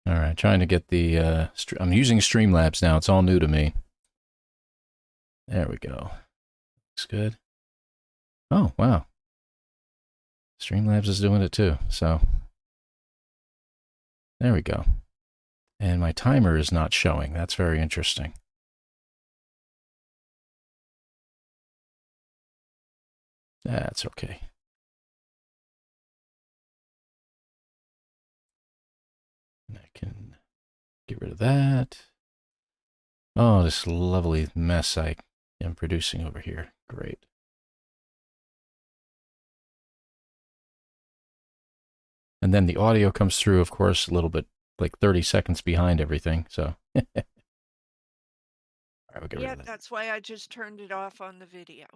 All right, trying to get the, I'm using Streamlabs now. It's all new to me. There we go. Looks good. Oh, wow. Streamlabs is doing it too, so. There we go. And my timer is not showing. That's very interesting. That's okay. And I can get rid of that. Oh, this lovely mess I am producing over here. Great. And then the audio comes through, of course, a little bit, like 30 seconds behind everything, so. All right, we'll get rid of that. That's why I just turned it off on the video.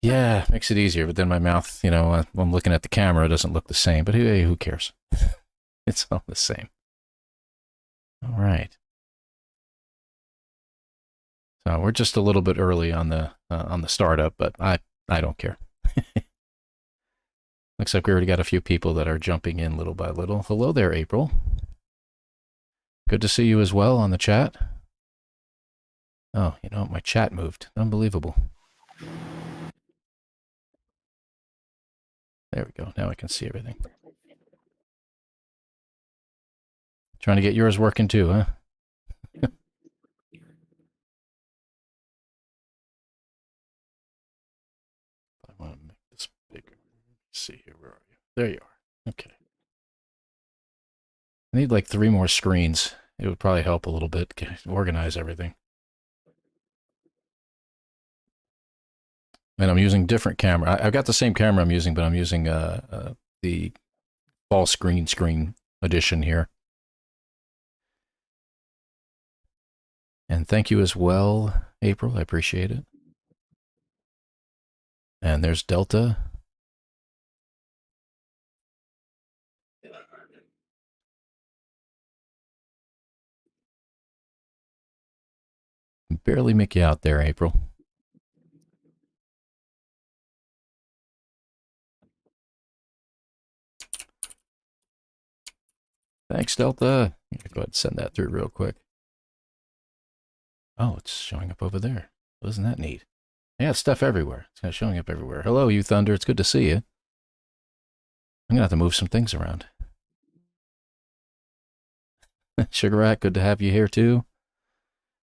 Yeah, makes it easier, but then my mouth, you know, when I'm looking at the camera, it doesn't look the same, but hey, who cares? It's all the same. All right. So we're just a little bit early on the startup, but I don't care. Looks like we already got a few people that are jumping in little by little. Hello there, April. Good to see you as well on the chat. Oh, you know, my chat moved. Unbelievable. There we go. Now I can see everything. Trying to get yours working too, huh? I want to make this bigger. Let's see here. Where are you? There you are. Okay. I need like 3 more screens. It would probably help a little bit, organize everything. And I'm using different camera. I've got the same camera I'm using, but I'm using the fall screen edition here. And thank you as well, April. I appreciate it. And there's Delta. Barely make you out there, April. Thanks, Delta. Go ahead and send that through real quick. Oh, it's showing up over there. Isn't that neat? Yeah, it's stuff everywhere. It's kind of showing up everywhere. Hello, you Thunder. It's good to see you. I'm going to have to move some things around. Sugar Rat, good to have you here too.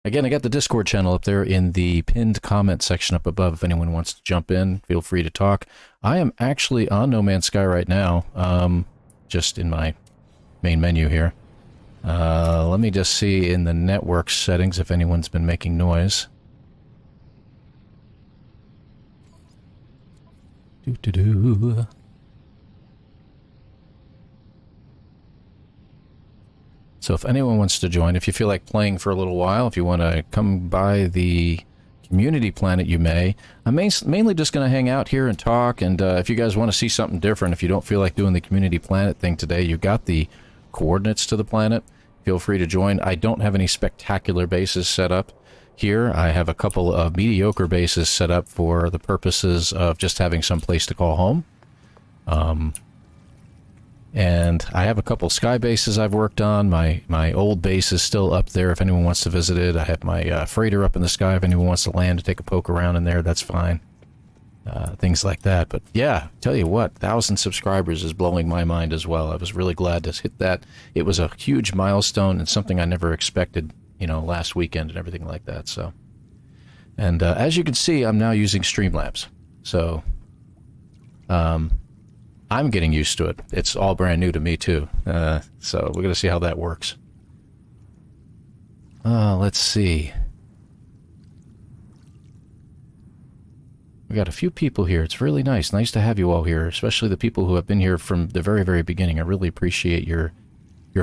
Again, I got the Discord channel up there in the pinned comment section up above. If anyone wants to jump in, feel free to talk. I am actually on No Man's Sky right now, just in my main menu here. Let me just see in the network settings if anyone's been making noise. Doo-doo-doo. So if anyone wants to join, if you feel like playing for a little while, if you want to come by the community planet, you may. I'm mainly just going to hang out here and talk, and if you guys want to see something different, if you don't feel like doing the community planet thing today, you got the coordinates to the planet. Feel free to join. I don't have any spectacular bases set up here. I have a couple of mediocre bases set up for the purposes of just having some place to call home. And I have a couple sky bases I've worked on. My old base is still up there if anyone wants to visit it. I have my freighter up in the sky if anyone wants to land to take a poke around in there. That's fine. Things like that. But yeah, tell you what, 1,000 subscribers is blowing my mind as well. I was really glad to hit that. It was a huge milestone and something I never expected, you know, last weekend and everything like that. So, and as you can see, I'm now using Streamlabs. So, I'm getting used to it. It's all brand new to me too. So we're gonna see how that works. Let's see. We got a few people here. It's really nice. Nice to have you all here, especially the people who have been here from the very, very beginning. I really appreciate your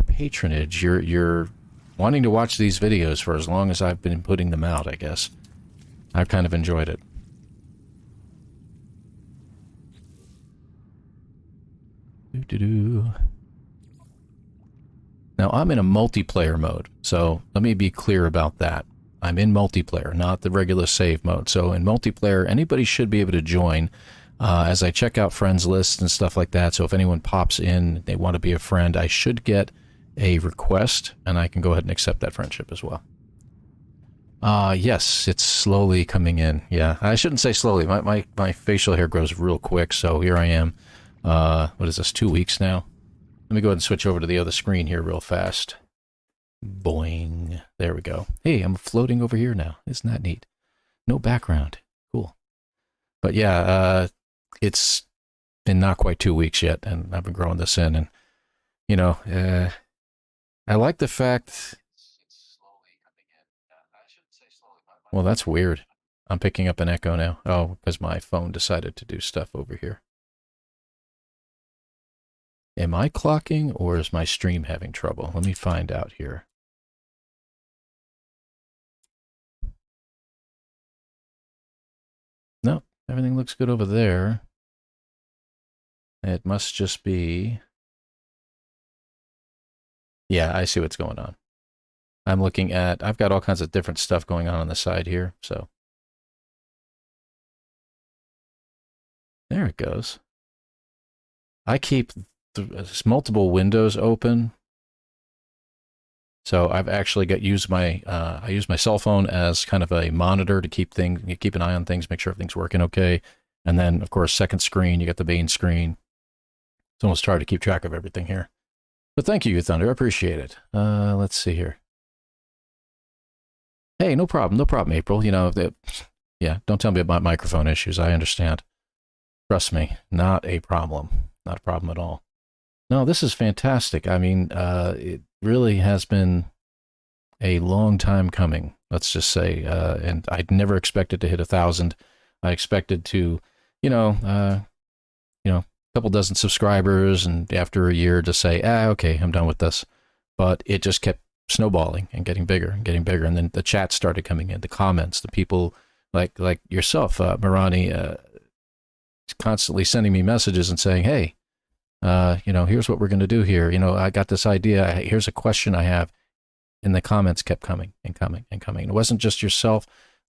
patronage, your wanting to watch these videos for as long as I've been putting them out, I guess. I've kind of enjoyed it. Now, I'm in a multiplayer mode, so let me be clear about that. I'm in multiplayer, not the regular save mode. So in multiplayer, anybody should be able to join as I check out friends lists and stuff like that. So if anyone pops in, they want to be a friend, I should get a request, and I can go ahead and accept that friendship as well. Yes, it's slowly coming in. Yeah, I shouldn't say slowly. My facial hair grows real quick, so here I am. What is this, 2 weeks now? Let me go ahead and switch over to the other screen here real fast. Boing. There we go. Hey, I'm floating over here now. Isn't that neat? No background. Cool. But yeah, it's been not quite 2 weeks yet, and I've been growing this in, and, you know, I like the fact... Well, that's weird. I'm picking up an echo now. Oh, because my phone decided to do stuff over here. Am I clocking, or is my stream having trouble? Let me find out here. No, everything looks good over there. It must just be... Yeah, I see what's going on. I'm looking at... I've got all kinds of different stuff going on the side here, so... There it goes. I keep multiple windows open. So I've actually used my I use my cell phone as kind of a monitor to keep an eye on things, make sure everything's working okay. And then, of course, second screen, you got the main screen. It's almost hard to keep track of everything here. But thank you, Thunder. I appreciate it. Let's see here. Hey, no problem, April. You know, yeah, don't tell me about microphone issues. I understand. Trust me, not a problem. Not a problem at all. No, this is fantastic. I mean, it really has been a long time coming, let's just say. And I'd never expected to hit 1,000. I expected to, a couple dozen subscribers, and after a year to say, okay, I'm done with this. But it just kept snowballing and getting bigger and getting bigger. And then the chat started coming in, the comments, the people like yourself, Marani, constantly sending me messages and saying, hey, here's what we're going to do here. I got this idea. Here's a question I have. And the comments kept coming and coming and coming. It wasn't just yourself.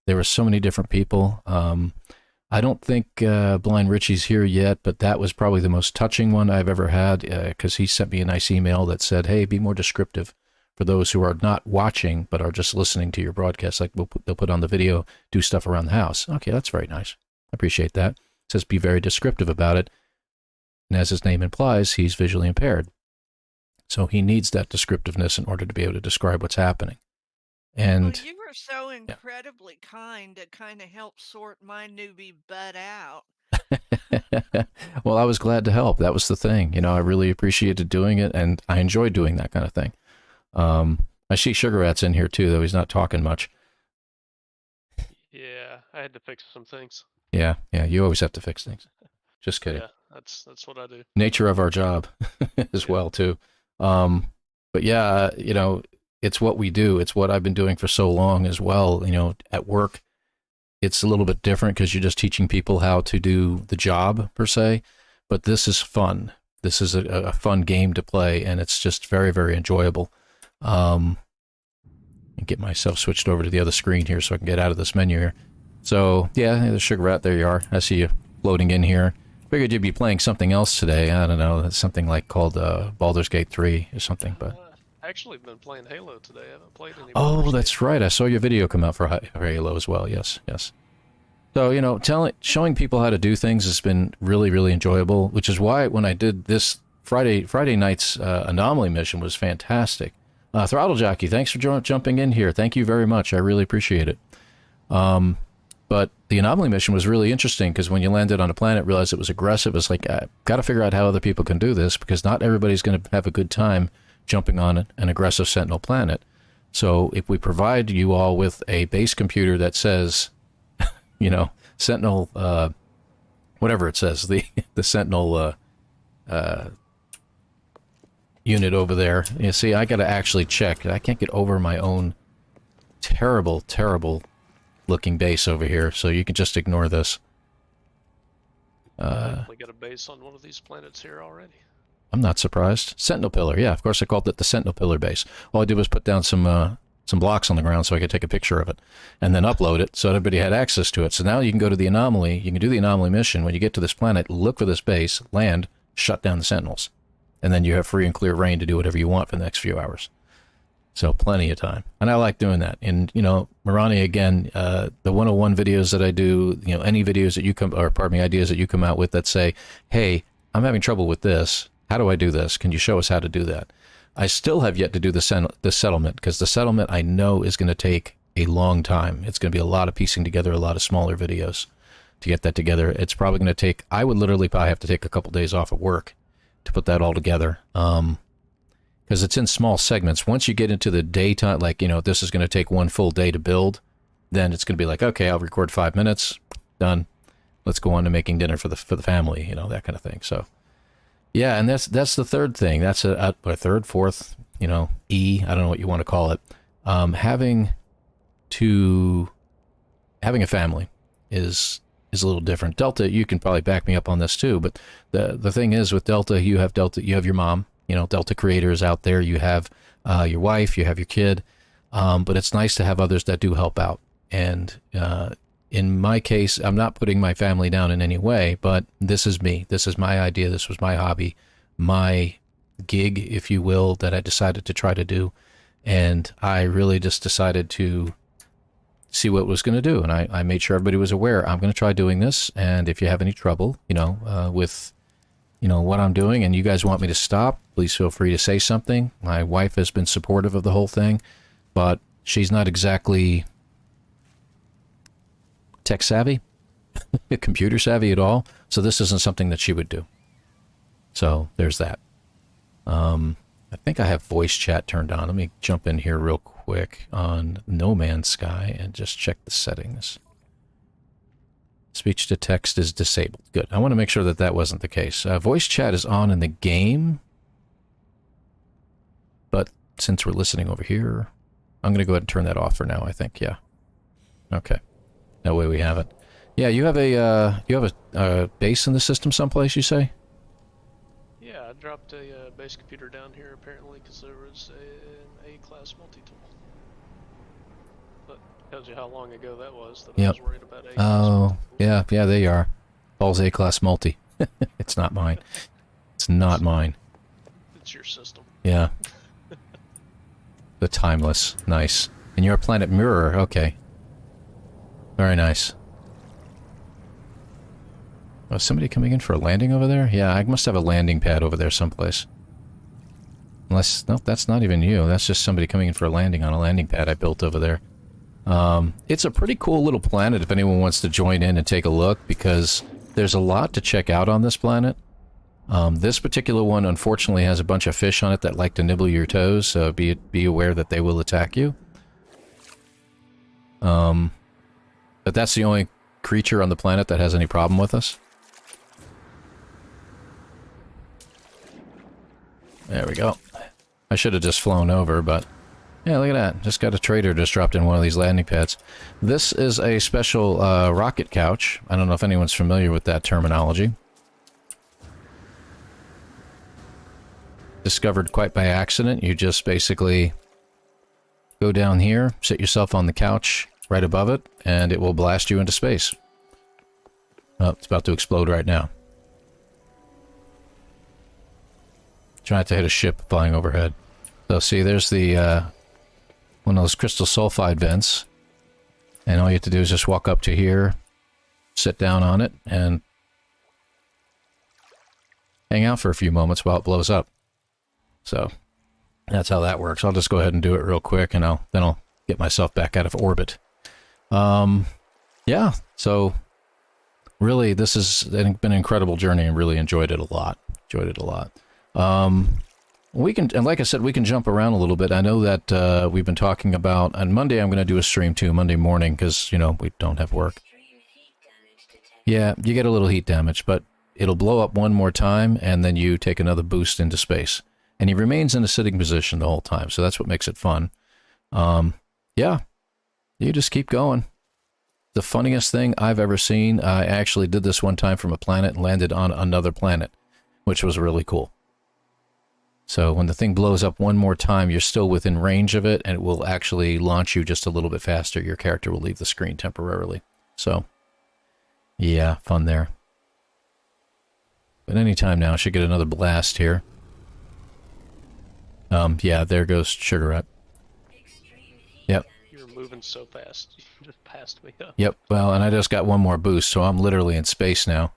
There were so many different people. I don't think Blind Richie's here yet, but that was probably the most touching one I've ever had, because he sent me a nice email that said, hey, be more descriptive for those who are not watching but are just listening to your broadcast. Like they'll put on the video, do stuff around the house. Okay, that's very nice. I appreciate that. It says be very descriptive about it. And as his name implies, he's visually impaired. So he needs that descriptiveness in order to be able to describe what's happening. And well, you were so incredibly kind to kind of help sort my newbie butt out. Well, I was glad to help. That was the thing. I really appreciated doing it, and I enjoy doing that kind of thing. I see Sugar Rat's in here too, though he's not talking much. Yeah, I had to fix some things. Yeah, you always have to fix things. Just kidding. Yeah, that's what I do. Nature of our job as well, too. But yeah, it's what we do. It's what I've been doing for so long as well. At work, it's a little bit different because you're just teaching people how to do the job, per se. But this is fun. This is a fun game to play, and it's just very, very enjoyable. And get myself switched over to the other screen here so I can get out of this menu here. So, yeah, there's Sugar Rat. There you are. I see you floating in here. Figured you'd be playing something else today. I don't know, something like called Baldur's Gate 3 or something. But actually, been playing Halo today. I haven't played any. Oh, that's right. I saw your video come out for Halo as well. Yes. So showing people how to do things has been really, really enjoyable. Which is why when I did this Friday night's anomaly mission was fantastic. Throttle Jockey, thanks for jumping in here. Thank you very much. I really appreciate it. But the anomaly mission was really interesting because when you landed on a planet, realized it was aggressive. It's like, I got to figure out how other people can do this because not everybody's going to have a good time jumping on an aggressive Sentinel planet. So if we provide you all with a base computer that says, Sentinel, whatever it says, the Sentinel unit over there. You see, I got to actually check. I can't get over my own terrible, terrible looking base over here, so you can just ignore this. We got a base on one of these planets here already. I'm not surprised. Sentinel Pillar, yeah, of course I called it the Sentinel Pillar base. All I did was put down some blocks on the ground so I could take a picture of it, and then upload it so everybody had access to it. So now you can go to the anomaly, you can do the anomaly mission. When you get to this planet, look for this base, land, shut down the Sentinels. and then you have free and clear reign to do whatever you want for the next few hours. So plenty of time. And I like doing that. And, you know, Marani, again, the 101 videos that I do, you know, any videos that you come, or pardon me, ideas that you come out with that say, hey, I'm having trouble with this. How do I do this? Can you show us how to do that? I still have yet to do the settlement, because the settlement I know is going to take a long time. It's going to be a lot of piecing together a lot of smaller videos to get that together. It's probably going to take, I would literally probably have to take a couple days off of work to put that all together. Because it's in small segments. Once you get into the daytime, like, you know, this is going to take one full day to build, then it's going to be like, okay, I'll record 5 minutes, done. Let's go on to making dinner for the family, you know, that kind of thing. So, yeah, and that's the third thing. That's a third, fourth, you know, I don't know what you want to call it. Having a family is a little different. Delta, you can probably back me up on this too, but the thing is with Delta, you have your mom. You know, Delta creators out there, you have your wife, you have your kid, but it's nice to have others that do help out. And in my case, I'm not putting my family down in any way, but this is me. This is my idea. This was my hobby, my gig, if you will, that I decided to try to do. And I really just decided to see what it was going to do. And I made sure everybody was aware, I'm going to try doing this. And if you have any trouble, you know, with you know, what I'm doing, and you guys want me to stop, please feel free to say something. My wife has been supportive of the whole thing, but she's not exactly tech savvy, computer savvy at all. So this isn't something that she would do. So there's that. I think I have voice chat turned on. Let me jump in here real quick on No Man's Sky and just check the settings. Speech to text is disabled. Good. I want to make sure that that wasn't the case. Voice chat is on in the game. But since we're listening over here, I'm going to go ahead and turn that off for now, I think. Yeah. Okay. That way we have it. Yeah, you have a base in the system someplace, you say? Yeah, I dropped a base computer down here apparently because there was an A-class multi-tool. But tells you how long ago that was that I was worried about A-class. Oh, yeah, they are. Paul's A-class multi. It's not mine. It's not mine. It's your system. Yeah. The Timeless. Nice. And you're a Planet Mirror. Okay. Very nice. Oh, is somebody coming in for a landing over there? Yeah, I must have a landing pad over there someplace. Unless, nope, that's not even you. That's just somebody coming in for a landing on a landing pad I built over there. It's a pretty cool little planet if anyone wants to join in and take a look, because there's a lot to check out on this planet. This particular one, unfortunately, has a bunch of fish on it that like to nibble your toes, so be aware that they will attack you. But that's the only creature on the planet that has any problem with us. There we go. I should have just flown over, but yeah, look at that. Just got a trader just dropped in one of these landing pads. This is a special rocket couch. I don't know if anyone's familiar with that terminology. Discovered quite by accident. You just basically go down here, sit yourself on the couch right above it, and it will blast you into space. Oh, it's about to explode right now. Try not to hit a ship flying overhead. So see, there's the one of those crystal sulfide vents, and all you have to do is just walk up to here, sit down on it, and hang out for a few moments while it blows up. So that's how that works. I'll just go ahead and do it real quick, and then I'll get myself back out of orbit. Yeah, so really this has been an incredible journey and really enjoyed it a lot. We can, and like I said, we can jump around a little bit. I know that we've been talking about, on Monday I'm going to do a stream too, Monday morning, because, you know, we don't have work. Yeah, you get a little heat damage, but it'll blow up one more time, and then you take another boost into space. And he remains in a sitting position the whole time, so that's what makes it fun. Yeah, you just keep going. The funniest thing I've ever seen, I actually did this one time from a planet and landed on another planet, which was really cool. So when the thing blows up one more time, you're still within range of it, and it will actually launch you just a little bit faster. Your character will leave the screen temporarily. So, yeah, fun there. But any time now, I should get another blast here. Yeah, there goes Sugar. Yep. You were moving so fast. You just passed me up. Yep, well, and I just got one more boost, so I'm literally in space now.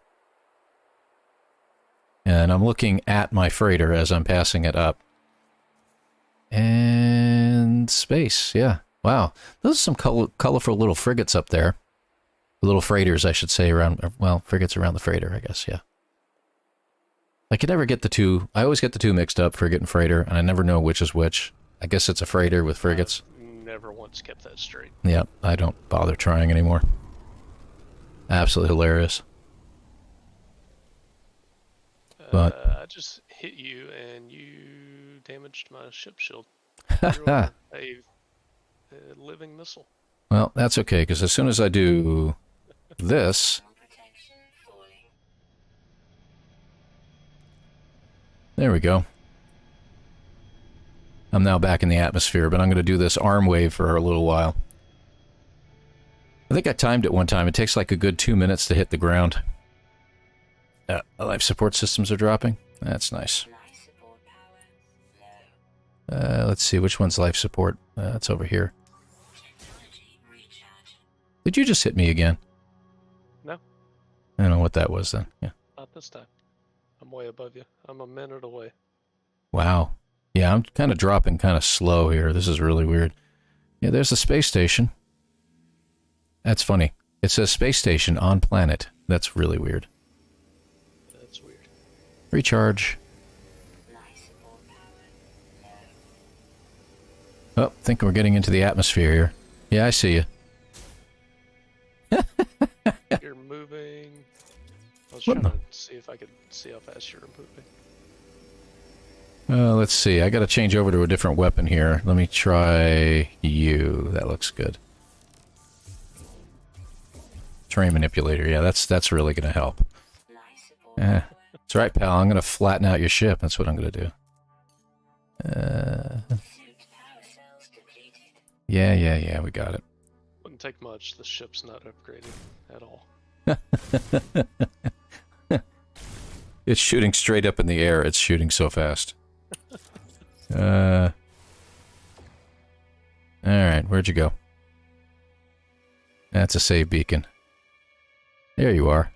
And I'm looking at my freighter as I'm passing it up. And space, yeah. Wow, those are some colorful little frigates up there. Little freighters, I should say, around, well, frigates around the freighter, I guess, yeah. I can never get the two, I always get the two mixed up, frigate and freighter, and I never know which is which. I guess it's a freighter with frigates. Never once kept that straight. Yeah, I don't bother trying anymore. Absolutely hilarious. But I just hit you and you damaged my ship shield. You're a living missile. well, that's okay, because as soon as I do this... There we go. I'm now back in the atmosphere, but I'm going to do this arm wave for a little while. I think I timed it one time. It takes like a good 2 minutes to hit the ground. Life support systems are dropping. That's nice. Let's see, which one's life support? It's over here. Did you just hit me again? No. I don't know what that was then. Yeah. Not this time. I'm way above you. I'm a minute away. Wow. Yeah, I'm kind of dropping kind of slow here. This is really weird. Yeah, there's the space station. That's funny. It says space station on planet. That's really weird. That's weird. Recharge. Oh, think we're getting into the atmosphere here. Yeah, I see you. You're moving. I was trying to see if I could see how fast you're moving. Let's see. I got to change over to a different weapon here. Let me try you. That looks good. Terrain manipulator. Yeah, that's really going to help. That's right, pal. I'm going to flatten out your ship. That's what I'm going to do. Yeah. We got it. Wouldn't take much. The ship's not upgraded at all. It's shooting straight up in the air. It's shooting so fast. Alright, where'd you go? That's a save beacon. There you are.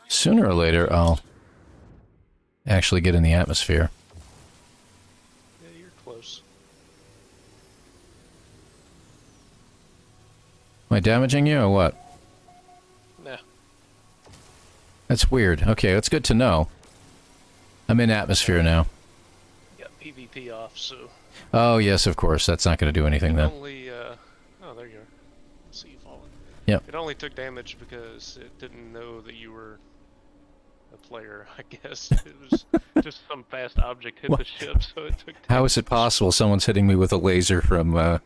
Sooner or later, I'll actually get in the atmosphere. Yeah, you're close. Am I damaging you or what? Nah. That's weird. Okay, that's good to know. I'm in atmosphere now. Got PvP off, so... Oh, yes, of course. That's not going to do anything then. Only, oh, there you are. I see you falling. Yep. It only took damage because it didn't know that you were a player, I guess. It was just some fast object hit the ship, so it took damage. How is it possible someone's hitting me with a laser from,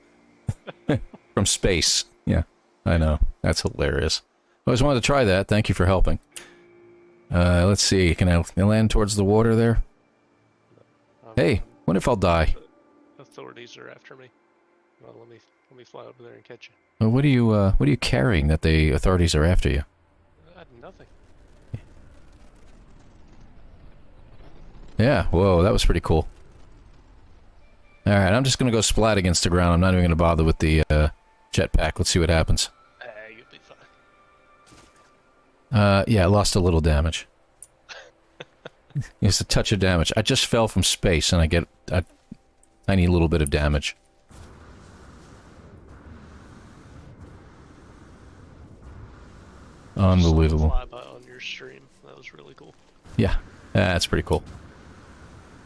from space? Yeah, I know. That's hilarious. I always wanted to try that. Thank you for helping. Let's see. Can I land towards the water there? Hey, what if I'll die? Authorities are after me. Well, let me fly over there and catch you. Well, what are you carrying that the authorities are after you? Nothing. Yeah, whoa, that was pretty cool. Alright, I'm just gonna go splat against the ground. I'm not even gonna bother with the jetpack. Let's see what happens. You'll be fine. Yeah, I lost a little damage. It's a touch of damage. I just fell from space and I get a tiny little bit of damage. Unbelievable. Flyby on your stream. That was really cool. Yeah, that's pretty cool.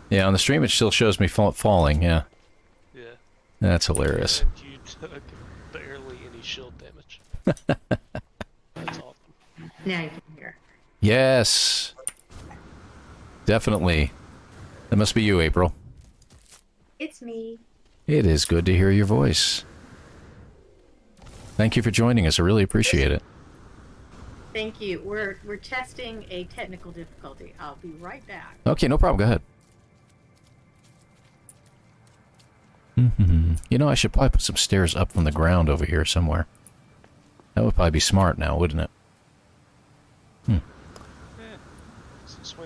Yeah, on the stream it still shows me falling, yeah. Yeah. That's hilarious. And you took barely any shield damage. That's awesome. Now you can hear. Yes. Definitely. That must be you, April. It's me. It is good to hear your voice. Thank you for joining us. I really appreciate it. Thank you. We're testing a technical difficulty. I'll be right back. Okay, no problem. Go ahead. You know, I should probably put some stairs up from the ground over here somewhere. That would probably be smart now, wouldn't it?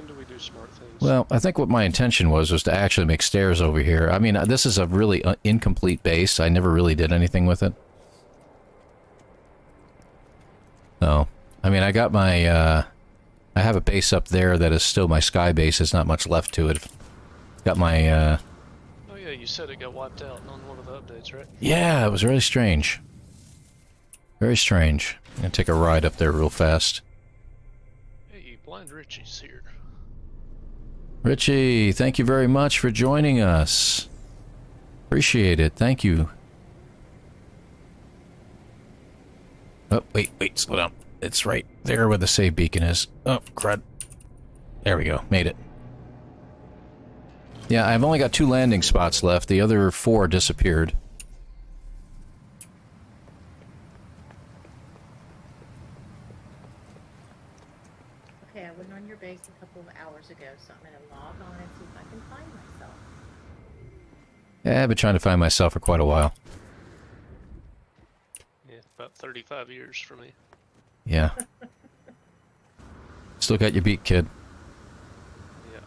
when do we do smart things? Well, I think what my intention was to actually make stairs over here. I mean, this is a really incomplete base. I never really did anything with it. So, I mean, I got my, I have a base up there that is still my sky base. There's not much left to it. Got my, Oh yeah, you said it got wiped out on one of the updates, right? Yeah, it was really strange. Very strange. I'm gonna take a ride up there real fast. Hey, Blind Richie's here. Richie, thank you very much for joining us. Appreciate it. Thank you. Oh, wait, slow down. It's right there where the save beacon is. Oh, crud. There we go. Made it. Yeah, I've only got 2 landing spots left. The other 4 disappeared. Okay, I went on your base a couple of hours ago, so I'm going to log on and see if I can find myself. Yeah, I've been trying to find myself for quite a while. Yeah, about 35 years for me. Yeah. Still got your beat, kid. Yeah.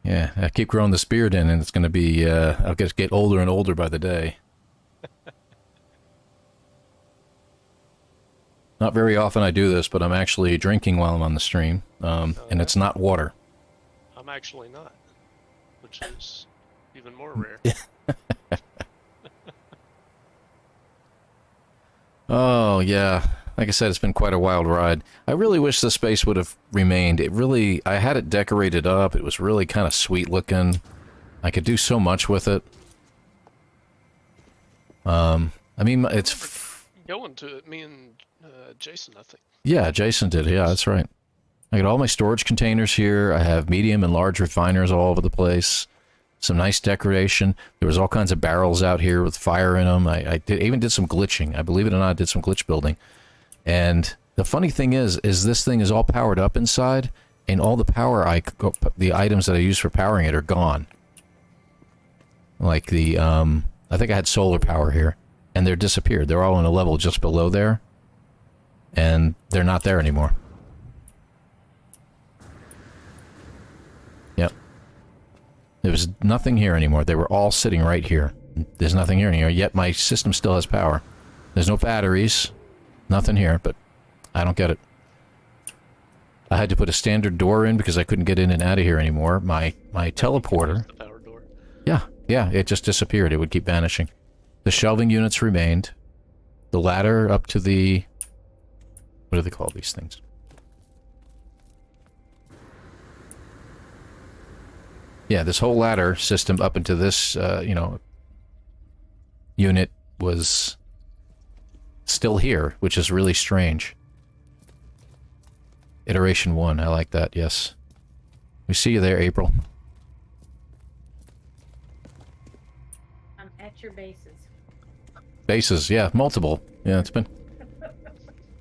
Yeah, I keep growing this beard in, and it's going to be, I'll get older and older by the day. Not very often I do this, but I'm actually drinking while I'm on the stream, and it's not water. I'm actually not, which is even more rare. Oh, yeah. Like I said, it's been quite a wild ride. I really wish this space would have remained. It really, I had it decorated up. It was really kind of sweet looking. I could do so much with it. I mean, it's... Going to it, me and Jason, I think. Yeah, Jason did. Yeah, that's right. I got all my storage containers here. I have medium and large refiners all over the place. Some nice decoration. There was all kinds of barrels out here with fire in them. I even did some glitching. I believe it or not, I did some glitch building. And the funny thing is this thing is all powered up inside, and all the power the items that I use for powering it are gone. Like the, I think I had solar power here, and they're disappeared. They're all on a level just below there, and they're not there anymore. Yep. There was nothing here anymore. They were all sitting right here. There's nothing here anymore, yet my system still has power. There's no batteries. Nothing here, but I don't get it. I had to put a standard door in because I couldn't get in and out of here anymore. My teleporter... The power door. Yeah, it just disappeared. It would keep vanishing. The shelving units remained. The ladder up to the... What do they call these things? Yeah, this whole ladder system up into this, unit was still here, which is really strange. Iteration 1, I like that, yes. We see you there, April. I'm at your bases. Bases, yeah, multiple. Yeah, it's been...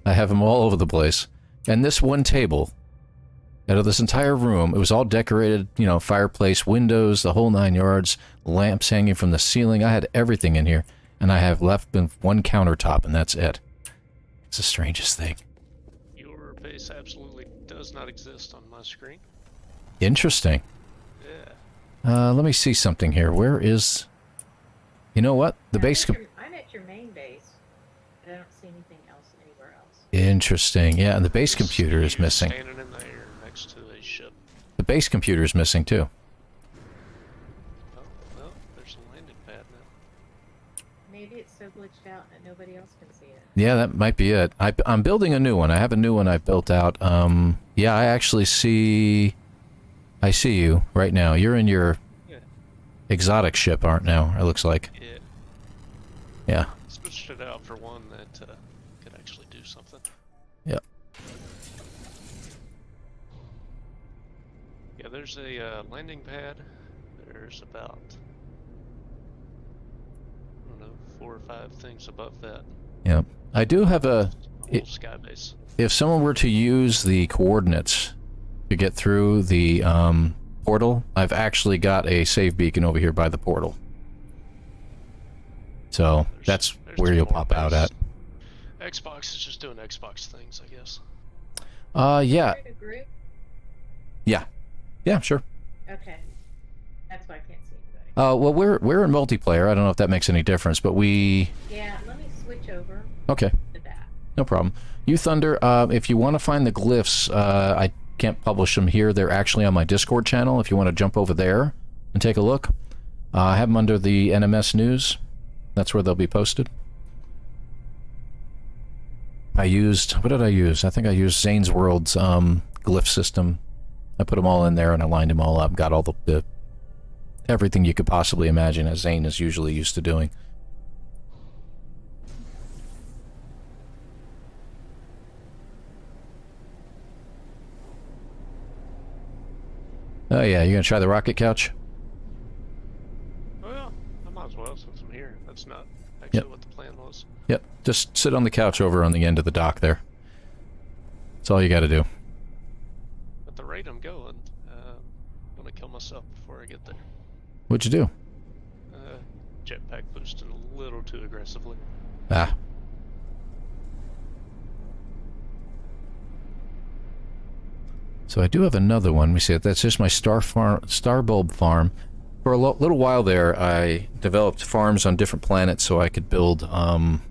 I have them all over the place. And this one table, out of this entire room, it was all decorated, fireplace, windows, the whole 9 yards, lamps hanging from the ceiling. I had everything in here. And I have left one countertop, and that's it. It's the strangest thing. Your base absolutely does not exist on my screen. Interesting. Yeah. Let me see something here. Where is... You know what? The base... I'm at your main base, but I don't see anything else anywhere else. Interesting. Yeah, and the base computer is missing. Standing in the air next to a ship. The base computer is missing, too. Oh, well, there's a landing pad now. Maybe it's so glitched out that nobody else can see it. Yeah, that might be it. I'm building a new one. I have a new one I've built out. Yeah, I actually see... I see you right now. You're in your exotic ship, aren't now, it looks like. Yeah. Yeah. Switched it out for one that could actually do something. Yep. Yeah, there's a landing pad. There's about, I don't know, 4 or 5 things above that. Yep. I do have a... Whole sky base. If someone were to use the coordinates to get through the portal, I've actually got a save beacon over here by the portal. So that's where you'll pop out at. Xbox is just doing Xbox things, I guess. Yeah. Create a group. Yeah. Yeah, sure. Okay. That's why I can't see anybody. Well, we're in multiplayer. I don't know if that makes any difference, but we... Yeah, let me switch over Okay. to that. No problem. You Thunder, if you want to find the glyphs, I can't publish them here. They're actually on my Discord channel. If you want to jump over there and take a look. I have them under the NMS News. That's where they'll be posted. I used... What did I use? I think I used Zane's World's glyph system. I put them all in there and I lined them all up. Got all the everything you could possibly imagine, as Zane is usually used to doing. Oh yeah, you gonna try the rocket couch? Well, I might as well since I'm here. That's not actually what the plan was. Yep, just sit on the couch over on the end of the dock there. That's all you gotta do. At the rate I'm going, I'm gonna kill myself before I get there. What'd you do? Jetpack boosting a little too aggressively. Ah. So I do have another one. We see it. That's just my star bulb farm. For a little while there, I developed farms on different planets so I could build one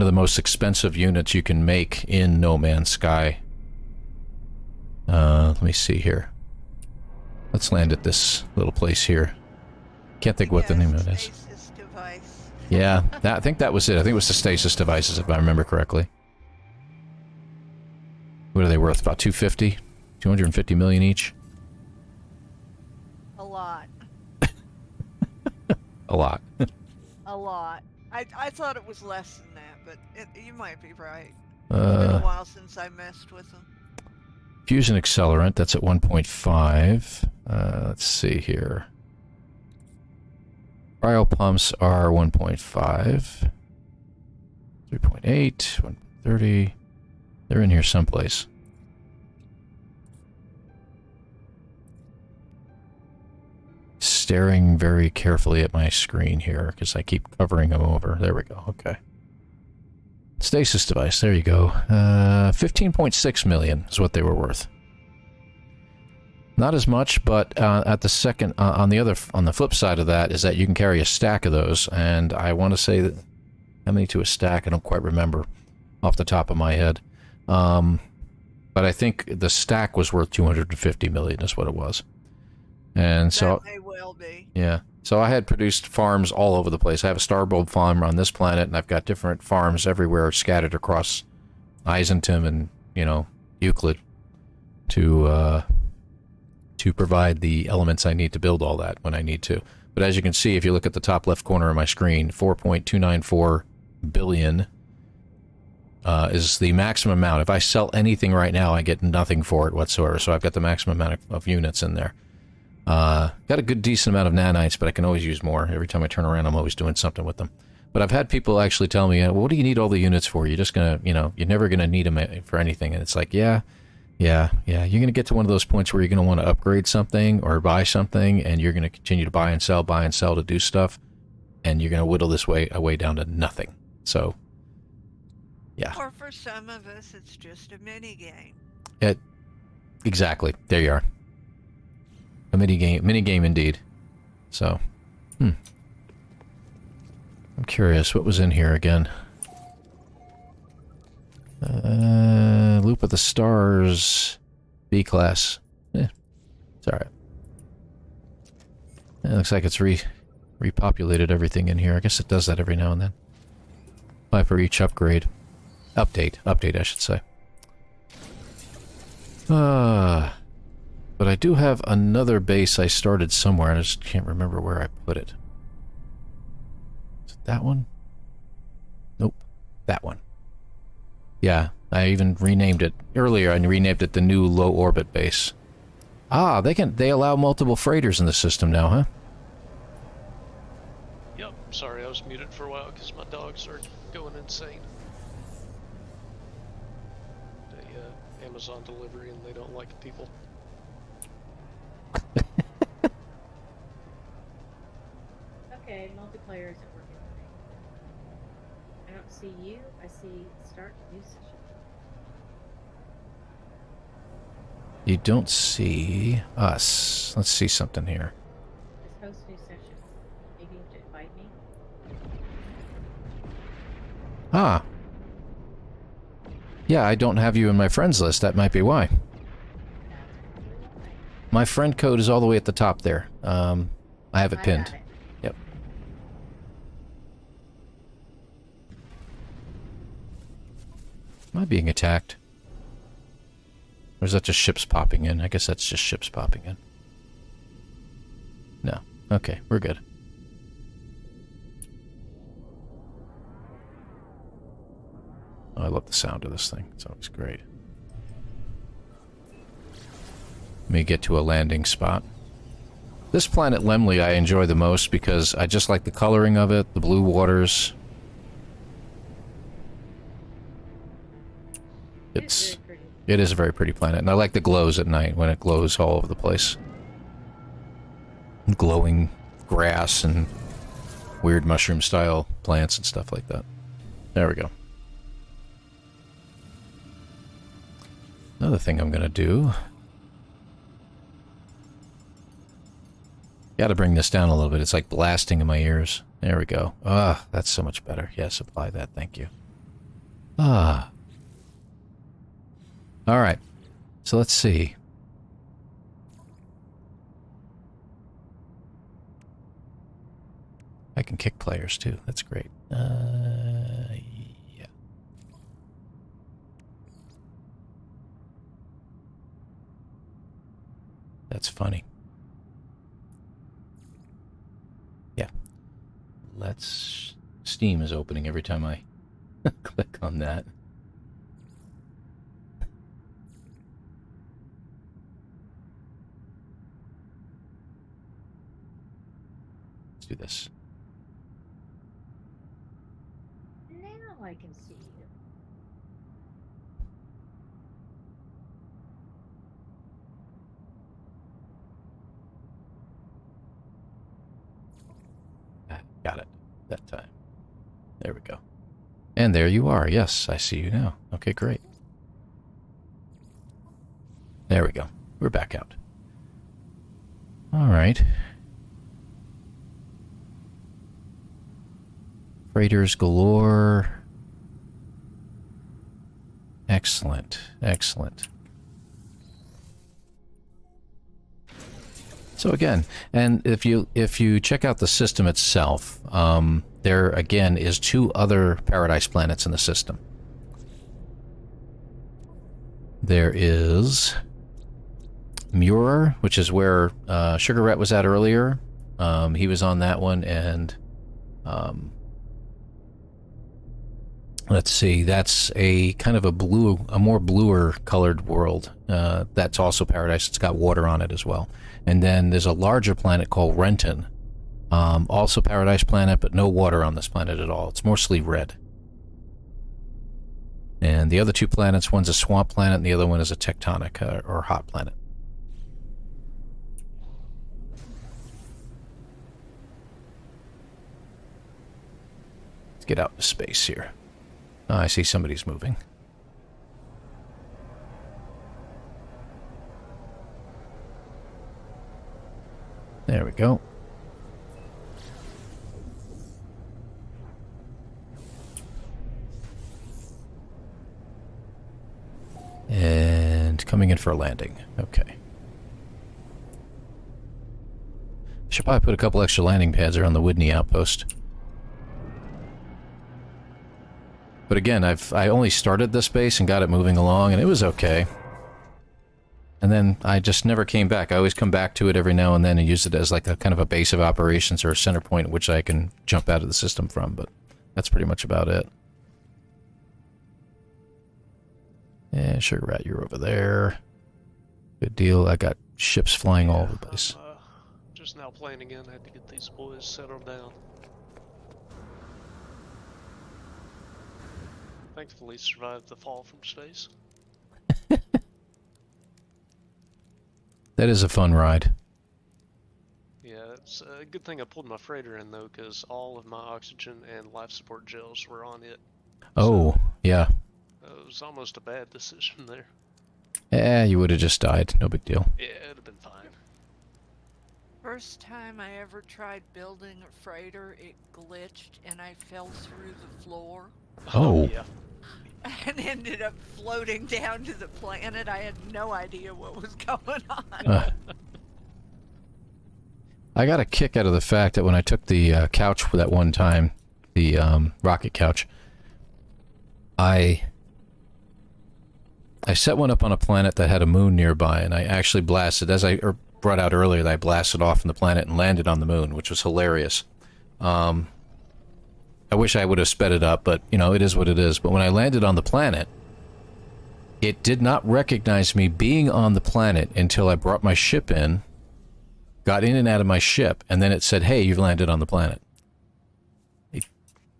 of the most expensive units you can make in No Man's Sky. Let me see here. Let's land at this little place here. Can't think what the name of it is. Stasis device. Yeah, I think that was it. I think it was the stasis devices, if I remember correctly. What are they worth? About 250? 250 million each? A lot. A lot. A lot. I thought it was less than that, but you might be right. It's been a while since I messed with them. Fusion accelerant, that's at 1.5. Let's see here. Cryo pumps are 1.5. 3.8, 130. They're in here someplace. Staring very carefully at my screen here because I keep covering them over. There we go. Okay. Stasis device. There you go. 15.6 million is what they were worth. Not as much, but at the second, on the flip side of that is that you can carry a stack of those, and I want to say that how many to a stack? I don't quite remember off the top of my head. But I think the stack was worth 250 million is what it was. And so That may well be. yeah. So I had produced farms all over the place. I have a Starbulb farm on this planet, and I've got different farms everywhere scattered across Eisenton and, you know, Euclid to provide the elements I need to build all that when I need to. But as you can see, if you look at the top left corner of my screen, 4.294 billion is the maximum amount. If I sell anything right now, I get nothing for it whatsoever. So I've got the maximum amount of units in there. Got a good decent amount of nanites, but I can always use more. Every time I turn around, I'm always doing something with them. But I've had people actually tell me, well, what do you need all the units for? You're just gonna, you know, you're never gonna need them for anything. And it's like, yeah. You're gonna get to one of those points where you're gonna want to upgrade something or buy something, and you're gonna continue to buy and sell to do stuff, and you're gonna whittle this away down to nothing. So, yeah. Or for some of us, it's just a mini game. Exactly. There you are. A mini game indeed. So, I'm curious, what was in here again? Loop of the Stars, B-class. It's alright. It looks like it's repopulated everything in here. I guess it does that every now and then. Apply for each upgrade. Update, I should say. But I do have another base I started somewhere, and I just can't remember where I put it. Is it that one? Nope. That one. Yeah, I even renamed it earlier. I renamed it the new low orbit base. Ah, they allow multiple freighters in the system now, huh? Yep, sorry, I was muted for a while because my dogs are going insane. They, Amazon delivery and they don't like people. Okay, multiplayer isn't working for me. I don't see you. I see start new session. You don't see us. Let's see something here. This host new session. Maybe you have to invite me. Ah. Yeah, I don't have you in my friends list. That might be why. That's probably why. My friend code is all the way at the top there. I have it I pinned. got it. Yep. Am I being attacked? Or is that just ships popping in? I guess that's just ships popping in. No. Okay, we're good. Oh, I love the sound of this thing. It's always great. Let me get to a landing spot. This planet Lemley I enjoy the most because I just like the coloring of it, the blue waters. It's very pretty. It is a very pretty planet, and I like the glows at night when it glows all over the place. Glowing grass and weird mushroom-style plants and stuff like that. There we go. Another thing I'm gonna do... Gotta bring this down a little bit. It's like blasting in my ears. There we go. Ah, that's so much better. Yes, apply that. Thank you. Ah. Alright. So let's see. I can kick players too. That's great. Yeah. That's funny. Yeah. Let's... Steam is opening every time I click on that. Let's do this. Now I can see you. Got it. That time. There we go. And there you are. Yes, I see you now. Okay, great. There we go. We're back out. Alright. Freighters galore. Excellent. Excellent. So again, and if you check out the system itself, there again is 2 other paradise planets in the system. There is Muir, which is where Sugar Rat was at earlier. He was on that one, and let's see, that's a kind of a more bluer colored world. That's also paradise. It's got water on it as well. And then there's a larger planet called Renton. Also paradise planet, but no water on this planet at all. It's mostly red. And the other 2 planets, one's a swamp planet and the other one is a tectonic or hot planet. Let's get out into space here. Oh, I see somebody's moving. There we go. And coming in for a landing. Okay. Should probably put a couple extra landing pads around the Whitney outpost. But again, I only started this base and got it moving along, and it was okay. And then I just never came back. I always come back to it every now and then and use it as like a kind of a base of operations or a center point at which I can jump out of the system from, but that's pretty much about it. Yeah, Sugar Rat, you're over there. Good deal. I got ships flying all over the place. Just now playing again. I had to get these boys settled down. Thankfully survived the fall from space. That is a fun ride. Yeah, it's a good thing I pulled my freighter in though, because all of my oxygen and life support gels were on it. Oh, So, yeah. it was almost a bad decision there. You would have just died. No big deal. Yeah, it'd have been fine. First time I ever tried building a freighter, it glitched and I fell through the floor. Oh. Yeah. And ended up floating down to the planet. I had no idea what was going on. I got a kick out of the fact that when I took the couch for that one time, the rocket couch, I set one up on a planet that had a moon nearby, and I actually blasted, as I brought out earlier, that I blasted off from the planet and landed on the moon, which was hilarious. I wish I would have sped it up, but, you know, it is what it is. But when I landed on the planet, it did not recognize me being on the planet until I brought my ship in, got in and out of my ship, and then it said, hey, you've landed on the planet.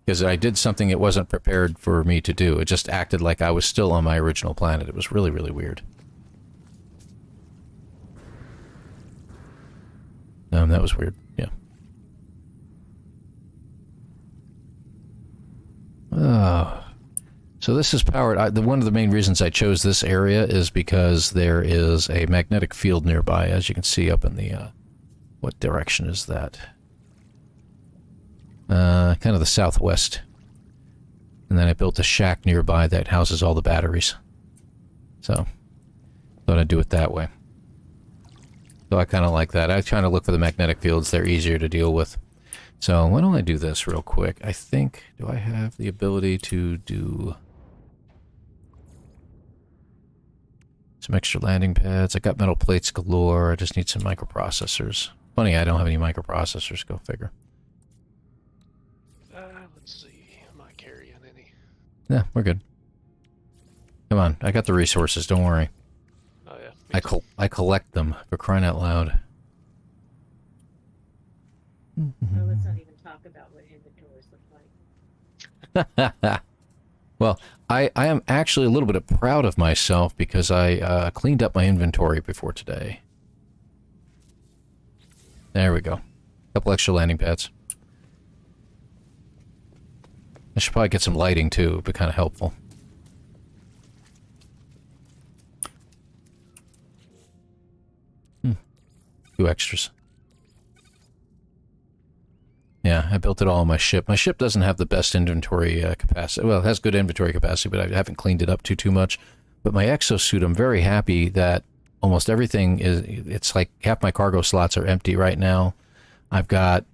Because I did something it wasn't prepared for me to do. It just acted like I was still on my original planet. It was really, really weird. That was weird, yeah. So this is powered. One of the main reasons I chose this area is because there is a magnetic field nearby, as you can see up in the... what direction is that? Kind of the southwest. And then I built a shack nearby that houses all the batteries. So, thought I'd do it that way. So I kind of like that. I kind of look for the magnetic fields. They're easier to deal with. So why don't I do this real quick? I think, do I have the ability to do some extra landing pads? I got metal plates galore. I just need some microprocessors. Funny, I don't have any microprocessors. Go figure. Let's see. Am I carrying any? Yeah, we're good. Come on, I got the resources. Don't worry. Oh yeah. I collect them, for crying out loud. So let's not even talk about what inventories look like. Well, I am actually a little bit proud of myself because I cleaned up my inventory before today. There we go. A couple extra landing pads. I should probably get some lighting too. It'd be kind of helpful. Two extras. Yeah, I built it all on my ship. My ship doesn't have the best inventory capacity. Well, it has good inventory capacity, but I haven't cleaned it up too much. But my exosuit, I'm very happy that almost everything is... It's like half my cargo slots are empty right now. I've got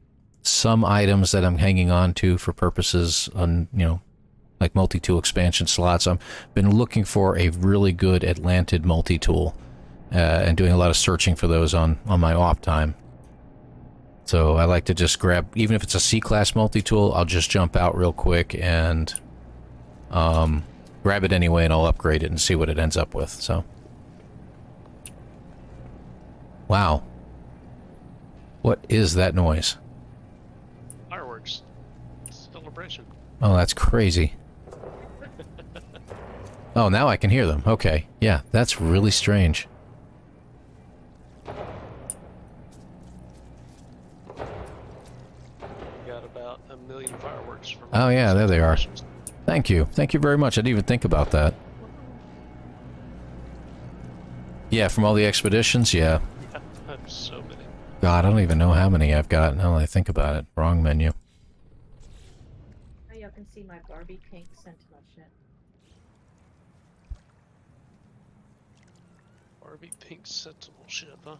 some items that I'm hanging on to for purposes on, you know, like multi-tool expansion slots. I've been looking for a really good Atlantid multi-tool and doing a lot of searching for those on my off time. So I like to just grab, even if it's a C-class multi-tool, I'll just jump out real quick and grab it anyway, and I'll upgrade it and see what it ends up with. So, wow. What is that noise? Fireworks. Celebration. Oh, that's crazy. Oh, now I can hear them. Okay. Yeah, that's really strange. Got about 1 million fireworks from... Oh, yeah, there they are. Thank you. Thank you very much. I didn't even think about that. Yeah, from all the expeditions, yeah. I have so many. God, I don't even know how many I've got now that I think about it. Wrong menu. Now y'all can see my Barbie pink Sentinel ship. Barbie pink sentinel ship, huh?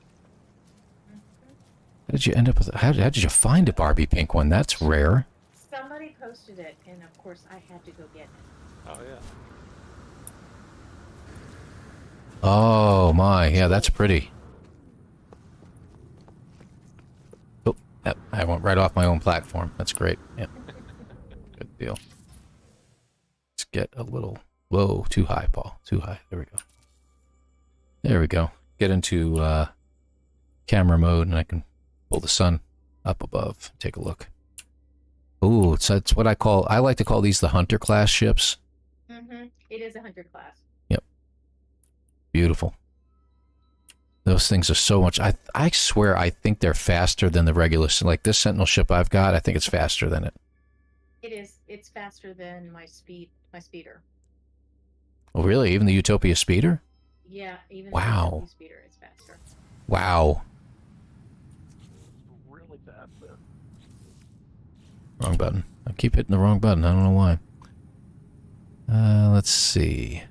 How did you end up with... How did you find a Barbie pink one? That's rare. Somebody posted it, and of course I had to go get it. Oh yeah. Oh my, yeah, that's pretty. Oh, I went right off my own platform. That's great. Yeah. Good deal. Let's get a little... Whoa, too high, Paul. Too high. There we go. There we go. Get into camera mode, and I can pull the sun up above. Take a look. Ooh, it's what I like to call these the Hunter class ships. Mm-hmm. It is a Hunter class. Beautiful. Those things are so much... I swear I think they're faster than the regular... Like this Sentinel ship I've got, I think it's faster than it. It is. It's faster than my speeder. Oh, really? Even the Utopia Speeder? Yeah, even Wow. the speeder is faster. Wow. Really bad, though. Wrong button. I keep hitting the wrong button. I don't know why. Let's see.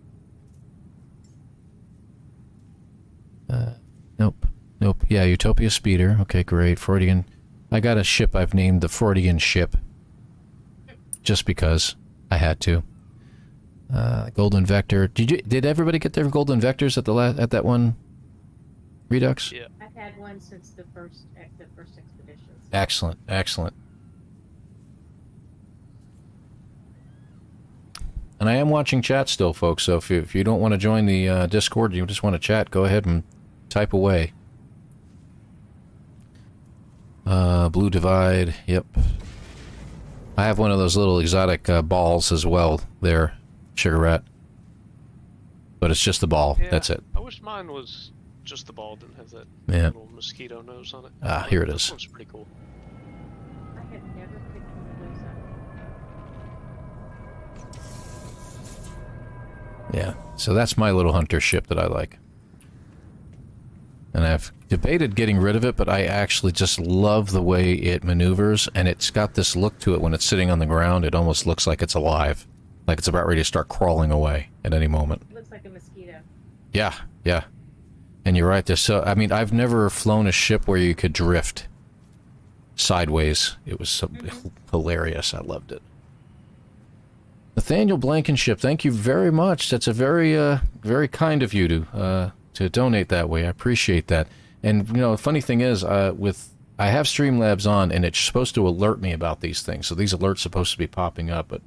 Nope. Nope. Yeah, Utopia Speeder. Okay, great. Freudian. I got a ship I've named the Freudian ship. Just because I had to. Golden Vector. Did everybody get their Golden Vectors at that one Redux? Yeah. I've had one since the first expeditions. Excellent. Excellent. And I am watching chat still, folks, so if you don't want to join the Discord, you just want to chat, go ahead and type away. Blue Divide, yep. I have one of those little exotic balls as well there, Sugar Rat. But it's just the ball, Yeah, that's it. I wish mine was just the ball, didn't have that little mosquito nose on it. Ah, here it is. This one's pretty cool. I have never picked one of those up. Yeah, so that's my little hunter ship that I like. And I've debated getting rid of it, but I actually just love the way it maneuvers, and it's got this look to it when it's sitting on the ground. It almost looks like it's alive, like it's about ready to start crawling away at any moment. It looks like a mosquito. Yeah, yeah. And you're right, I mean, I've never flown a ship where you could drift sideways. It was so hilarious. I loved it. Nathaniel Blankenship, thank you very much. That's a very, very kind of you to donate that way. I appreciate that. And you know, the funny thing is, I have Streamlabs on, and it's supposed to alert me about these things. So these alerts supposed to be popping up, but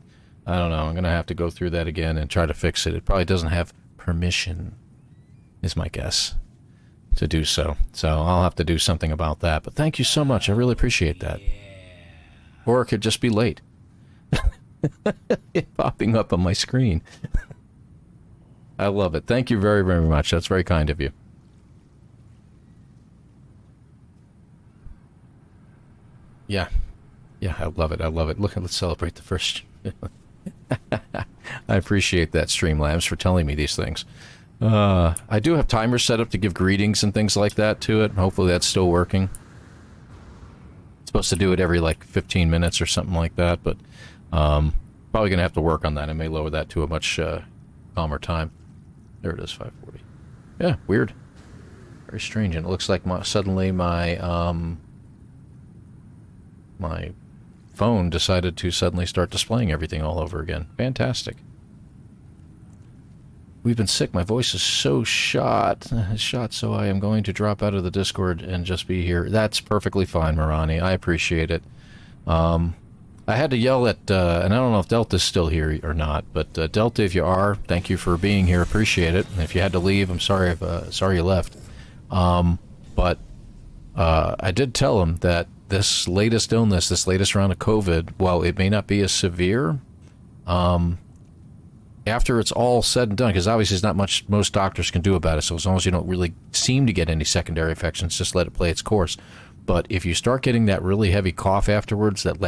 I don't know. I'm gonna have to go through that again and try to fix it. It probably doesn't have permission, is my guess, to do so. So I'll have to do something about that. But thank you so much. I really appreciate that. Or it could just be late. Popping up on my screen. I love it. Thank you very, very much. That's very kind of you. Yeah. Yeah, I love it. I love it. Look, let's celebrate the first. I appreciate that, Streamlabs, for telling me these things. I do have timers set up to give greetings and things like that to it. Hopefully that's still working. It's supposed to do it every, like, 15 minutes or something like that, but probably going to have to work on that. I may lower that to a much calmer time. There it is, 5:40. Yeah, weird. Very strange. And it looks like suddenly my my phone decided to suddenly start displaying everything all over again. Fantastic. We've been sick. My voice is so shot, so I am going to drop out of the Discord and just be here. That's perfectly fine, Marani. I appreciate it. I had to yell at, and I don't know if Delta's still here or not, but Delta, if you are, thank you for being here. Appreciate it. And if you had to leave, I'm sorry sorry you left. But I did tell him that this latest illness, this latest round of COVID, while it may not be as severe, after it's all said and done, because obviously there's not much most doctors can do about it, so as long as you don't really seem to get any secondary infections, just let it play its course. But if you start getting that really heavy cough afterwards that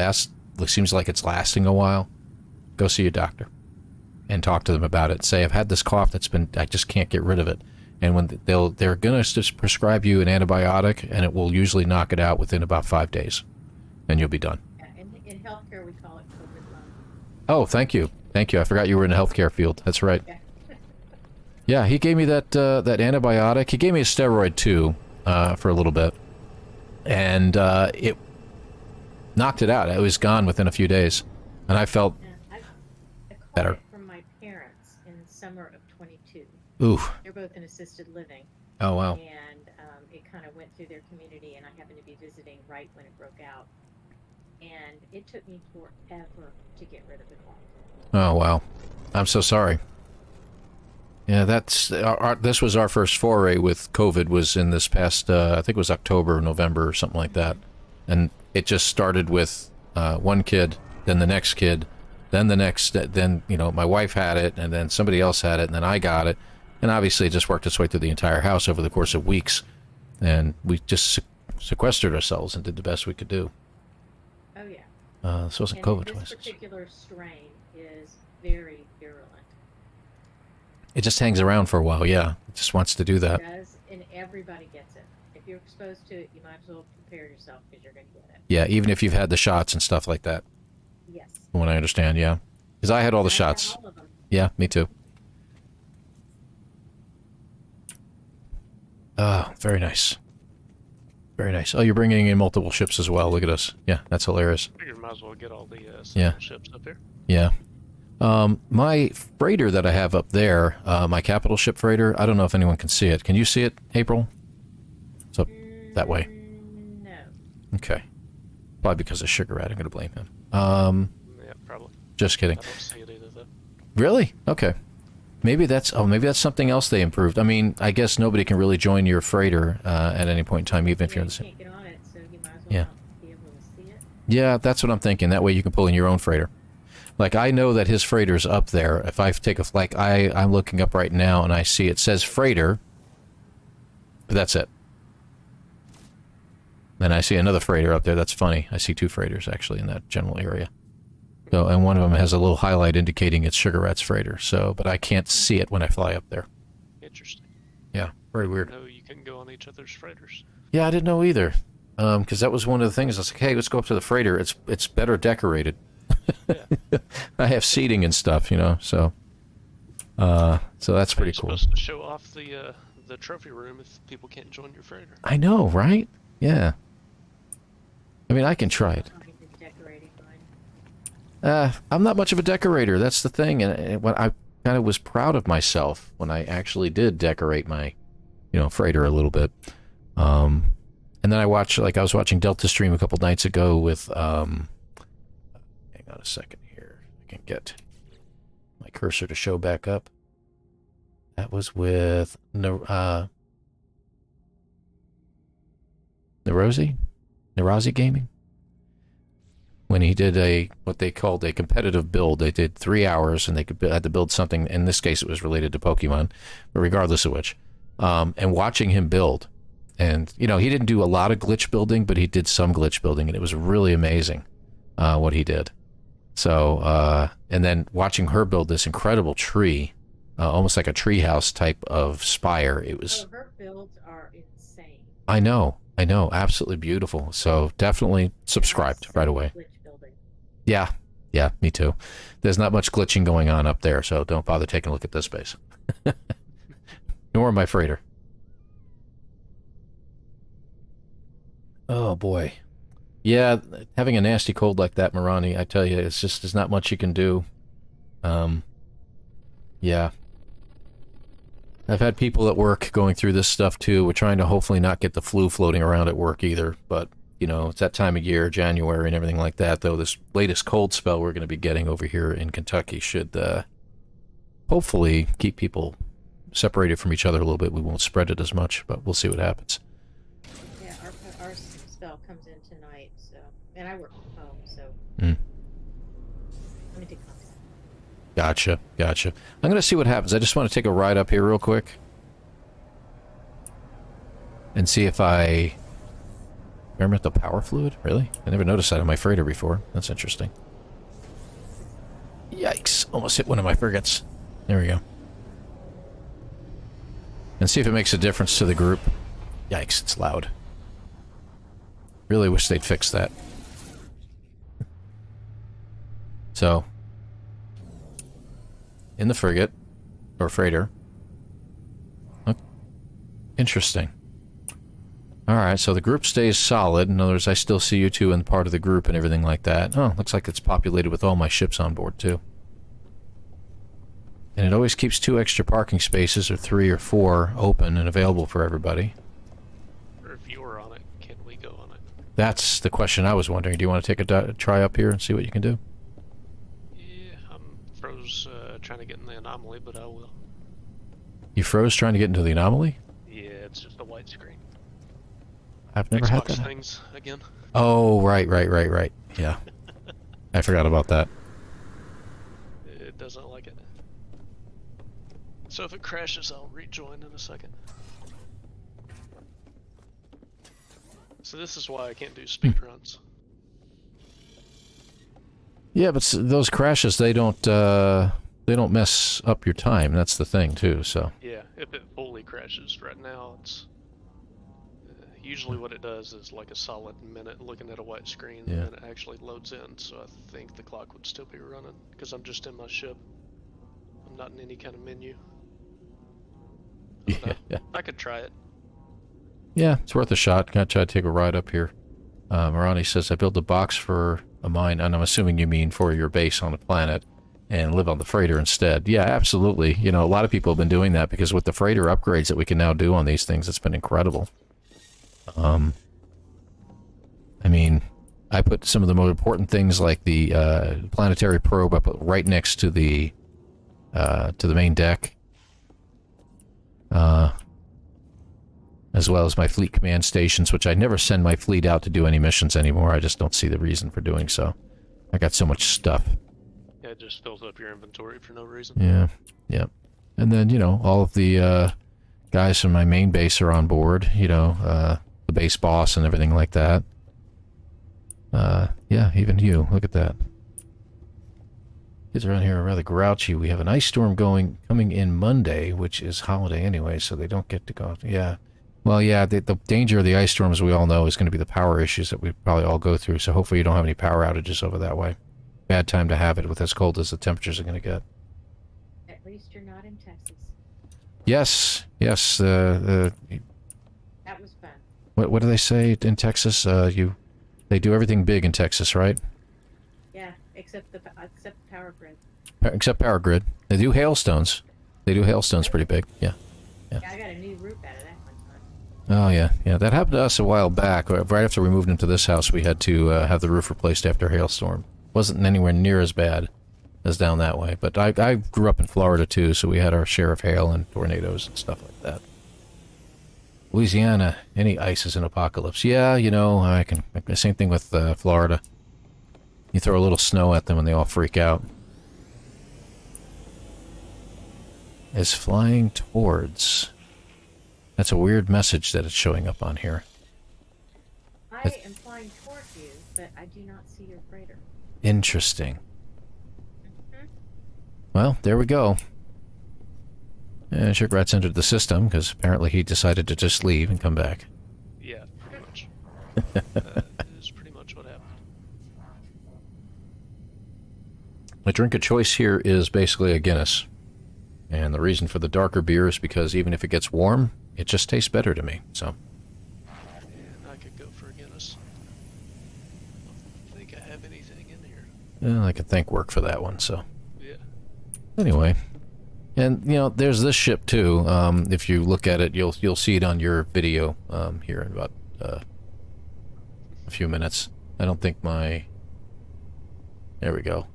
seems like it's lasting a while, go see your doctor and talk to them about it. Say, I've had this cough I just can't get rid of it. And when they're going to just prescribe you an antibiotic, and it will usually knock it out within about 5 days, and you'll be done. Yeah, in healthcare, we call it COVID lung. Oh, thank you. Thank you. I forgot you were in the healthcare field. That's right. Yeah. Yeah, he gave me that antibiotic. He gave me a steroid, too, for a little bit. And it knocked it out. It was gone within a few days. And I felt I caught better. it from my parents in summer of 22. Ooh. They're both in assisted living. Oh, wow. And it kind of went through their community, and I happened to be visiting right when it broke out. And it took me forever to get rid of it all. Oh, wow. I'm so sorry. Yeah, this was our first foray with COVID, was in this past, I think it was October, November, or something like that. And it just started with one kid, then the next kid, then the next, then, my wife had it, and then somebody else had it, and then I got it. And obviously it just worked its way through the entire house over the course of weeks. And we just sequestered ourselves and did the best we could do. Oh, yeah. This wasn't And COVID this twice. particular strain is very virulent. It just hangs around for a while, yeah. It just wants to do that. It does, and everybody gets it. If you're exposed to it, you might as well prepare yourself because you're going to get it. Yeah, even if you've had the shots and stuff like that. Yes. From what I understand, yeah. Because I had all the shots. All of them. Yeah, me too. Oh, very nice. Very nice. Oh, you're bringing in multiple ships as well. Look at us. Yeah, that's hilarious. I figured might as well get all the ships up here. Yeah. My freighter that I have up there, my capital ship freighter, I don't know if anyone can see it. Can you see it, April? It's up that way. No. Okay. Probably because of Sugar Rat. I'm going to blame him. Yeah, probably. Just kidding. I don't see it either, though. Really? Okay. Maybe that's something else they improved. I mean, I guess nobody can really join your freighter at any point in time, even if you're in the same. You can't get on it, so you might as well Yeah. not be able to see it. Yeah, that's what I'm thinking. That way you can pull in your own freighter. Like, I know that his freighter's up there. If I take I'm looking up right now and I see it says freighter, but that's it. Then I see another freighter up there. That's funny. I see two freighters actually in that general area. So, and one of them has a little highlight indicating it's Sugar Rat's freighter. So, but I can't see it when I fly up there. Interesting. Yeah, very weird. No, you can go on each other's freighters. Yeah, I didn't know either. Because that was one of the things. I was like, hey, let's go up to the freighter. It's better decorated. Yeah. I have seating and stuff, you know. So that's pretty cool. You're supposed to show off the trophy room if people can't join your freighter. I know, right? Yeah. I mean, I can try it. I'll be decorating mine. I'm not much of a decorator. That's the thing. And when I kind of was proud of myself when I actually did decorate my, freighter a little bit. And then I was watching Delta Stream a couple nights ago with, hang on a second here. I can get my cursor to show back up. That was with Narazi Gaming. When he did what they called a competitive build. They did 3 hours and they had to build something. In this case, it was related to Pokemon, but regardless of which. And watching him build. And, he didn't do a lot of glitch building, but he did some glitch building, and it was really amazing what he did. So, and then watching her build this incredible tree, almost like a treehouse type of spire. It was. Oh, her builds are insane. I know, absolutely beautiful. So definitely subscribed right away. Glitch building. Yeah, me too. There's not much glitching going on up there, so don't bother taking a look at this base. Nor my freighter. Oh boy. Yeah, having a nasty cold like that, Marani, I tell you, there's not much you can do. Yeah. I've had people at work going through this stuff too. We're trying to hopefully not get the flu floating around at work either, but it's that time of year, January and everything like that, though this latest cold spell we're going to be getting over here in Kentucky should hopefully keep people separated from each other a little bit. We won't spread it as much, but we'll see what happens. Yeah, our spell comes in tonight, so, and I work from home, so. Mm. Let me take contact. Gotcha. I'm going to see what happens. I just want to take a ride up here real quick and see if I remember the power fluid. Really? I never noticed that on my freighter before. That's interesting. Yikes. Almost hit one of my frigates. There we go. And see if it makes a difference to the group. Yikes, it's loud. Really wish they'd fix that. So, in the frigate, or freighter. Oh, interesting. Alright, so the group stays solid. In other words, I still see you two in part of the group and everything like that. Oh, looks like it's populated with all my ships on board, too. And it always keeps 2 extra parking spaces, or 3 or 4, open and available for everybody. Or if you're on it, can we go on it? That's the question I was wondering. Do you want to take a try up here and see what you can do? Yeah, I'm froze trying to get in the anomaly, but I will. You froze trying to get into the anomaly? Yeah, it's just a white screen. I've never had that. Xbox things again. Oh, right. Yeah. I forgot about that. It doesn't like it. So if it crashes, I'll rejoin in a second. So this is why I can't do speed runs. Yeah, but those crashes, they don't they don't mess up your time. That's the thing too. So Yeah, if it fully crashes right now, it's usually what it does is like a solid minute looking at a white screen, Yeah. and then it actually loads in. So I think the clock would still be running because I'm just in my ship. I'm not in any kind of menu. I don't know. yeah, I could try it. yeah, it's worth a shot. Gotta try to take a ride up here. Marani says I built a box for a mine, and I'm assuming you mean for your base on the planet, and live on the freighter instead. Yeah, absolutely. You know, a lot of people have been doing that because with the freighter upgrades that we can now do on these things, it's been incredible. I mean, I put some of the most important things like the planetary probe I put right next to the main deck, as well as my fleet command stations, which I never send my fleet out to do any missions anymore. I just don't see the reason for doing so. I got so much stuff. Yeah, it just fills up your inventory for no reason. Yeah, yeah. And then, you know, all of the guys from my main base are on board, you know, the base boss and everything like that. Yeah, even you. Look at that. Kids around here are rather grouchy. We have an ice storm coming in Monday, which is holiday anyway, so they don't get to go. Yeah. Well, yeah, the danger of the ice storms, we all know, is going to be the power issues that we probably all go through, so hopefully you don't have any power outages over that way. Bad time to have it with as cold as the temperatures are going to get. At least you're not in Texas. Yes, yes. That was fun. What do they say in Texas? They do everything big in Texas, right? Yeah, except the power grid. Except power grid. They do hailstones. They do hailstones pretty big. Yeah. Yeah, I got a new roof out of that one time. Oh yeah, yeah. That happened to us a while back. Right after we moved into this house, we had to have the roof replaced after a hailstorm. Wasn't anywhere near as bad as down that way. But I grew up in Florida too, so we had our share of hail and tornadoes and stuff like that. Louisiana, any ice is an apocalypse. Yeah, you know, the same thing with Florida. You throw a little snow at them and they all freak out. Is flying towards. That's a weird message that it's showing up on here. I am flying towards you, but I do not see your freighter. Interesting. Well, there we go. And Sugarrat's entered the system because apparently he decided to just leave and come back. Yeah, pretty much. That is pretty much what happened. My drink of choice here is basically a Guinness. And the reason for the darker beer is because even if it gets warm, it just tastes better to me, so. And I could go for a Guinness. I don't think I have anything in here. Well, I could thank work for that one, so. Yeah. Anyway. And, you know, there's this ship, too. If you look at it, you'll see it on your video here in about a few minutes. I don't think my... There we go.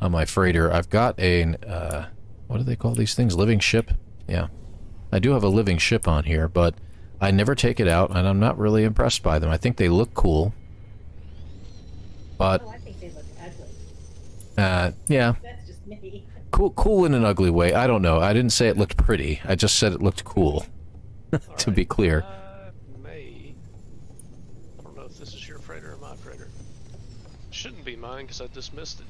On my freighter, I've got a... what do they call these things? Living ship? Yeah. I do have a living ship on here, but I never take it out, and I'm not really impressed by them. I think they look cool. But... Oh, I think they look ugly. Yeah. That's just me. Cool in an ugly way. I don't know. I didn't say it looked pretty. I just said it looked cool. To be clear. I don't know if this is your freighter or my freighter. It shouldn't be mine because I dismissed it.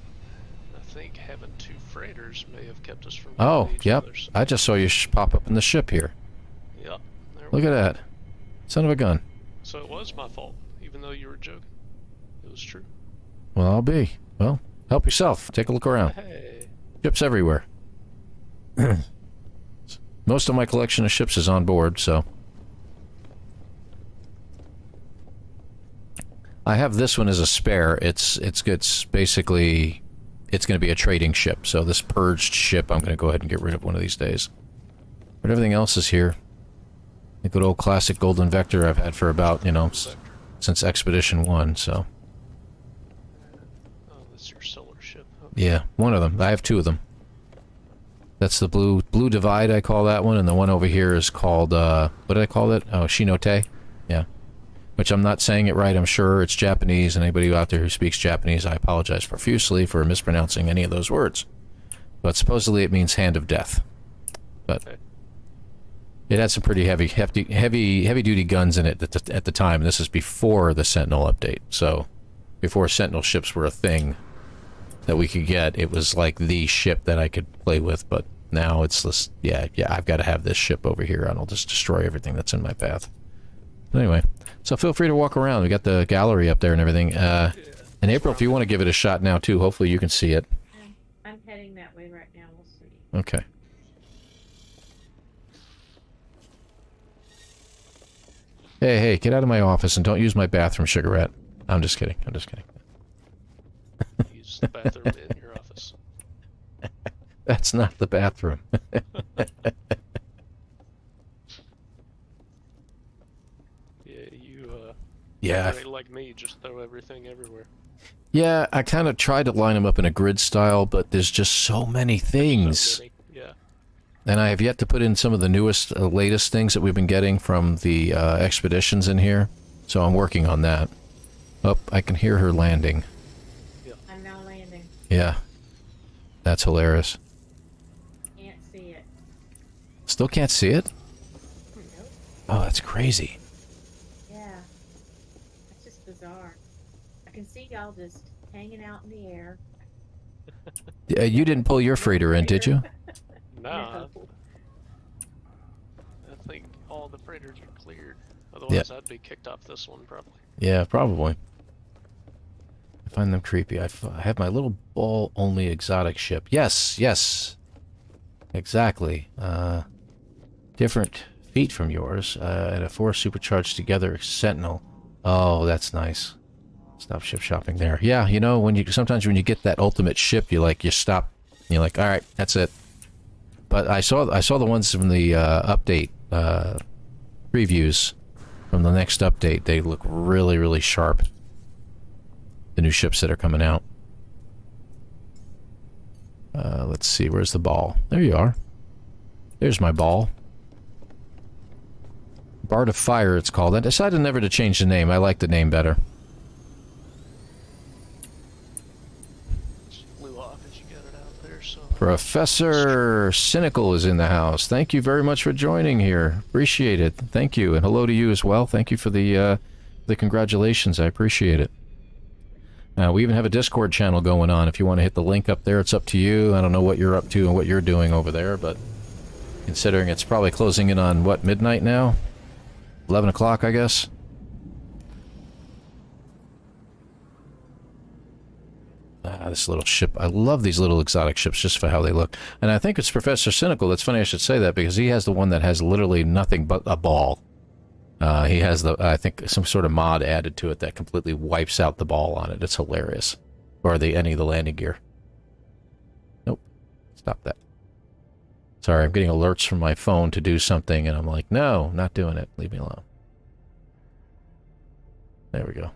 I think having two freighters may have kept us from Oh, each yep. other's. I just saw you pop up in the ship here. Yep. Look at that. Son of a gun. So it was my fault, even though you were joking. It was true. Well, I'll be. Well, help yourself. Take a look around. Hey. Ships everywhere. Most of my collection of ships is on board, so... I have this one as a spare. It's basically... It's going to be a trading ship, so this purged ship I'm going to go ahead and get rid of one of these days. But everything else is here. The good old classic Golden Vector I've had for about, you know, since Expedition 1, so... Oh, that's your solar ship. Okay. Yeah, one of them. I have two of them. That's the blue divide, I call that one, and the one over here is called, what did I call it? Oh, Shinote? Yeah. Which I'm not saying it right, I'm sure. It's Japanese, and anybody out there who speaks Japanese, I apologize profusely for mispronouncing any of those words. But supposedly it means hand of death. But it had some pretty heavy-duty guns in it at the time. This is before the Sentinel update, so before Sentinel ships were a thing. that we could get, it was like the ship that I could play with, but now it's this, yeah, I've got to have this ship over here, and I'll just destroy everything that's in my path. But anyway, so feel free to walk around. We got the gallery up there and everything. And April, if you want to give it a shot now, too, hopefully you can see it. I'm heading that way right now. We'll see. Okay. Hey, get out of my office and don't use my bathroom, Sugarette. I'm just kidding. I'm just kidding. Use the bathroom in your office. That's not the bathroom. Yeah. Like me, just throw everything everywhere. Yeah, I kind of tried to line them up in a grid style, but there's just so many things. So many. Yeah. And I have yet to put in some of the newest, latest things that we've been getting from the expeditions in here. So I'm working on that. Oh, I can hear her landing. Yeah. I'm now landing. Yeah. That's hilarious. Can't see it. Still can't see it? Nope. Oh, that's crazy. Bizarre. I can see y'all just hanging out in the air. You didn't pull your freighter in, did you? Nah. No. I think all the freighters are cleared. Otherwise, I'd be kicked off this one, probably. Yeah, probably. I find them creepy. I have my little ball-only exotic ship. Yes. Exactly. Different feet from yours. And a 4 supercharged together Sentinel. Oh, that's nice. Stop ship shopping there. Yeah, you know, sometimes when you get that ultimate ship, you stop. You're like, all right, that's it. But I saw the ones from the update previews from the next update. They look really, really sharp. The new ships that are coming out. Let's see, where's the ball? There you are. There's my ball. Bard of Fire, it's called. I decided never to change the name. I like the name better. Flew off as you got it out there, so... Professor Cynical is in the house. Thank you very much for joining here. Appreciate it. Thank you, and hello to you as well. Thank you for the congratulations. I appreciate it. We even have a Discord channel going on. If you want to hit the link up there, it's up to you. I don't know what you're up to and what you're doing over there, but considering it's probably closing in on, what, midnight now? 11 o'clock, I guess. This little ship. I love these little exotic ships just for how they look. And I think it's Professor Cynical. That's funny I should say that, because he has the one that has literally nothing but a ball. He has I think, some sort of mod added to it that completely wipes out the ball on it. It's hilarious. Or any of the landing gear. Nope. Stop that. Sorry, I'm getting alerts from my phone to do something, and I'm like, no, not doing it. Leave me alone. There we go.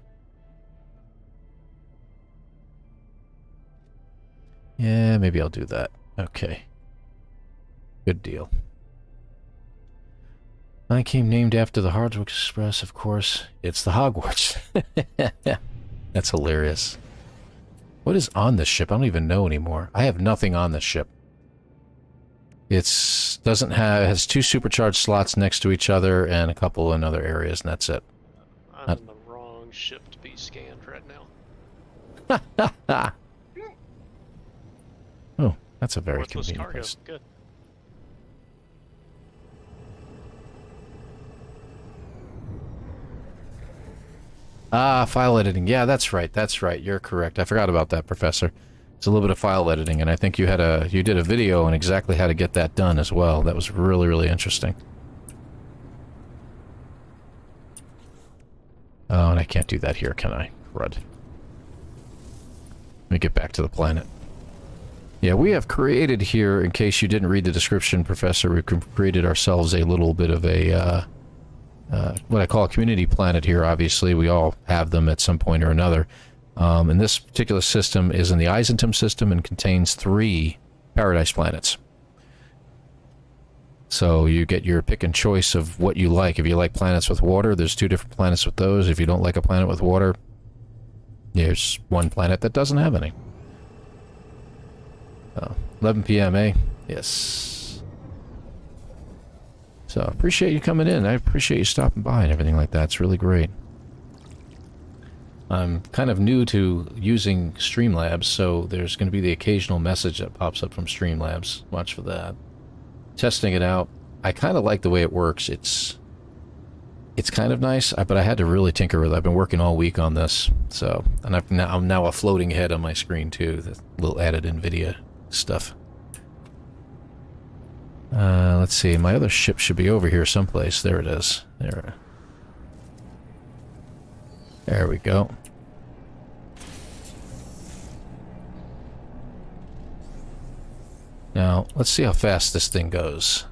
Yeah, maybe I'll do that. Okay. Good deal. I came named after the Hardwick Express, of course. It's the Hogwarts. That's hilarious. What is on this ship? I don't even know anymore. I have nothing on this ship. It has 2 supercharged slots next to each other and a couple in other areas, and that's it. I'm the wrong ship to be scanned right now. Oh, that's a very Worthless convenient cargo. place. Good. Ah, file editing. Yeah, that's right. That's right. You're correct. I forgot about that, Professor. It's a little bit of file editing, and I think you did a video on exactly how to get that done as well. That was really, really interesting. Oh, and I can't do that here, can I? Crud. Let me get back to the planet. Yeah, we have created here, in case you didn't read the description, Professor, we created ourselves a little bit of a, what I call a community planet here, obviously. We all have them at some point or another. And this particular system is in the Eisentum system and contains 3 paradise planets. So you get your pick and choice of what you like. If you like planets with water, there's 2 different planets with those. If you don't like a planet with water, there's 1 planet that doesn't have any. 11 p.m., eh? Yes. So, appreciate you coming in. I appreciate you stopping by and everything like that. It's really great. I'm kind of new to using Streamlabs, so there's going to be the occasional message that pops up from Streamlabs. Watch for that. Testing it out. I kind of like the way it works. It's kind of nice, but I had to really tinker with it. I've been working all week on this, so, and I'm now a floating head on my screen too, the little added NVIDIA stuff. Let's see, my other ship should be over here someplace. There it is. There we go. Now, let's see how fast this thing goes.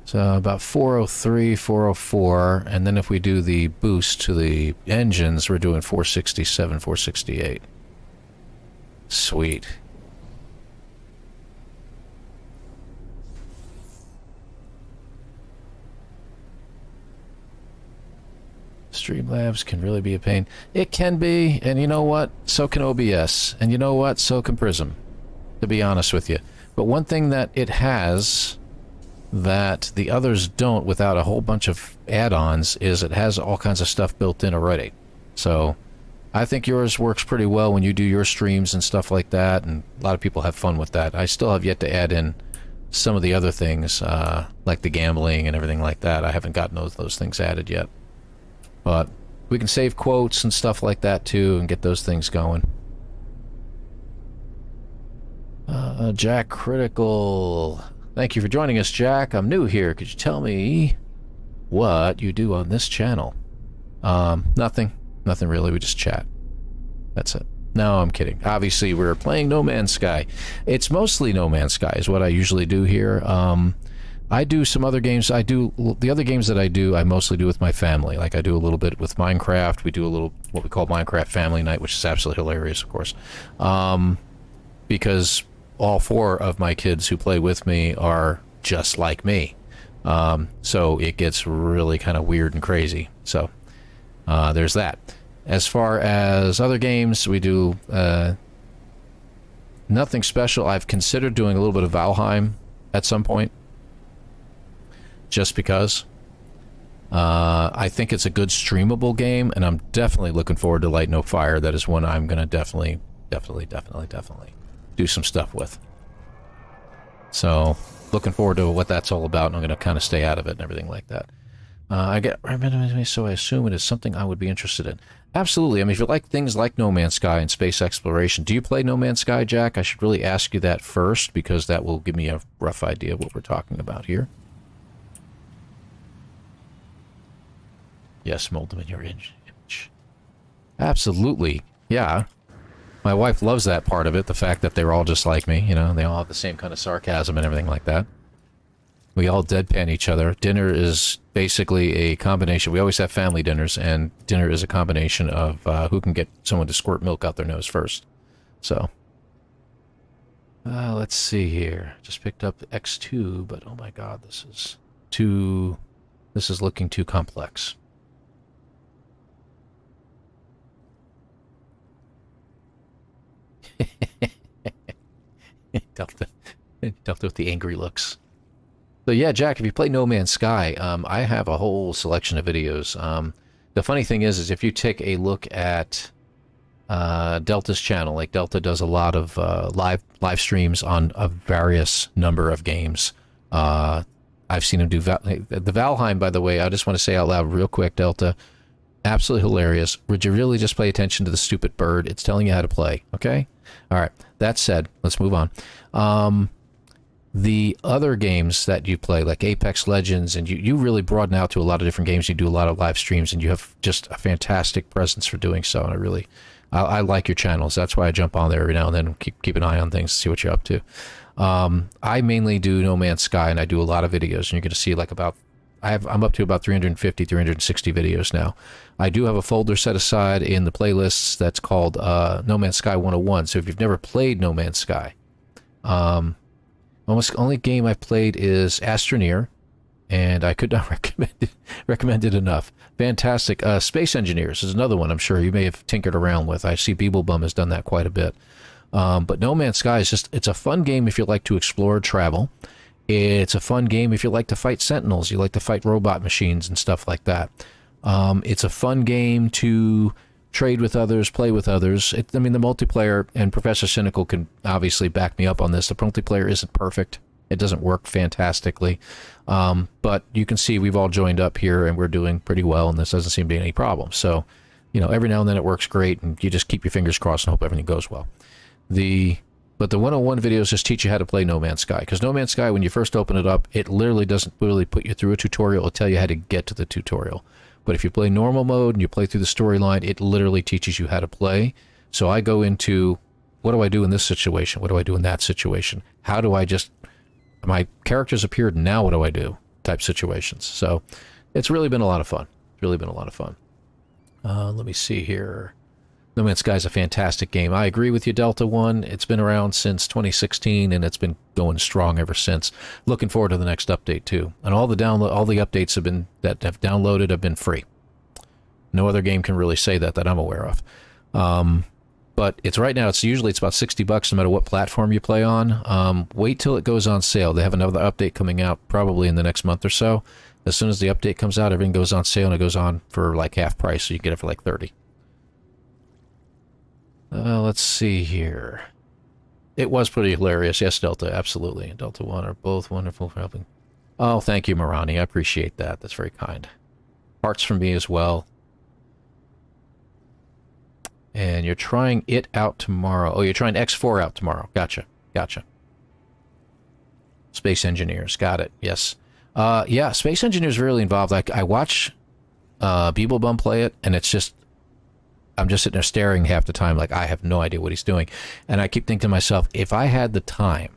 So about 403, 404, and then if we do the boost to the engines, we're doing 467, 468. Sweet. Streamlabs can really be a pain. It can be, and you know what? So can OBS. And you know what? So can Prism, to be honest with you. But one thing that it has that the others don't without a whole bunch of add-ons is it has all kinds of stuff built in already. So I think yours works pretty well when you do your streams and stuff like that, and a lot of people have fun with that. I still have yet to add in some of the other things, like the gambling and everything like that. I haven't gotten those things added yet. But we can save quotes and stuff like that too and get those things going. Jack Critical. Thank you for joining us, Jack. I'm new here. Could you tell me what you do on this channel? Nothing. Nothing really. We just chat. That's it. No, I'm kidding. Obviously, we're playing No Man's Sky. It's mostly No Man's Sky is what I usually do here. I do some other games. The other games that I do, I mostly do with my family. Like I do a little bit with Minecraft. We do a little, what we call Minecraft Family Night, which is absolutely hilarious, of course. Because all 4 of my kids who play with me are just like me. So it gets really kind of weird and crazy. So there's that. As far as other games, we do nothing special. I've considered doing a little bit of Valheim at some point. Just because I think it's a good streamable game, and I'm definitely looking forward to Light No Fire. That is one I'm going to definitely do some stuff with. So, looking forward to what that's all about, and I'm going to kind of stay out of it and everything like that. So I assume it is something I would be interested in. Absolutely. I mean, if you like things like No Man's Sky and space exploration, do you play No Man's Sky, Jack? I should really ask you that first, because that will give me a rough idea of what we're talking about here. Yes, mold them in your image. Absolutely, yeah. My wife loves that part of it, the fact that they're all just like me, you know, they all have the same kind of sarcasm and everything like that. We all deadpan each other. Dinner is basically a combination. We always have family dinners, and dinner is a combination of who can get someone to squirt milk out their nose first. So, let's see here. Just picked up X2, but oh my god, this is looking too complex. Delta with the angry looks. So yeah, Jack, if you play No Man's Sky, I have a whole selection of videos. The funny thing is if you take a look at Delta's channel, like Delta does a lot of live streams on a various number of games. I've seen him do the Valheim, by the way. I just want to say out loud real quick, Delta, absolutely hilarious. Would you really just pay attention to the stupid bird? It's telling you how to play, okay? All right, that said, let's move on. The other games that you play, like Apex Legends, and you really broaden out to a lot of different games. You do a lot of live streams, and you have just a fantastic presence for doing so, and I like your channels. That's why I jump on there every now and then and keep an eye on things, see what you're up to. I mainly do No Man's Sky, and I do a lot of videos, and you're going to see like I'm up to about 350, 360 videos now. I do have a folder set aside in the playlists that's called No Man's Sky 101. So if you've never played No Man's Sky, almost the only game I've played is Astroneer, and I could not recommend it enough. Fantastic. Space Engineers is another one I'm sure you may have tinkered around with. I see Beeblebum has done that quite a bit. But No Man's Sky is it's a fun game if you like to explore, travel. It's a fun game if you like to fight sentinels, you like to fight robot machines and stuff like that. It's a fun game to trade with others, play with others. I mean, the multiplayer, and Professor Cynical can obviously back me up on this, the multiplayer isn't perfect. It doesn't work fantastically. But you can see we've all joined up here, and we're doing pretty well, and this doesn't seem to be any problem. So, you know, every now and then it works great, and you just keep your fingers crossed and hope everything goes well. But the 101 videos just teach you how to play No Man's Sky. Because No Man's Sky, when you first open it up, it literally doesn't really put you through a tutorial. It'll tell you how to get to the tutorial. But if you play normal mode and you play through the storyline, it literally teaches you how to play. So I go into, what do I do in this situation? What do I do in that situation? How do I just, my characters appeared, now what do I do? Type situations. So it's really been a lot of fun. It's really been a lot of fun. Let me see here. No Man's Sky is a fantastic game. I agree with you, Delta One. It's been around since 2016, and it's been going strong ever since. Looking forward to the next update too. And all the updates that have downloaded have been free. No other game can really say that I'm aware of. But it's right now. It's about $60 no matter what platform you play on. Wait till it goes on sale. They have another update coming out probably in the next month or so. As soon as the update comes out, everything goes on sale, and it goes on for like half price, so you get it for like $30. Let's see here. It was pretty hilarious. Yes, Delta, absolutely. And Delta One are both wonderful for helping. Oh, thank you, Marani. I appreciate that. That's very kind. Hearts from me as well. And you're trying it out tomorrow. Oh, you're trying X4 out tomorrow. Gotcha. Gotcha. Space Engineers. Got it. Yes. Yeah, Space Engineers really involved. I watch Beeblebum play it, and it's just, I'm just sitting there staring half the time like I have no idea what he's doing. And I keep thinking to myself, if I had the time,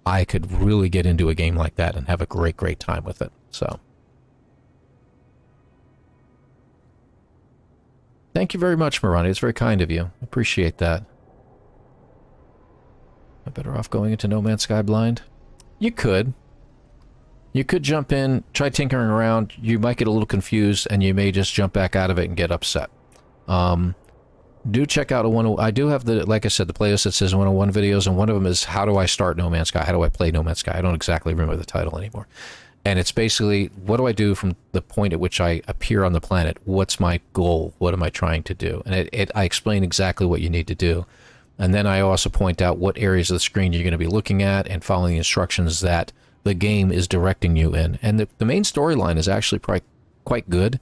I could really get into a game like that and have a great, great time with it. So, thank you very much, Marani. It's very kind of you. Appreciate that. I'm better off going into No Man's Sky blind? You could. You could jump in, try tinkering around. You might get a little confused, and you may just jump back out of it and get upset. Do check out I do have like I said, the playlist that says 101 videos, and one of them is how do I start No Man's Sky? How do I play No Man's Sky? I don't exactly remember the title anymore. And it's basically, what do I do from the point at which I appear on the planet? What's my goal? What am I trying to do? And I explain exactly what you need to do. And then I also point out what areas of the screen you're going to be looking at and following the instructions that the game is directing you in. And the main storyline is actually quite good.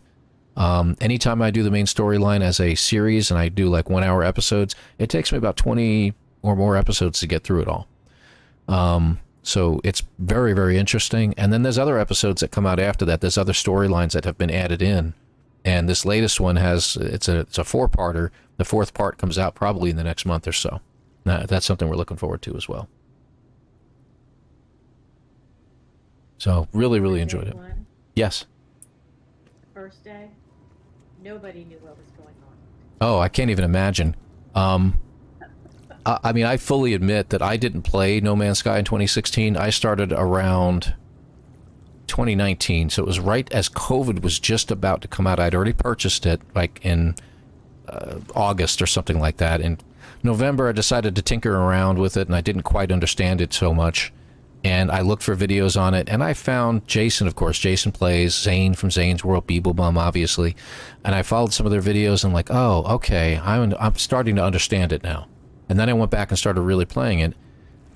Anytime I do the main storyline as a series and I do like 1 hour episodes, it takes me about 20 or more episodes to get through it all. So it's very, very interesting. And then there's other episodes that come out after that. There's other storylines that have been added in. And this latest one it's a 4-parter. The 4th part comes out probably in the next month or so. That's something we're looking forward to as well. So really, really enjoyed it. Yes. First day, nobody knew what was going on. Oh, I can't even imagine. I mean, I fully admit that I didn't play No Man's Sky in 2016. I started around 2019, so it was right as COVID was just about to come out. I'd already purchased it, like in August or something like that. In November, I decided to tinker around with it, and I didn't quite understand it so much. And I looked for videos on it, and I found Jason, of course. Jason plays, Zane from Zane's World, Beeblebum, obviously. And I followed some of their videos, and like, oh, okay, I'm starting to understand it now. And then I went back and started really playing it,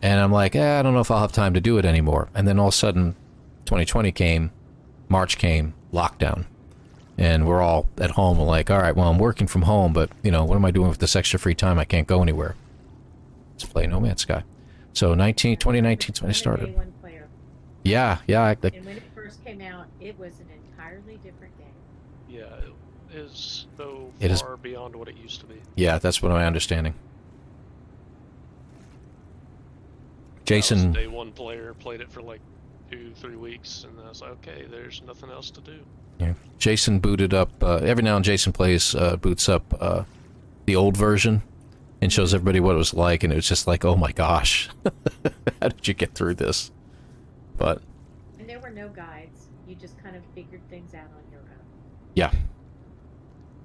and I'm like, I don't know if I'll have time to do it anymore. And then all of a sudden, 2020 came, March came, lockdown. And we're all at home, we're like, all right, well, I'm working from home, but, you know, what am I doing with this extra free time? I can't go anywhere. Let's play No Man's Sky. So 2019 is when I started. Yeah. And when it first came out, it was an entirely different game. Yeah, it is so far beyond what it used to be. Yeah, that's what my understanding. Jason. I was a day one player, played it for like 2-3 weeks, and I was like, okay, there's nothing else to do. Yeah. Jason booted up, every now and then Jason boots up the old version and shows everybody what it was like, and it was just like, oh my gosh, how did you get through this? But and there were no guides. You just kind of figured things out on your own. Yeah.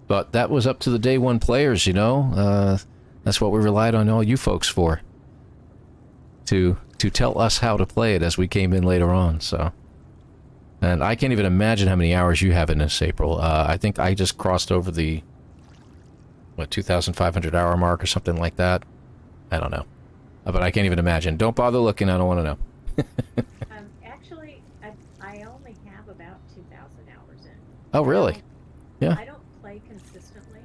But that was up to the day one players, you know. That's what we relied on all you folks for. To tell us how to play it as we came in later on, so. And I can't even imagine how many hours you have in this, April. I think I just crossed over the, 2,500 hour mark or something like that. I don't know. But I can't even imagine. Don't bother looking. I don't want to know. Actually, I only have about 2,000 hours in. Oh, really? Yeah. I don't play consistently,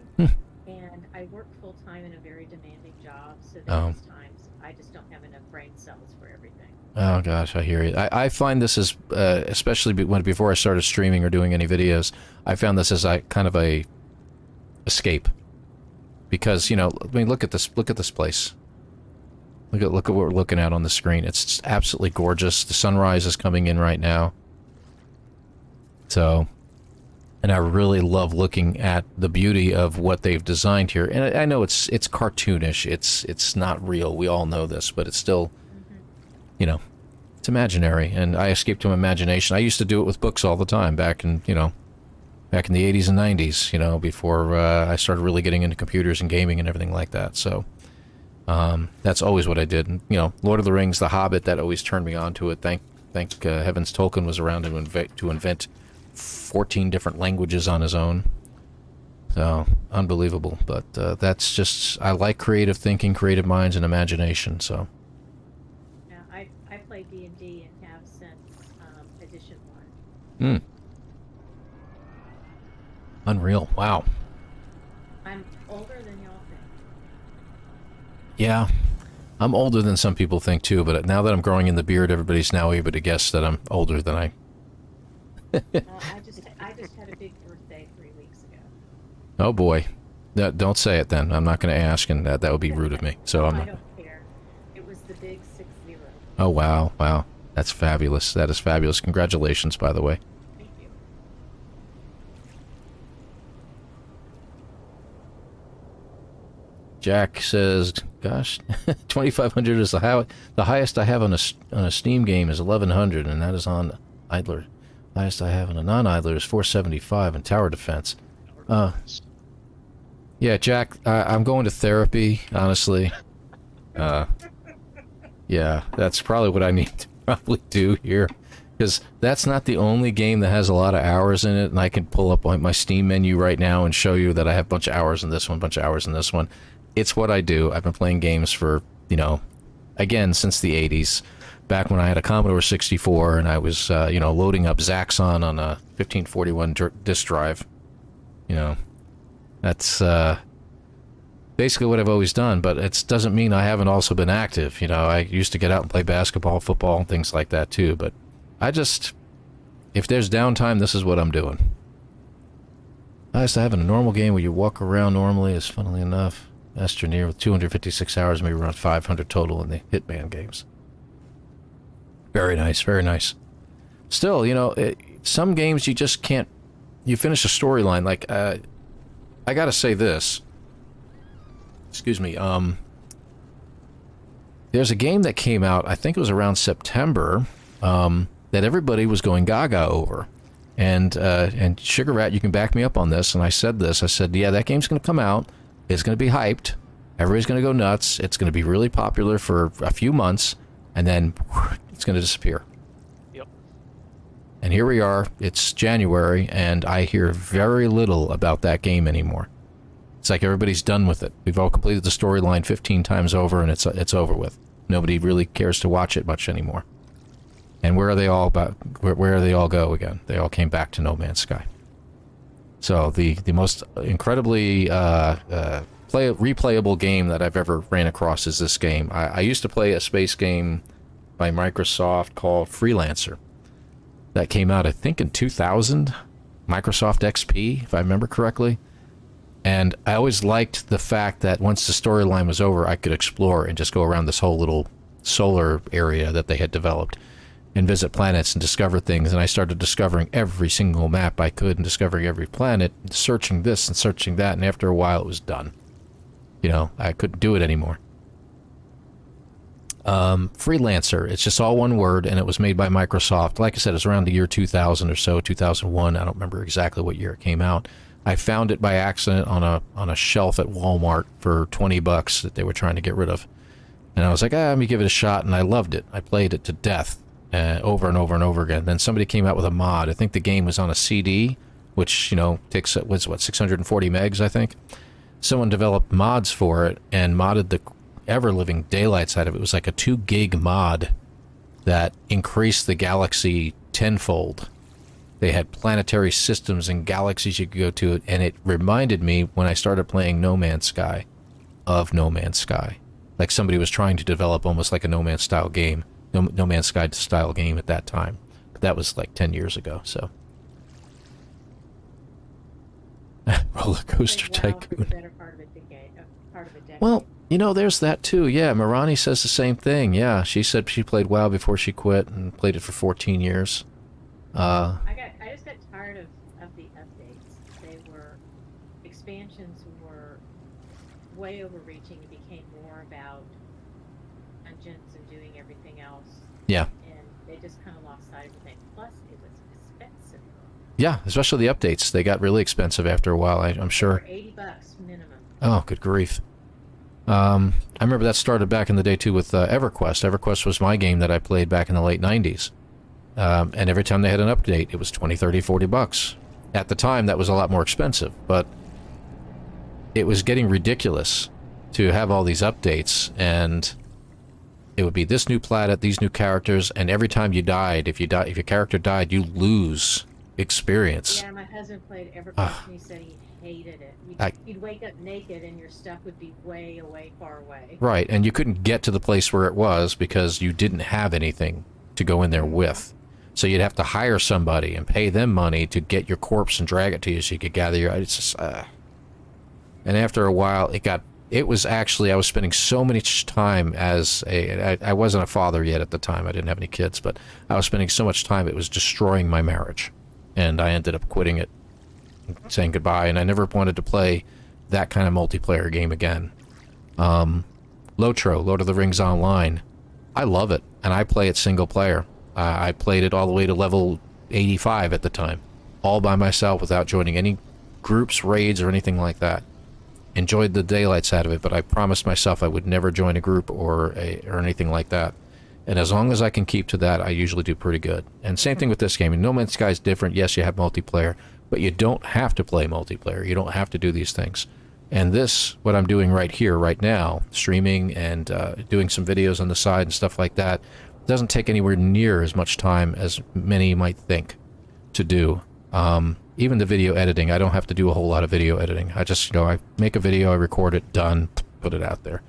and I work full-time in a very demanding job, so there's times I just don't have enough brain cells for everything. Oh gosh, I hear you. I find this as, especially before I started streaming or doing any videos, I found this as kind of a escape. Because, I mean, look at this place. Look at what we're looking at on the screen. It's absolutely gorgeous. The sunrise is coming in right now. So, and I really love looking at the beauty of what they've designed here. And I know it's cartoonish. It's not real. We all know this, but it's still, it's imaginary. And I escape to imagination. I used to do it with books all the time back in, back in the 80s and 90s, before I started really getting into computers and gaming and everything like that. So, that's always what I did. And, Lord of the Rings, The Hobbit, that always turned me on to it. Thank heavens Tolkien was around to invent 14 different languages on his own. So, unbelievable. But that's just, I like creative thinking, creative minds, and imagination, so. Yeah, I play D&D and have since Edition 1. Unreal. Wow. I'm older than y'all think. Yeah. I'm older than some people think, too, but now that I'm growing in the beard, everybody's now able to guess that I'm older than I... I just had a big birthday 3 weeks ago. Oh, boy. Don't say it, then. I'm not going to ask, and that would be rude of me. So I don't care. It was the big 6-0. Oh, wow. Wow. That's fabulous. That is fabulous. Congratulations, by the way. Thank you. Jack says, gosh, 2,500 is the highest I have on a Steam game is 1,100, and that is on Idler. Highest I have on a non-Idler is 475 in Tower Defense. Yeah, Jack, I'm going to therapy, honestly. Yeah, that's probably what I need to probably do here. Because that's not the only game that has a lot of hours in it, and I can pull up my Steam menu right now and show you that I have a bunch of hours in this one, bunch of hours in this one. It's what I do. I've been playing games for, again, since the 80s. Back when I had a Commodore 64 and I was, loading up Zaxxon on a 1541 disk drive. That's basically what I've always done, but it doesn't mean I haven't also been active. I used to get out and play basketball, football, and things like that too, but if there's downtime, this is what I'm doing. Highest I have in a normal game where you walk around normally is, funnily enough, Astroneer with 256 hours, maybe around 500 total in the Hitman games. Very nice, very nice. Still, some games you just can't... You finish a storyline, like, I gotta say this. Excuse me, there's a game that came out, I think it was around September, that everybody was going gaga over. And Sugar Rat, you can back me up on this, and I said this, yeah, that game's gonna come out, it's gonna be hyped, everybody's gonna go nuts, it's gonna be really popular for a few months, and then it's gonna disappear. Yep. And here we are, it's January, and I hear very little about that game anymore. It's like everybody's done with it. We've all completed the storyline 15 times over, and it's over with. Nobody really cares to watch it much anymore. And where are they all where do they all go again? They all came back to No Man's Sky. So the most incredibly replayable game that I've ever ran across is this game. I used to play a space game by Microsoft called Freelancer. That came out, I think, in 2000. Microsoft XP, if I remember correctly. And I always liked the fact that once the storyline was over, I could explore and just go around this whole little solar area that they had developed and visit planets and discover things. And I started discovering every single map I could and discovering every planet, searching this and searching that. And after a while, it was done. I couldn't do it anymore. Freelancer, it's just all one word, and it was made by Microsoft. Like I said, it's around the year 2000 or so, 2001. I don't remember exactly what year it came out. I found it by accident on a shelf at Walmart for $20 that they were trying to get rid of. And I was like, let me give it a shot, and I loved it. I played it to death. over and over and over again. Then somebody came out with a mod. I think the game was on a CD, which, you know, was what, 640 megs, I think. Someone developed mods for it and modded the ever-living daylights out of it. It was like a 2 gig mod that increased the galaxy tenfold. They had planetary systems and galaxies you could go to, and it reminded me, when I started playing No Man's Sky, of No Man's Sky. Like somebody was trying to develop almost like a No Man's style game, No Man's Sky style game at that time. But that was like 10 years ago, so. Roller Coaster Tycoon. Well, you know, there's that too. Yeah, Marani says the same thing. Yeah, she said she played WoW before she quit and played it for 14 years. I just got tired of the updates. Expansions were way overreaching. It became more about dungeons and doing everything else. Yeah. And they just kind of lost sight of the thing. Plus, it was expensive. Yeah, especially the updates. They got really expensive after a while, I'm sure. $80 minimum. Oh, good grief. I remember that started back in the day too with EverQuest. EverQuest was my game that I played back in the late 90s. And every time they had an update, it was 20, 30, 40 bucks. At the time, that was a lot more expensive, but it was getting ridiculous to have all these updates, and it would be this new planet, these new characters, and every time you died, if your character died, you lose experience. Yeah, my husband played EverQuest and he said he hated it. You'd wake up naked and your stuff would be way away, far away. Right, and you couldn't get to the place where it was because you didn't have anything to go in there with. So you'd have to hire somebody and pay them money to get your corpse and drag it to you so you could gather your... It's just... And after a while, I was spending so much time as I wasn't a father yet at the time. I didn't have any kids, but I was spending so much time, it was destroying my marriage. And I ended up quitting it, saying goodbye, and I never wanted to play that kind of multiplayer game again. Lotro, Lord of the Rings Online, I love it, and I play it single player. I played it all the way to level 85 at the time, all by myself without joining any groups, raids, or anything like that. Enjoyed the daylights out of it, but I promised myself I would never join a group or anything like that. And as long as I can keep to that, I usually do pretty good. And same thing with this game. No Man's Sky is different. Yes, you have multiplayer, but you don't have to play multiplayer. You don't have to do these things. And this, what I'm doing right here, right now, streaming and doing some videos on the side and stuff like that, doesn't take anywhere near as much time as many might think to do. Even the video editing, I don't have to do a whole lot of video editing. I just, I make a video, I record it, done, put it out there.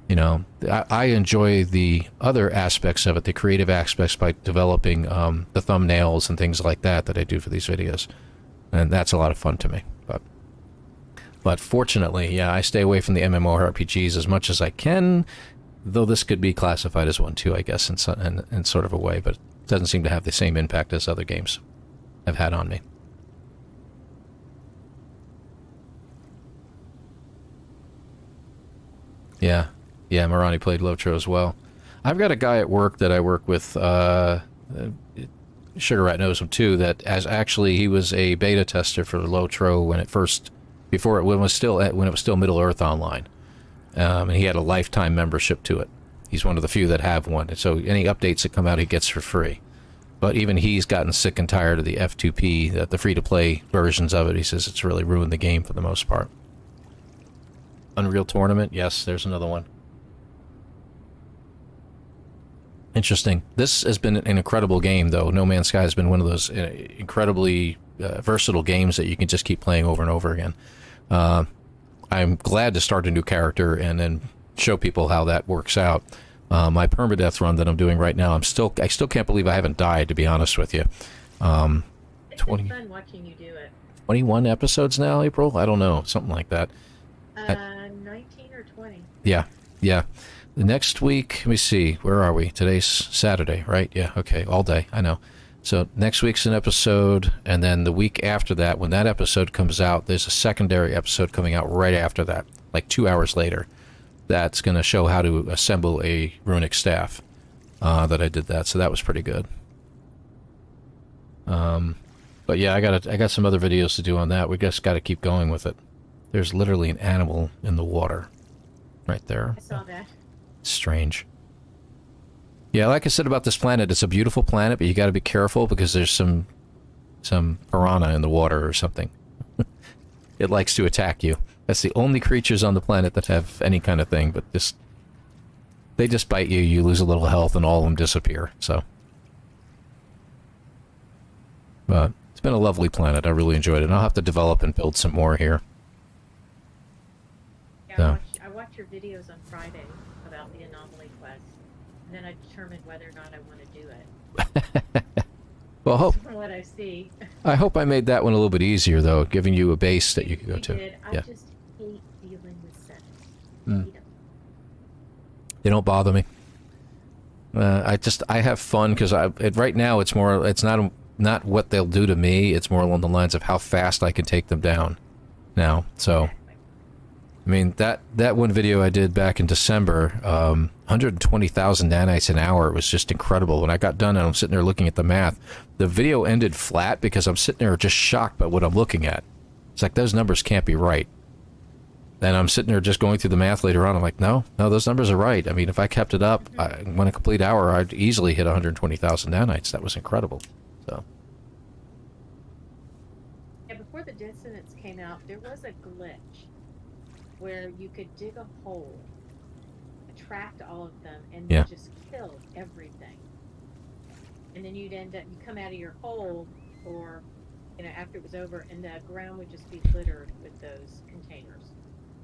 I enjoy the other aspects of it, the creative aspects, by developing the thumbnails and things like that I do for these videos. And that's a lot of fun to me. But fortunately, yeah, I stay away from the MMORPGs as much as I can, though this could be classified as one too, I guess, in sort of a way, but it doesn't seem to have the same impact as other games have had on me. Yeah. Yeah, Marani played Lotro as well. I've got a guy at work that I work with, Sugar Rat knows him too, that he was a beta tester for Lotro when it was still Middle Earth Online. And he had a lifetime membership to it. He's one of the few that have one. So any updates that come out, he gets for free. But even he's gotten sick and tired of the F2P, the free-to-play versions of it. He says it's really ruined the game for the most part. Unreal Tournament, yes, there's another one. Interesting. This has been an incredible game, though. No Man's Sky has been one of those incredibly versatile games that you can just keep playing over and over again. I'm glad to start a new character and then show people how that works out. My permadeath run that I'm doing right now, I still can't believe I haven't died, to be honest with you. It's been fun watching you do it. 21 episodes now, April? I don't know, something like that. 19 or 20. Yeah. The next week, let me see, where are we? Today's Saturday, right? Yeah, okay, all day, I know. So next week's an episode, and then the week after that, when that episode comes out, there's a secondary episode coming out right after that, like 2 hours later. That's going to show how to assemble a runic staff that I did that, so that was pretty good. But yeah, I got some other videos to do on that. We just got to keep going with it. There's literally an animal in the water right there. I saw that. Strange. Yeah, like I said about this planet, it's a beautiful planet, but you got to be careful because there's some piranha in the water or something. It likes to attack you. That's the only creatures on the planet that have any kind of thing, but they just bite you, you lose a little health, and all of them disappear, so. But it's been a lovely planet. I really enjoyed it. And I'll have to develop and build some more here. Yeah, So. I watched your videos on Friday about the anomaly quest, and then I determined whether or not I want to do it. Well, From what I see. I hope I made that one a little bit easier, though, giving you a base that you could go to. Did. I Yeah. just hate dealing with settings. Mm. They don't bother me. I have fun because right now it's not what they'll do to me. It's more along the lines of how fast I can take them down now. So, I mean, that one video I did back in December, 120,000 nanites an hour, was just incredible. When I got done and I'm sitting there looking at the math, the video ended flat because I'm sitting there just shocked by what I'm looking at. It's like, those numbers can't be right. And I'm sitting there just going through the math later on. I'm like, no, those numbers are right. I mean, if I kept it up, in a complete hour, I'd easily hit 120,000 nanites. That was incredible. So. Yeah, before the dissonance came out, there was a glitch where you could dig a hole, attract all of them, and Yeah. just kill everything. And then you'd end up, you come out of your hole, or, after it was over, and the ground would just be littered with those containers.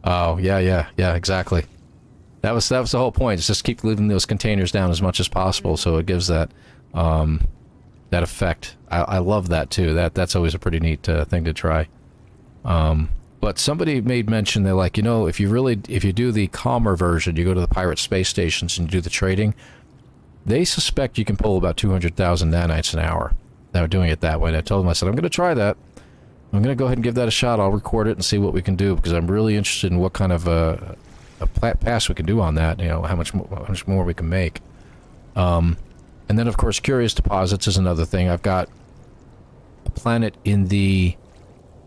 Oh, yeah, exactly. That was the whole point. Is just keep leaving those containers down as much as possible, so it gives that that effect. I love that too. That's always a pretty neat thing to try. But somebody made mention, they're like, if you do the calmer version, you go to the pirate space stations and do the trading, they suspect you can pull about 200,000 nanites an hour. Now doing it that way. And I told them, I said, I'm going to try that. I'm going to go ahead and give that a shot. I'll record it and see what we can do, because I'm really interested in what kind of a pass we can do on that, how much more we can make. And then, of course, curious deposits is another thing. I've got a planet in the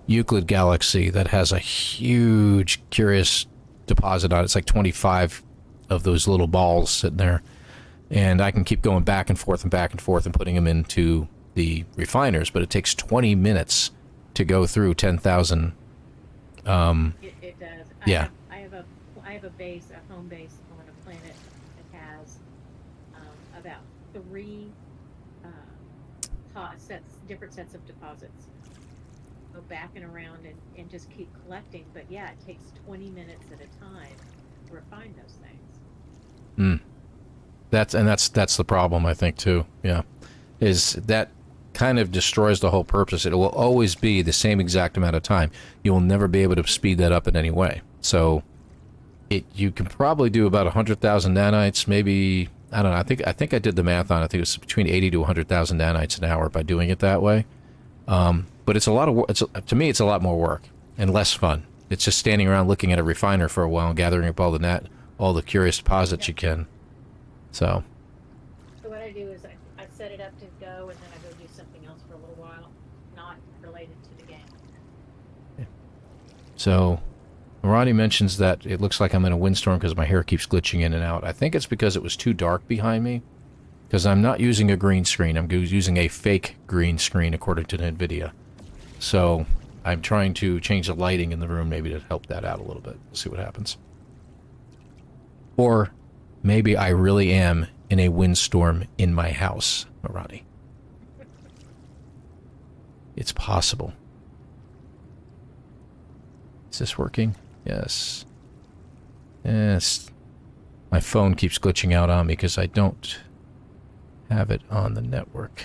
Euclid galaxy that has a huge curious deposit on it. It's like 25 of those little balls sitting there. And I can keep going back and forth and putting them into the refiners, but it takes 20 minutes to go through 10,000. It does. Yeah. I have a base, a home base on a planet that has about 3 different sets of deposits. Go back and around and just keep collecting. But yeah, it takes 20 minutes at a time to refine those things. That's the problem, I think, too. Yeah. Is that kind of destroys the whole purpose. It will always be the same exact amount of time. You will never be able to speed that up in any way. So you can probably do about 100,000 nanites, maybe, I don't know, I think I did the math on it. I think it was between 80 to 100,000 nanites an hour by doing it that way. But it's a lot of work. To me, it's a lot more work and less fun. It's just standing around looking at a refiner for a while and gathering up all the curious deposits you can. So what I do is I set it up to go, and then I go do something else for a little while, not related to the game. Yeah. So Ronnie mentions that it looks like I'm in a windstorm because my hair keeps glitching in and out. I think it's because it was too dark behind me, because I'm not using a green screen. I'm using a fake green screen according to NVIDIA. So I'm trying to change the lighting in the room maybe to help that out a little bit. We'll see what happens. Or maybe I really am in a windstorm in my house, Ronnie. It's possible. Is this working? Yes. Yes. My phone keeps glitching out on me because I don't have it on the network.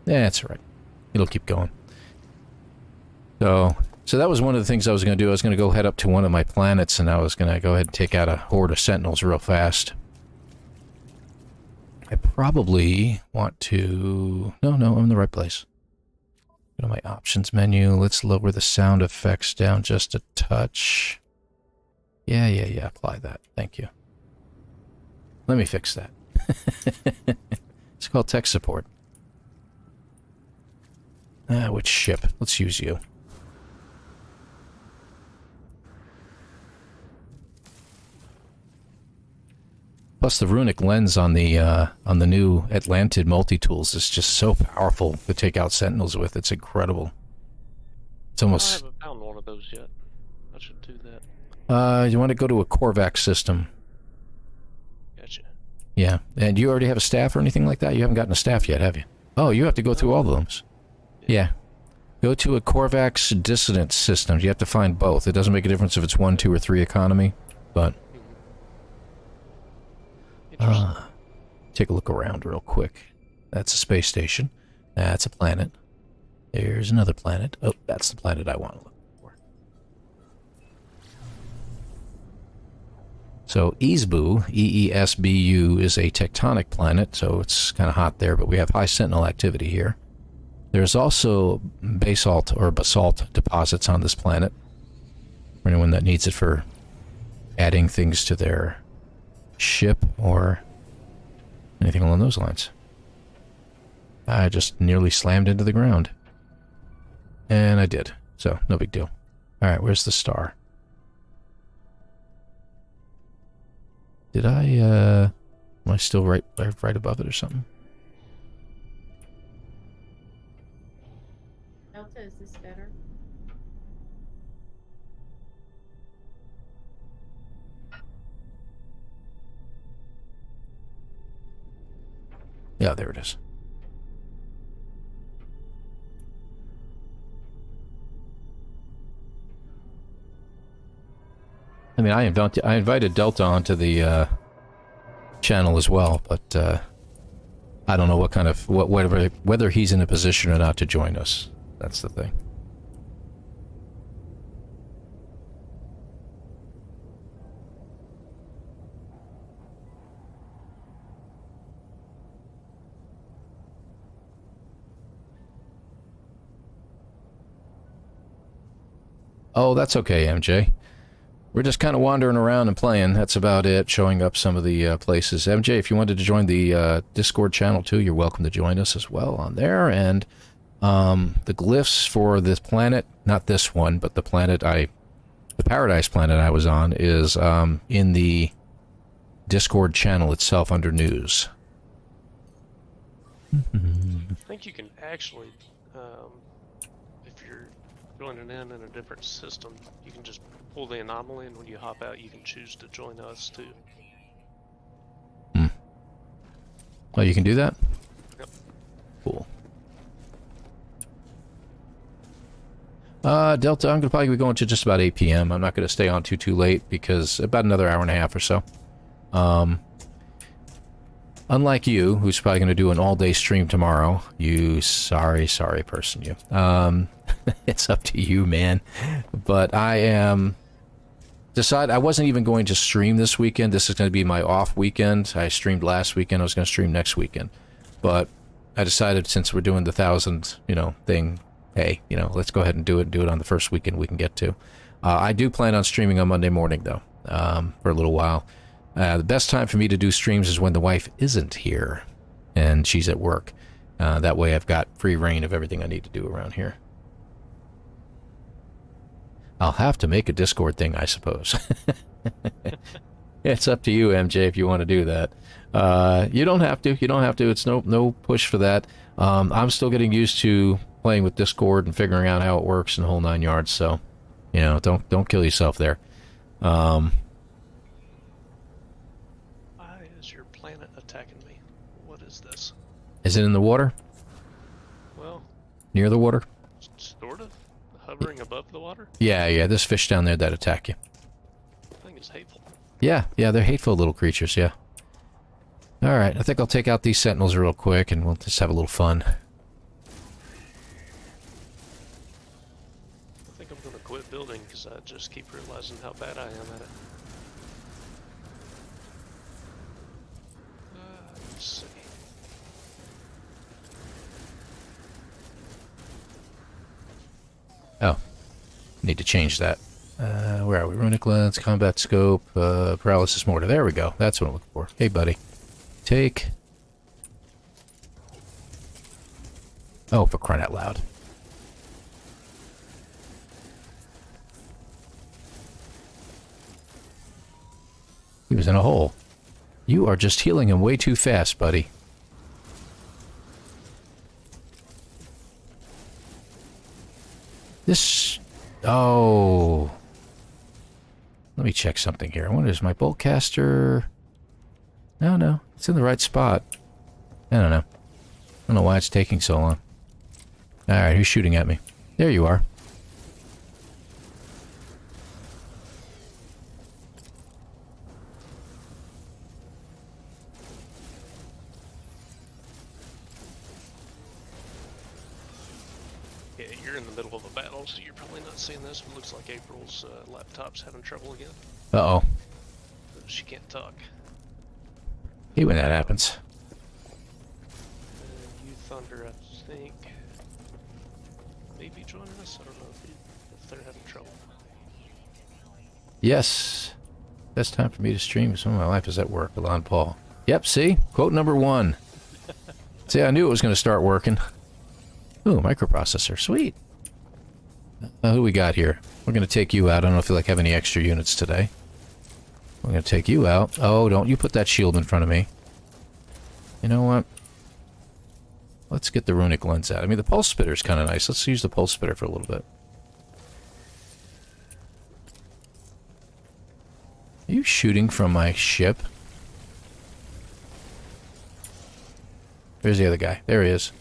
That's all right. It'll keep going. So that was one of the things I was going to do. I was going to go head up to one of my planets, and I was going to go ahead and take out a horde of sentinels real fast. I probably want to... No, I'm in the right place. Go to my options menu. Let's lower the sound effects down just a touch. Yeah. Apply that. Thank you. Let me fix that. It's called tech support. Which ship? Let's use you. Plus, the runic lens on the new Atlantid multi-tools is just so powerful to take out sentinels with. It's incredible. It's almost... I haven't found one of those yet. I should do that. You want to go to a Korvax system. Gotcha. Yeah, and you already have a staff or anything like that? You haven't gotten a staff yet, have you? Oh, you have to go through all of them. Yeah. Go to a Korvax dissident system. You have to find both. It doesn't make a difference if it's 1, 2, or 3 economy, but... take a look around real quick. That's a space station. That's a planet. There's another planet. Oh, that's the planet I want to look for. So Eesbu, E-E-S-B-U, is a tectonic planet, so it's kind of hot there, but we have high sentinel activity here. There's also basalt or basalt deposits on this planet, for anyone that needs it for adding things to their ship or anything along those lines. I just nearly slammed into the ground. And I did, so no big deal. Alright, where's the star? Did I, am I still right above it or something? Delta, is this better? Yeah, there it is. I mean, I invited Delta onto the channel as well, but I don't know what kind of whether he's in a position or not to join us. That's the thing. Oh, that's okay, MJ. We're just kind of wandering around and playing. That's about it. Showing up some of the places. MJ, if you wanted to join the Discord channel too, you're welcome to join us as well on there. And the glyphs for this planet, not this one, but the planet the Paradise planet I was on, is in the Discord channel itself under news. I think you can actually, if you're joining in a different system, you can just pull the anomaly, and when you hop out, you can choose to join us too. Oh, you can do that? Yep. Cool. Delta, I'm probably going to just about 8 p.m. I'm not going to stay on too late, because about another hour and a half or so. Unlike you, who's probably going to do an all-day stream tomorrow, you sorry person, you. It's up to you, man. But I wasn't even going to stream this weekend. This is going to be my off weekend. I streamed last weekend. I was going to stream next weekend. But I decided, since we're doing the 1,000, thing, hey, let's go ahead and do it on the first weekend we can get to. I do plan on streaming on Monday morning, though, for a little while. The best time for me to do streams is when the wife isn't here and she's at work. That way I've got free reign of everything I need to do around here. I'll have to make a Discord thing, I suppose. It's up to you, MJ, if you want to do that. You don't have to. You don't have to. It's no push for that. I'm still getting used to playing with Discord and figuring out how it works and the whole 9 yards. So, don't kill yourself there. Why is your planet attacking me? What is this? Is it in the water? Well, near the water? Sort of. Hovering above the water? Yeah, there's fish down there that attack you. I think it's hateful. Yeah, they're hateful little creatures, yeah. Alright, I think I'll take out these sentinels real quick and we'll just have a little fun. I think I'm going to quit building because I just keep realizing how bad I am at it. Let's see. Oh, need to change that. Where are we? Runic lens, combat scope, paralysis mortar. There we go. That's what I'm looking for. Hey, buddy. Take. Oh, for crying out loud. He was in a hole. You are just healing him way too fast, buddy. This... Oh... Let me check something here. I wonder, is my bolt caster... No, it's in the right spot. I don't know. I don't know why it's taking so long. Alright, who's shooting at me? There you are. Yeah, you're in the middle of a battle, so you're probably not seeing this, but it looks like April's laptop's having trouble again. Uh-oh. She can't talk. Hey, when that happens. You Thunder, I think, maybe joining us. I don't know if they're having trouble. Yes. Best time for me to stream. Some of my life is at work. ElanPaul. Yep, see? Quote number 1. See, I knew it was going to start working. Ooh, microprocessor. Sweet. Who we got here? We're going to take you out. I don't feel like having any extra units today. We're going to take you out. Oh, don't you put that shield in front of me. You know what? Let's get the runic lens out. I mean, the pulse spitter's kind of nice. Let's use the pulse spitter for a little bit. Are you shooting from my ship? Where's the other guy? There he is.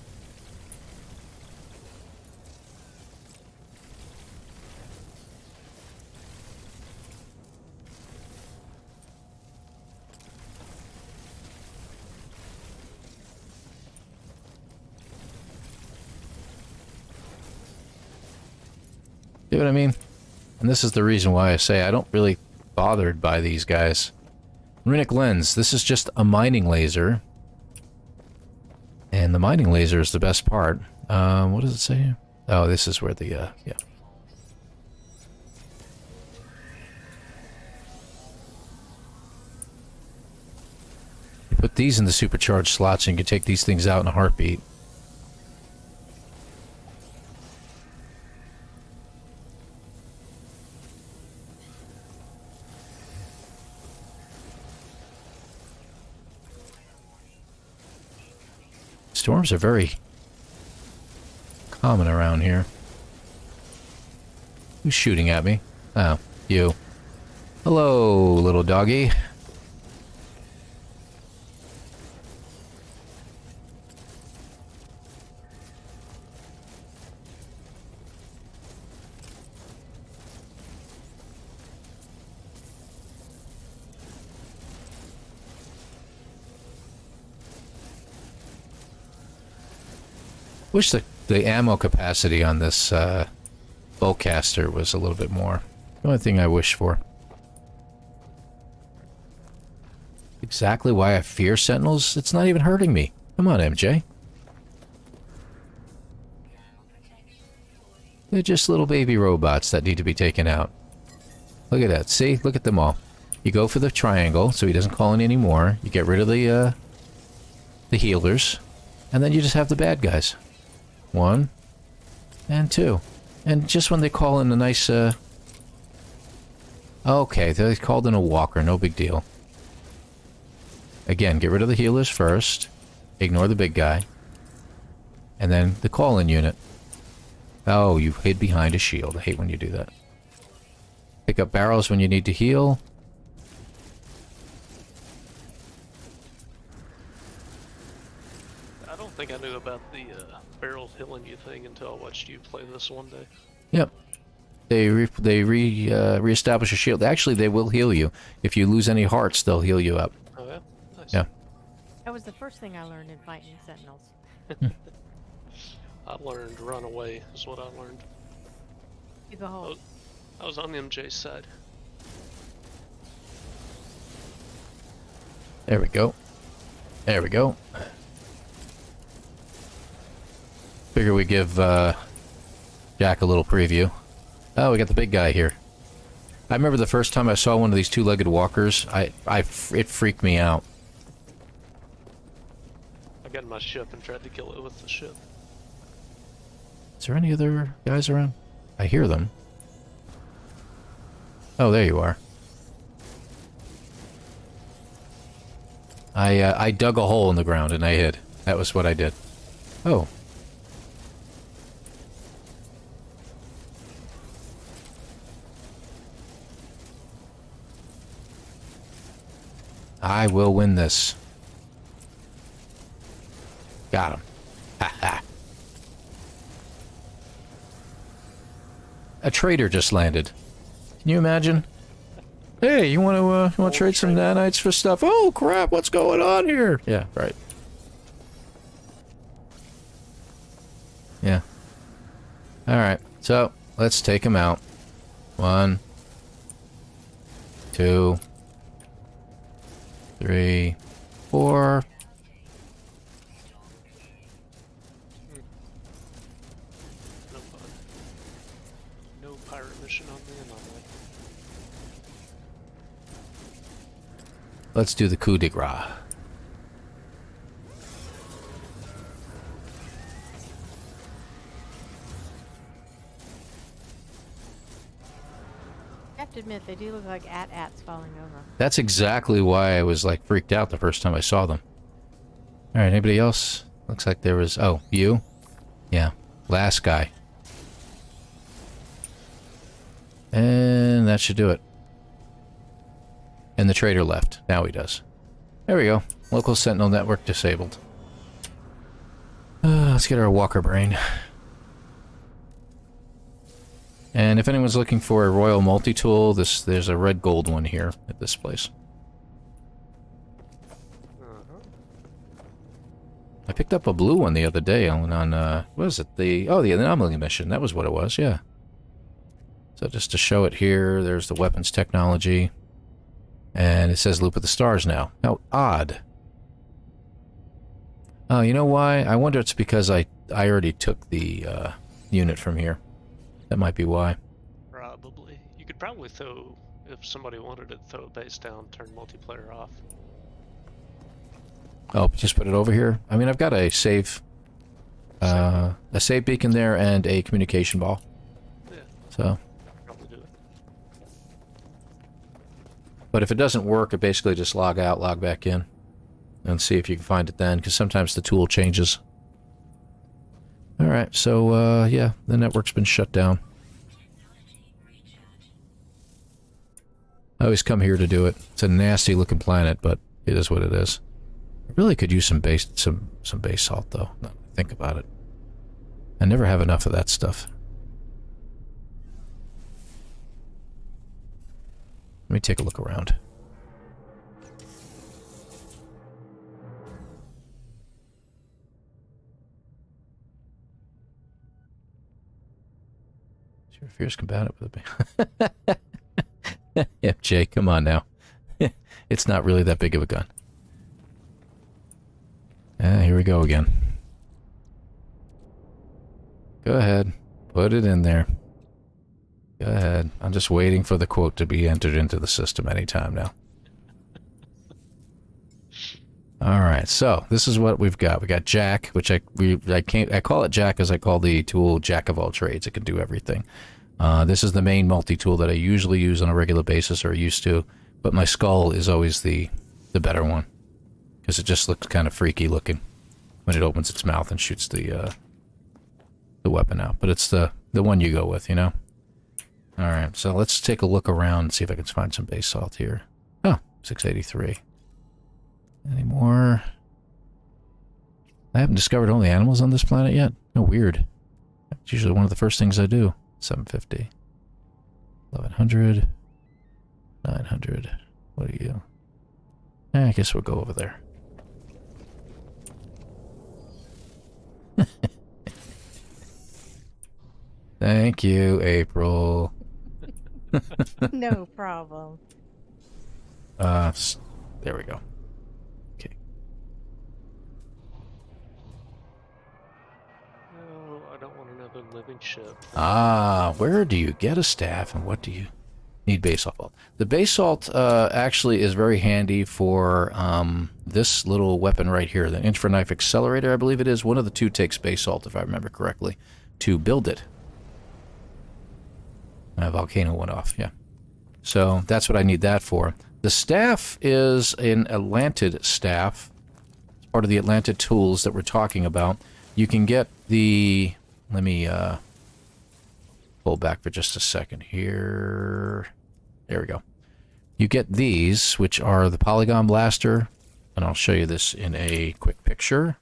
See what I mean? And this is the reason why I say I don't really bothered by these guys. Runic lens. This is just a mining laser. And the mining laser is the best part. What does it say here? Oh, this is where the, yeah. You put these in the supercharged slots and you can take these things out in a heartbeat. Storms are very common around here. Who's shooting at me? Oh, you. Hello, little doggy. Wish the ammo capacity on this bowcaster was a little bit more. The only thing I wish for. Exactly why I fear sentinels? It's not even hurting me. Come on, MJ. They're just little baby robots that need to be taken out. Look at that. See? Look at them all. You go for the triangle, so he doesn't call in anymore. You get rid of the healers. And then you just have the bad guys. 1 and 2. And just when they call in a nice, okay, they called in a walker, no big deal. Again, get rid of the healers first. Ignore the big guy. And then the call-in unit. Oh, you hid behind a shield. I hate when you do that. Pick up barrels when you need to heal. I don't think I knew about the barrels healing you thing until I watched you play this one day. Yep. They reestablish a shield. Actually, they will heal you. If you lose any hearts, they'll heal you up. Oh yeah? Nice. Yeah. That was the first thing I learned in fighting sentinels. I learned run away is what I learned. You behold. I was on MJ's side. There we go. There we go. Figure we give Jack a little preview. Oh, we got the big guy here. I remember the first time I saw one of these two-legged walkers, it freaked me out. I got in my ship and tried to kill it with the ship. Is there any other guys around? I hear them. Oh, there you are. I dug a hole in the ground and I hid. That was what I did. Oh. I will win this. Got him. Ha ha. A trader just landed. Can you imagine? Hey, you want to trade some nanites for stuff? Oh crap! What's going on here? Yeah, right. Yeah. All right. So let's take him out. 1, 2, 3, 4. No fun. No pirate mission on the anomaly. Let's do the coup de grace. I have to admit, they do look like ats falling over. That's exactly why I was like freaked out the first time I saw them. All right, anybody else? Looks like there was. Oh, you? Yeah, last guy. And that should do it. And the trader left. Now he does. There we go. Local Sentinel network disabled. Let's get our walker brain. And if anyone's looking for a royal multi-tool, there's a red gold one here at this place. I picked up a blue one the other day on what is it? The anomaly mission. That was what it was, yeah. So just to show it here, there's the weapons technology. And it says Loop of the Stars now. How odd. Oh, you know why? I wonder it's because I already took the unit from here. That might be why. Probably. You could probably throw, if somebody wanted to throw a base down, turn multiplayer off. Oh, just put it over here? I mean, I've got a save beacon there and a communication ball. Yeah. So. Probably do it. But if it doesn't work, it basically just log out, log back in. And see if you can find it then, because sometimes the tool changes. Alright, so, yeah, the network's been shut down. I always come here to do it. It's a nasty looking planet, but it is what it is. I really could use some base salt, though. Now that I think about it. I never have enough of that stuff. Let me take a look around. You're fierce combatant with a yeah, Jay, come on now. It's not really that big of a gun. Here we go again. Go ahead. Put it in there. Go ahead. I'm just waiting for the quote to be entered into the system anytime now. Alright, so this is what we've got. We got Jack, which I call it Jack as I call the tool Jack of all trades. It can do everything. This is the main multi-tool that I usually use on a regular basis, or used to, but my skull is always the better one, because it just looks kind of freaky looking when it opens its mouth and shoots the weapon out. But it's the one you go with, you know? Alright, so let's take a look around and see if I can find some base salt here. Oh, 683. Any more? I haven't discovered all the animals on this planet yet. Oh, weird. It's usually one of the first things I do. 750. 1100. 900. What are you? I guess we'll go over there. Thank you, April. No problem. There we go. Okay. No, I don't want another living ship. Ah, where do you get a staff and what do you need base salt? The base salt actually is very handy for this little weapon right here, the Inch for Knife Accelerator, I believe it is. One of the two takes base salt, if I remember correctly, to build it. Volcano went off, yeah. So that's what I need that for. The staff is an Atlantid staff. It's part of the Atlantid tools that we're talking about. You can get the... Let me pull back for just a second here. There we go. You get these, which are the Polygon Blaster, and I'll show you this in a quick picture,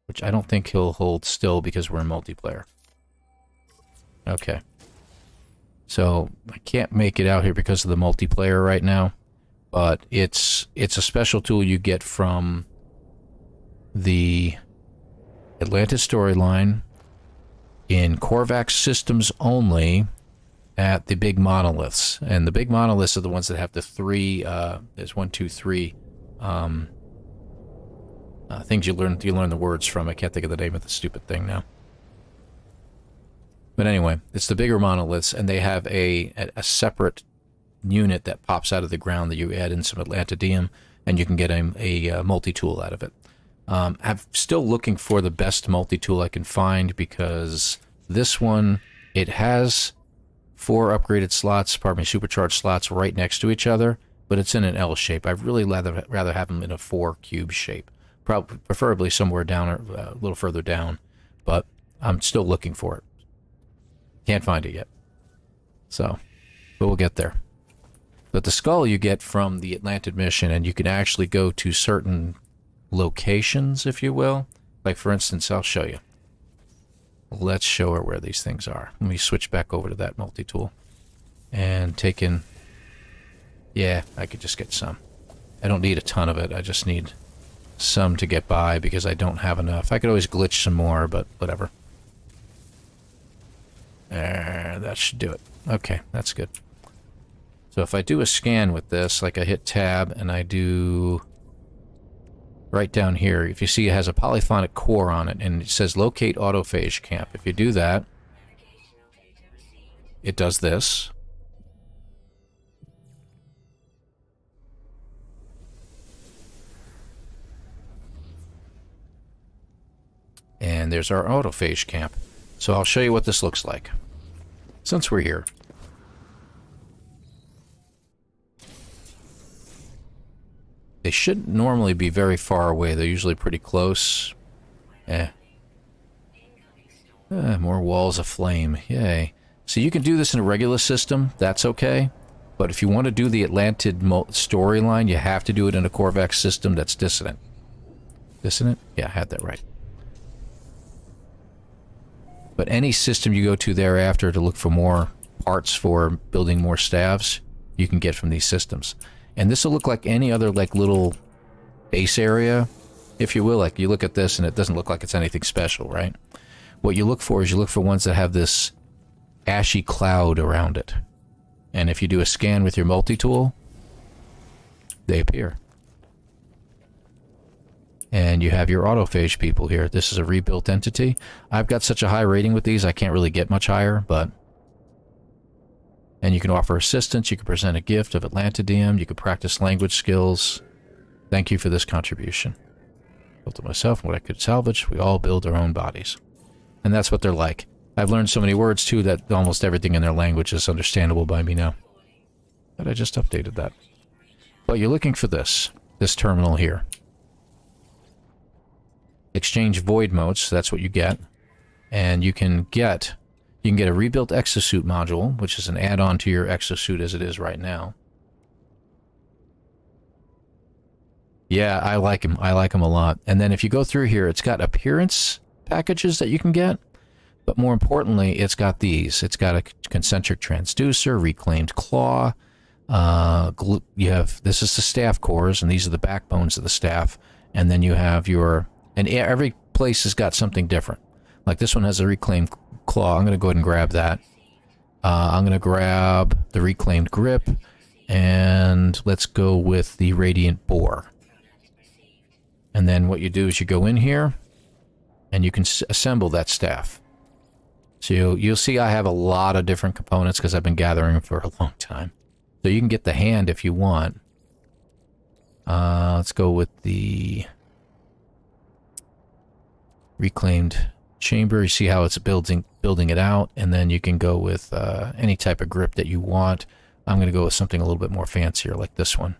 which I don't think he'll hold still because we're in multiplayer. Okay. So, I can't make it out here because of the multiplayer right now, but it's a special tool you get from the Atlantis storyline in Korvax systems only at the big monoliths. And the big monoliths are the ones that have the three, there's 1, 2, 3 things you learn the words from. I can't think of the name of the stupid thing now. But anyway, it's the bigger monoliths, and they have a separate unit that pops out of the ground that you add in some Atlantidium, and you can get a multi-tool out of it. I'm still looking for the best multi-tool I can find, because this one, it has 4 upgraded slots, supercharged slots right next to each other, but it's in an L shape. I'd really rather have them in a 4 cube shape. Preferably somewhere down, or a little further down, but I'm still looking for it. Can't find it yet. So, but we'll get there. But the skull you get from the Atlantid mission, and you can actually go to certain locations, if you will. Like, for instance, I'll show you. Let's show her where these things are. Let me switch back over to that multi-tool. And take in... Yeah, I could just get some. I don't need a ton of it. I just need some to get by because I don't have enough. I could always glitch some more, but whatever. That should do it. Okay, that's good. So if I do a scan with this, like I hit tab and I do right down here, if you see it has a polyphonic core on it and it says locate autophage camp. If you do that, it does this. And there's our autophage camp. So I'll show you what this looks like, since we're here. They shouldn't normally be very far away. They're usually pretty close. More walls of flame. Yay. So you can do this in a regular system. That's okay. But if you want to do the Atlantid storyline, you have to do it in a Korvax system that's dissonant. Dissonant? Yeah, I had that right. But any system you go to thereafter to look for more parts for building more staves, you can get from these systems. And this will look like any other like little base area, if you will. Like you look at this and it doesn't look like it's anything special, right? What you look for is you look for ones that have this ashy cloud around it. And if you do a scan with your multi-tool, they appear. And you have your autophage people here. This is a rebuilt entity. I've got such a high rating with these, I can't really get much higher, but... And you can offer assistance, you can present a gift of Atlantidium, you can practice language skills. Thank you for this contribution. Built it myself and what I could salvage. We all build our own bodies. And that's what they're like. I've learned so many words, too, that almost everything in their language is understandable by me now. But I just updated that. But you're looking for this terminal here. Exchange void motes, that's what you get. And you can get a rebuilt exosuit module, which is an add-on to your exosuit as it is right now. Yeah, I like him. I like him a lot. And then if you go through here, it's got appearance packages that you can get. But more importantly, it's got these. It's got a concentric transducer, reclaimed claw. This is the staff cores, and these are the backbones of the staff. And then you have your... And every place has got something different. Like this one has a reclaimed claw. I'm going to go ahead and grab that. I'm going to grab the reclaimed grip. And let's go with the radiant bore. And then what you do is you go in here. And you can assemble that staff. So you'll see I have a lot of different components because I've been gathering them for a long time. So you can get the hand if you want. Let's go with the... reclaimed chamber. You see how it's building it out, and then you can go with any type of grip that you want, I'm going to go with something a little bit more fancier, like this one.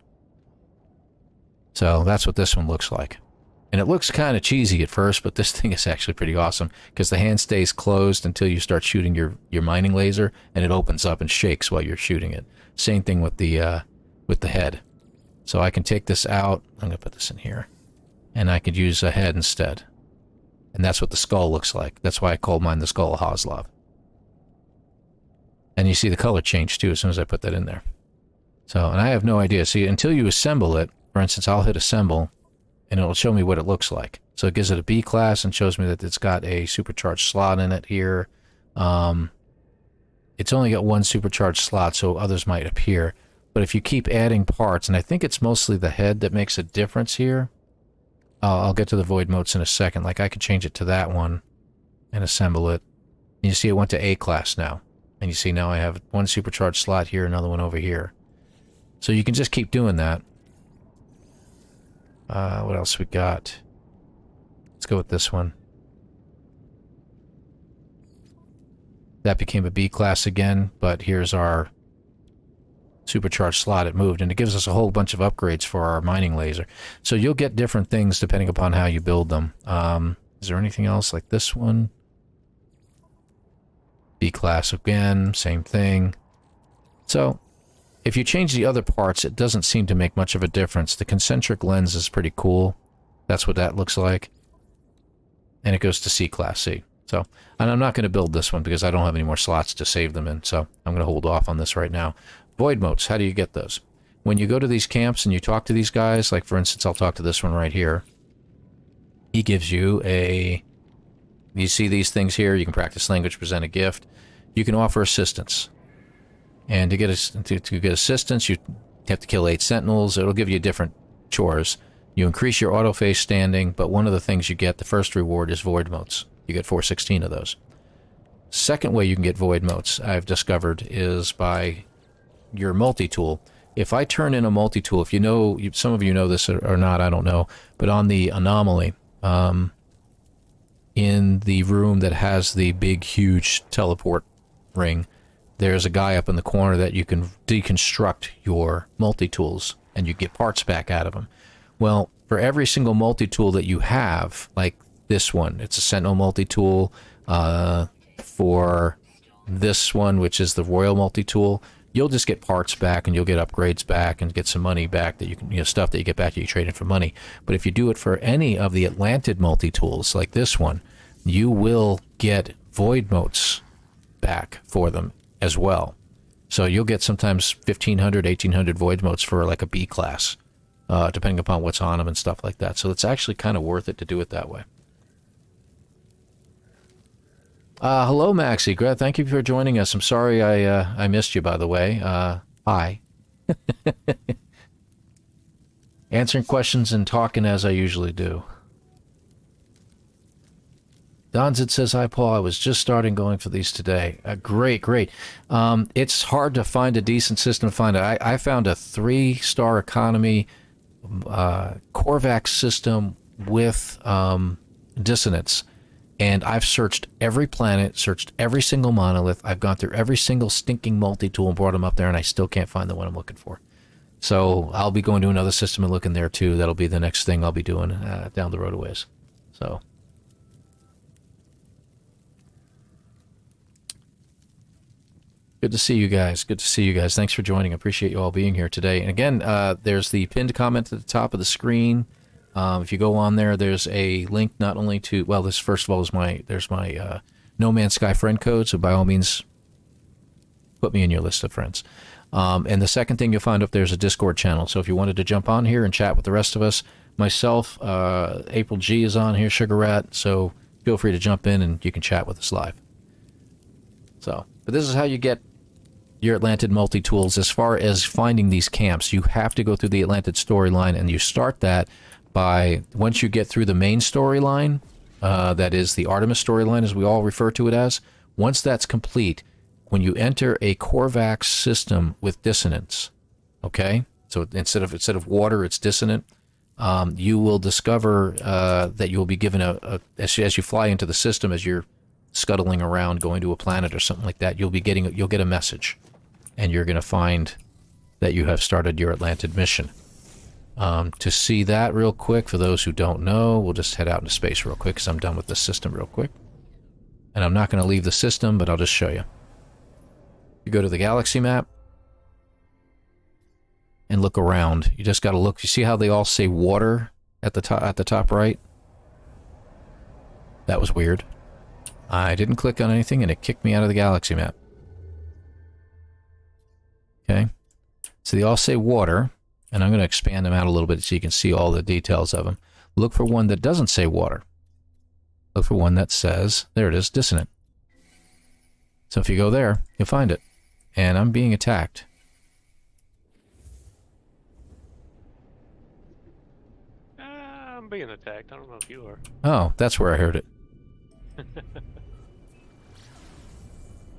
So that's what this one looks like. And it looks kind of cheesy at first, but this thing is actually pretty awesome, because the hand stays closed until you start shooting your mining laser, and it opens up and shakes while you're shooting it. Same thing with the head. So I can take this out. I'm going to put this in here. And I could use a head instead. And that's what the skull looks like. That's why I called mine the Skull of Haslov. And you see the color change too as soon as I put that in there. So, and I have no idea. See, until you assemble it, for instance, I'll hit assemble, and it'll show me what it looks like. So it gives it a B class and shows me that it's got a supercharged slot in it here. It's only got one supercharged slot, so others might appear. But if you keep adding parts, and I think it's mostly the head that makes a difference here. I'll get to the void motes in a second. Like, I could change it to that one and assemble it. And you see it went to A class now. And you see now I have one supercharged slot here, another one over here. So you can just keep doing that. What else we got? Let's go with this one. That became a B class again, but here's our supercharged slot. It moved, and it gives us a whole bunch of upgrades for our mining laser. So you'll get different things depending upon how you build them. Is there anything else like this one? B class again, same thing. So if you change the other parts, it doesn't seem to make much of a difference. The concentric lens is pretty cool. That's what that looks like. And it goes to C class C. So, and I'm not going to build this one because I don't have any more slots to save them in. So I'm going to hold off on this right now. Void motes, how do you get those? When you go to these camps and you talk to these guys, like for instance, I'll talk to this one right here. He gives you a... You see these things here, you can practice language, present a gift. You can offer assistance. And to get assistance, you have to kill 8 sentinels. It'll give you different chores. You increase your autophase standing, but one of the things you get, the first reward, is void motes. You get 416 of those. Second way you can get void motes, I've discovered, is by your multi-tool. If I turn in a multi-tool, if you know, some of you know this or not, I don't know, but on the anomaly, in the room that has the big, huge teleport ring, there's a guy up in the corner that you can deconstruct your multi-tools, and you get parts back out of them. Well, for every single multi-tool that you have, like this one, it's a Sentinel multi-tool. For this one, which is the Royal multi-tool, you'll just get parts back, and you'll get upgrades back, and get some money back that you can, stuff that you get back that you trade in for money. But if you do it for any of the Atlantid multi-tools, like this one, you will get void motes back for them as well. So you'll get sometimes 1,500, 1,800 void motes for like a B class, depending upon what's on them and stuff like that. So it's actually kind of worth it to do it that way. Hello, Maxie. Thank you for joining us. I'm sorry I missed you, by the way. Hi. Answering questions and talking as I usually do. Donzid says, hi, Paul. I was just starting going for these today. Great. It's hard to find a decent system to find it. I found a 3-star economy Korvax system with dissonance. And I've searched every planet, searched every single monolith. I've gone through every single stinking multi-tool and brought them up there, and I still can't find the one I'm looking for. So I'll be going to another system and looking there, too. That'll be the next thing I'll be doing down the road a ways. So... Good to see you guys. Good to see you guys. Thanks for joining. I appreciate you all being here today. And again, there's the pinned comment at the top of the screen. If you go on there, there's a link not only to, well, this first of all is there's my No Man's Sky friend code, so by all means, put me in your list of friends. And the second thing you'll find up there is a Discord channel. So if you wanted to jump on here and chat with the rest of us, myself, April G is on here, Sugar Rat, so feel free to jump in and you can chat with us live. So, but this is how you get your Atlantid multi-tools. As far as finding these camps, you have to go through the Atlantid storyline, and you start that by, once you get through the main storyline, that is the Artemis storyline, as we all refer to it as, once that's complete, when you enter a Korvax system with dissonance, okay? So instead of water, it's dissonant. You will discover that you will be given as you fly into the system, as you're scuttling around, going to a planet or something like that, you'll get a message. and you're going to find that you have started your Atlantid mission. To see that real quick, for those who don't know, we'll just head out into space real quick because I'm done with the system real quick. And I'm not going to leave the system, but I'll just show you. You go to the galaxy map and look around. You just got to look. You see how they all say water at the top right? That was weird. I didn't click on anything and it kicked me out of the galaxy map. Okay. So they all say water, and I'm going to expand them out a little bit so you can see all the details of them. Look for one that doesn't say water. Look for one that says, there it is, dissonant. So if you go there, you'll find it. And I'm being attacked. I'm being attacked. I don't know if you are. Oh, that's where I heard it.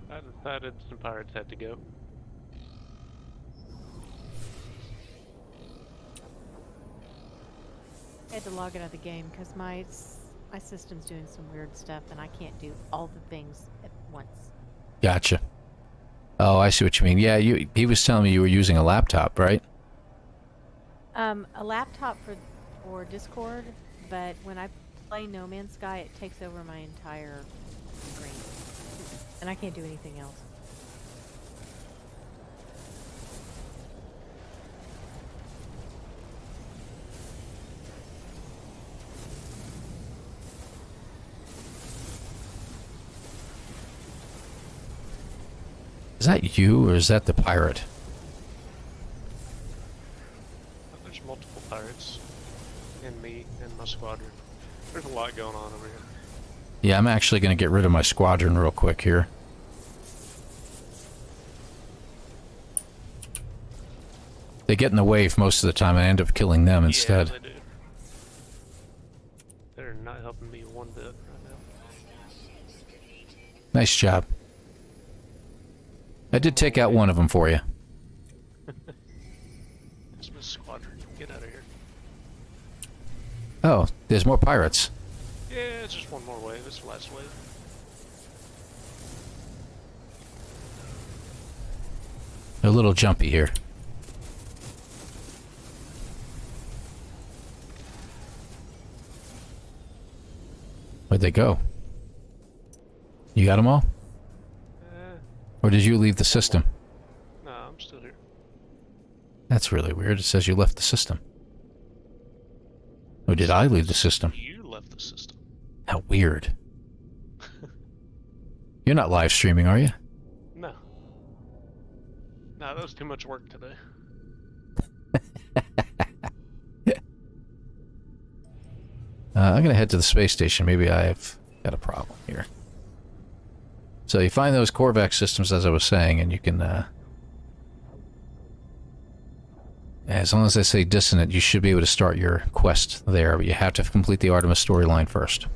I decided some pirates had to go. I had to log out of the game because my system's doing some weird stuff and I can't do all the things at once. Gotcha. Oh, I see what you mean. Yeah, he was telling me you were using a laptop, right? A laptop for Discord, but when I play No Man's Sky, it takes over my entire screen, and I can't do anything else. Is that you, or is that the pirate? There's multiple pirates, and me, and my squadron. There's a lot going on over here. Yeah, I'm actually going to get rid of my squadron real quick here. They get in the way most of the time, and I end up killing them instead. Yeah, they do. They're not helping me one bit right now. Nice job. I did take out one of them for you. It's my squadron. Get out of here. Oh, there's more pirates. Yeah, it's just one more wave. It's the last wave. They're a little jumpy here. Where'd they go? You got them all? Or did you leave the system? No, I'm still here. That's really weird. It says you left the system. Or did I leave the system? You left the system. How weird. You're not live streaming, are you? No. No, that was too much work today. I'm going to head to the space station. Maybe I've got a problem here. So you find those Korvax systems, as I was saying, and you can... as long as they say dissonant, you should be able to start your quest there, but you have to complete the Artemis storyline first.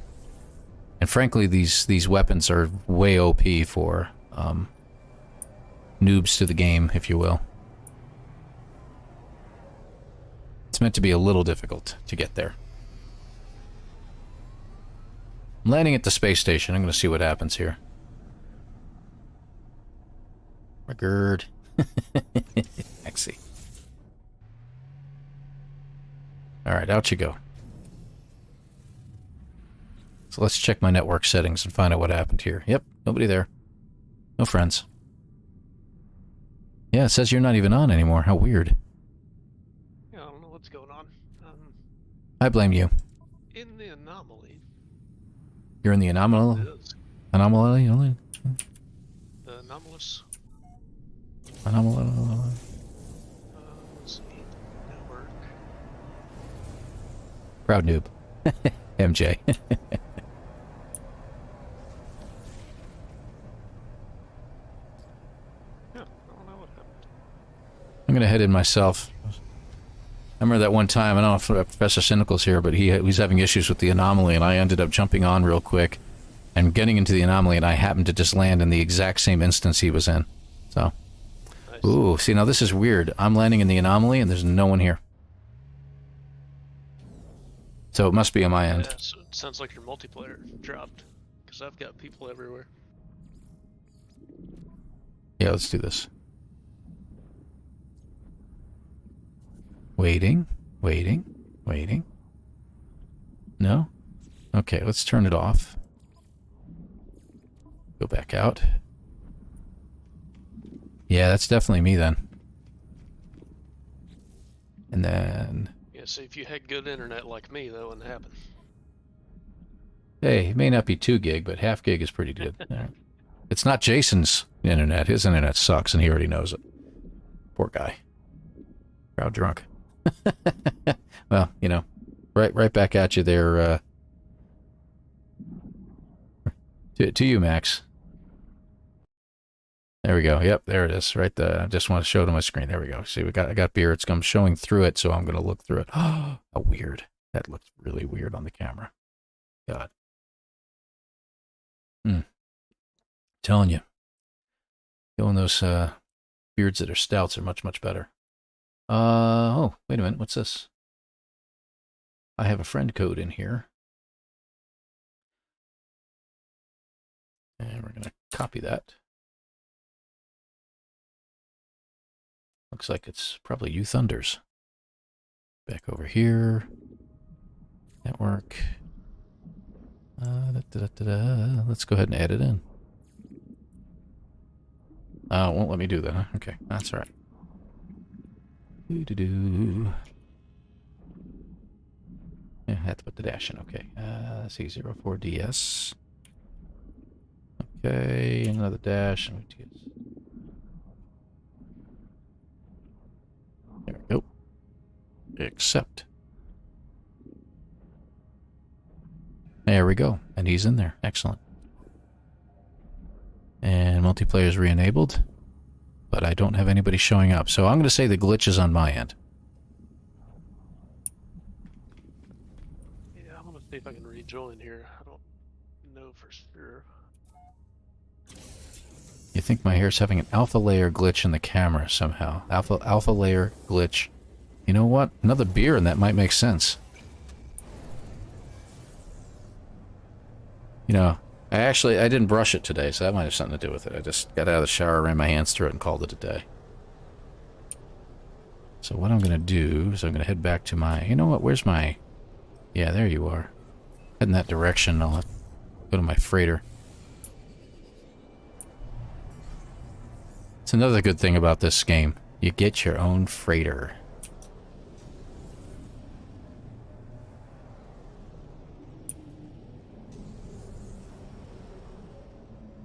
And frankly, these weapons are way OP for noobs to the game, if you will. It's meant to be a little difficult to get there. I'm landing at the space station. I'm going to see what happens here. Record. Taxi. Alright, out you go. So let's check my network settings and find out what happened here. Yep, nobody there. No friends. Yeah, it says you're not even on anymore. How weird. Yeah, I don't know what's going on. I blame you. In the anomaly. You're in the anomaly? Anomaly? The anomalous. Anomaly? Let's see. Network. Proud noob. MJ. Yeah, I don't know what happened. I'm going to head in myself. I remember that one time, I don't know if Professor Cynical's here, but he was having issues with the anomaly, and I ended up jumping on real quick and getting into the anomaly, and I happened to just land in the exact same instance he was in. So, Nice. ooh, see, now this is weird. I'm landing in the anomaly, and there's no one here. So it must be on my end. Yeah, so it sounds like your multiplayer dropped, because I've got people everywhere. Yeah, let's do this. Waiting, waiting, waiting. No? Okay, let's turn it off. Go back out. Yeah, that's definitely me then. And then... Yeah, see, if you had good internet like me, that wouldn't happen. Hey, it may not be 2 gig, but half gig is pretty good. It's not Jason's internet. His internet sucks, and he already knows it. Poor guy. Crowd drunk. Well, you know, right back at you there. To you, Max. There we go. Yep, there it is. Right there. I just want to show it on my screen. There we go. See, I got beer. I'm showing through it, so I'm going to look through it. Oh, weird. That looks really weird on the camera. God. Telling you. Killing those beards that are stouts are much, much better. Oh, wait a minute. What's this? I have a friend code in here. And we're going to copy that. Looks like it's probably you Thunders. Back over here. Network. Let's go ahead and add it in. It won't let me do that, huh? Okay, that's all right. Yeah, I have to put the dash in. Okay, let's see, 04DS. Okay, another dash. There we go. Accept. There we go. And he's in there. Excellent. And multiplayer is re-enabled. But I don't have anybody showing up. So I'm going to say the glitch is on my end. Yeah, I'm going to see if I can rejoin here. I don't know for sure. You think my hair's having an alpha layer glitch in the camera somehow. Alpha layer glitch. You know what? Another beer and that might make sense. You know, I didn't brush it today, so that might have something to do with it. I just got out of the shower, ran my hands through it, and called it a day. So what I'm going to do is I'm going to head back to my... You know what? Where's my... Yeah, there you are. Head in that direction. I'll have to go to my freighter. It's another good thing about this game. You get your own freighter.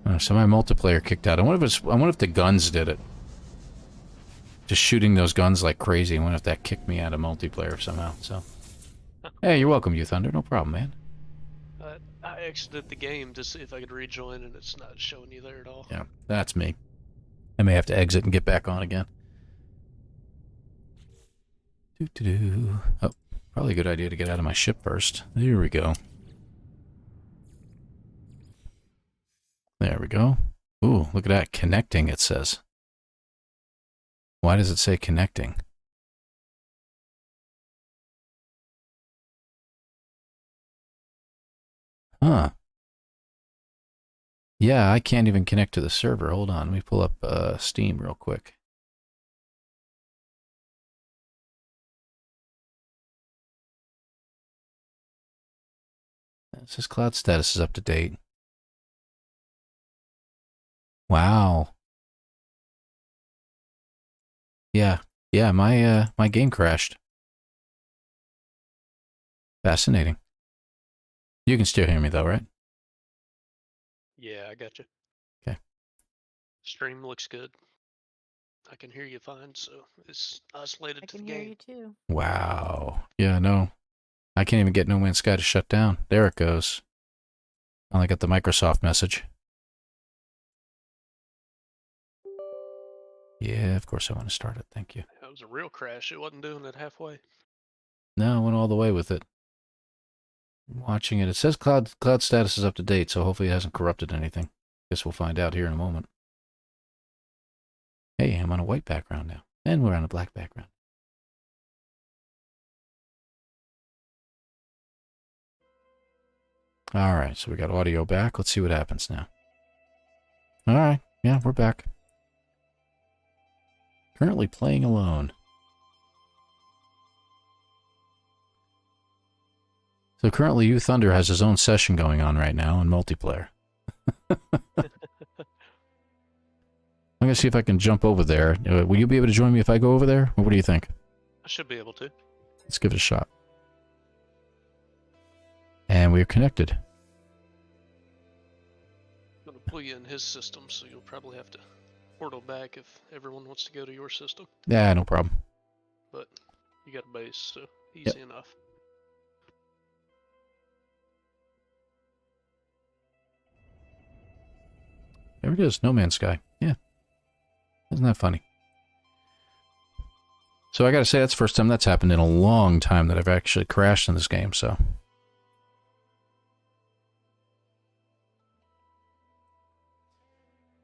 Oh, so my multiplayer kicked out. I wonder if the guns did it. Just shooting those guns like crazy. I wonder if that kicked me out of multiplayer somehow. So, hey, you're welcome, you Thunder. No problem, man. I exited the game to see if I could rejoin, and it's not showing you there at all. Yeah, that's me. I may have to exit and get back on again. Oh, probably a good idea to get out of my ship first. There we go. There we go. Ooh, look at that. Connecting, it says. Why does it say connecting? Huh. Yeah, I can't even connect to the server. Hold on. Let me pull up Steam real quick. It says cloud status is up to date. Wow. Yeah. Yeah, my game crashed. Fascinating. You can still hear me though, right? Yeah, I got you. Okay. Stream looks good. I can hear you fine, so it's isolated to the game. I can hear you too. Wow. Yeah, no. I can't even get No Man's Sky to shut down. There it goes. Finally got the Microsoft message. Yeah, of course I want to start it. Thank you. That was a real crash. It wasn't doing it halfway. No, I went all the way with it. I'm watching it. It says cloud status is up to date, so hopefully it hasn't corrupted anything. Guess we'll find out here in a moment. Hey, I'm on a white background now. And we're on a black background. Alright, so we got audio back. Let's see what happens now. Alright, yeah, we're back. Currently playing alone. So currently, U Thunder has his own session going on right now in multiplayer. I'm gonna see if I can jump over there. Will you be able to join me if I go over there? Or what do you think? I should be able to. Let's give it a shot. And we're connected. I'm gonna pull you in his system, so you'll probably have to portal back if everyone wants to go to your system. Yeah, no problem. But you got a base, so easy enough. There it is, No Man's Sky. Yeah. Isn't that funny? So I gotta say, that's the first time that's happened in a long time that I've actually crashed in this game, so.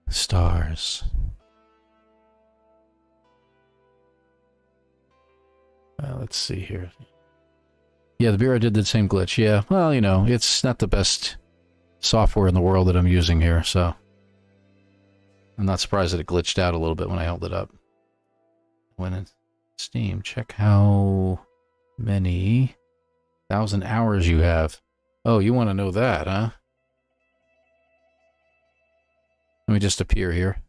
Stars. Let's see here. Yeah, the Bureau did the same glitch. Yeah, well, you know, it's not the best software in the world that I'm using here, so. I'm not surprised that it glitched out a little bit when I held it up. When it's Steam, check how many 1,000 hours you have. Oh, you want to know that, huh? Let me just appear here.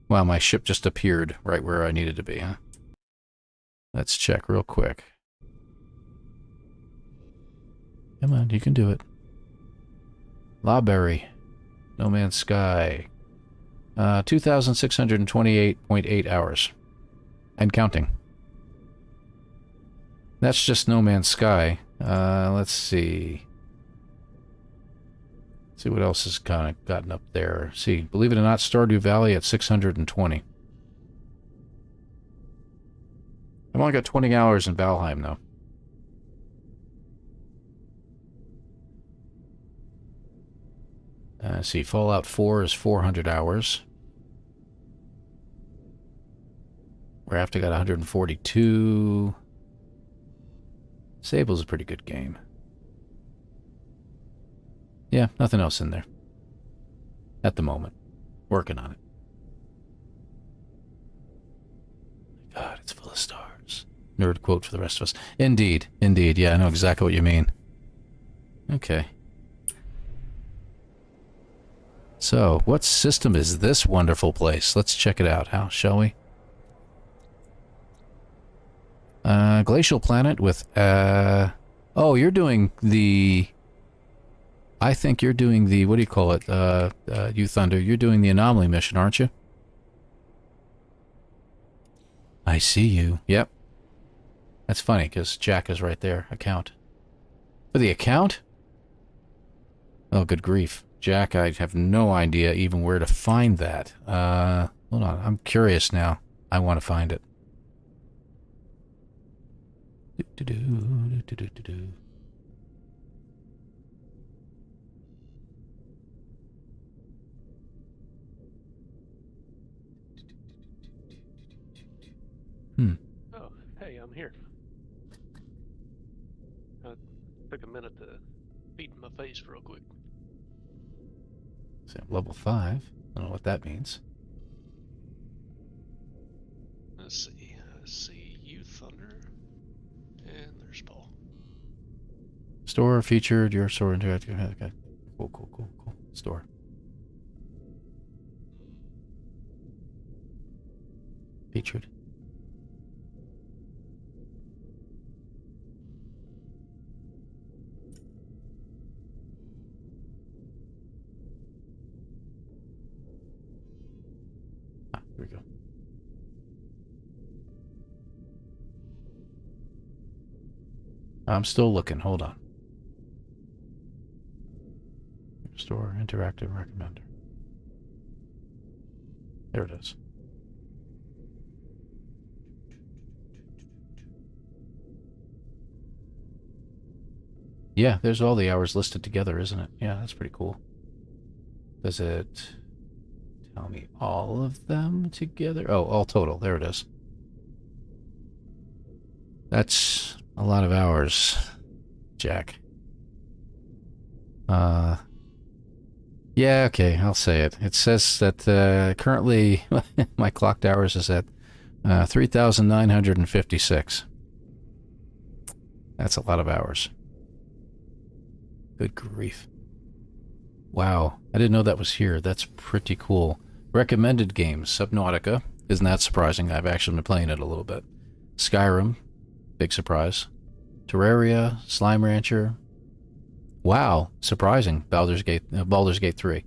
Wow, my ship just appeared right where I needed to be, huh? Let's check real quick. Come on, you can do it. Lawberry. No Man's Sky. 2,628.8 hours. And counting. That's just No Man's Sky. Let's see. See what else has kind of gotten up there. See, believe it or not, Stardew Valley at 620. I've only got 20 hours in Valheim, though. See, Fallout 4 is 400 hours. Raft, I got 142. Sable's a pretty good game. Yeah, nothing else in there. At the moment. Working on it. God, it's full of stars. Nerd quote for the rest of us. Indeed, indeed. Yeah, I know exactly what you mean. Okay. So, what system is this wonderful place? Let's check it out, shall we? Glacial planet with, oh, you're doing the... I think you're doing the, what do you call it, you Thunder, you're doing the anomaly mission, aren't you? I see you. Yep. That's funny, because Jack is right there. Account. For the account? Oh, good grief. Jack, I have no idea even where to find that. Hold on, I'm curious now. I want to find it. Oh, hey, I'm here. Took a minute to beat my face real quick. So I'm level 5. I don't know what that means. Let's see. I see you, Thunder. And there's Paul. Store featured, your store interactive. Okay. Cool. Store. Featured. Here we go. I'm still looking. Hold on. Store interactive recommender. There it is. Yeah, there's all the hours listed together, isn't it? Yeah, that's pretty cool. Does it tell me all of them together? Oh, all total. There it is. That's a lot of hours, Jack. Yeah, okay, I'll say it. It says that currently my clocked hours is at 3,956. That's a lot of hours. Good grief. Wow, I didn't know that was here. That's pretty cool. Recommended games, Subnautica. Isn't that surprising? I've actually been playing it a little bit. Skyrim, big surprise. Terraria, Slime Rancher. Wow, surprising. Baldur's Gate 3.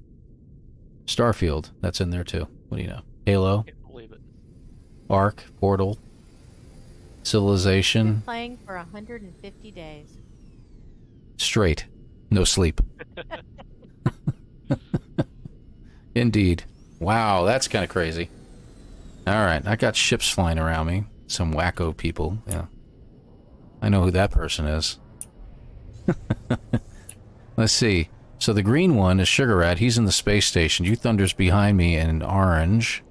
Starfield, that's in there too. What do you know? Halo. Can't believe it. Ark, Portal. Civilization. Playing for 150 days. Straight. No sleep. Indeed. Wow, that's kind of crazy. Alright, I got ships flying around me. Some wacko people. Yeah. I know who that person is. Let's see. So the green one is Sugar Rat. He's in the space station. You Thunder's behind me in orange.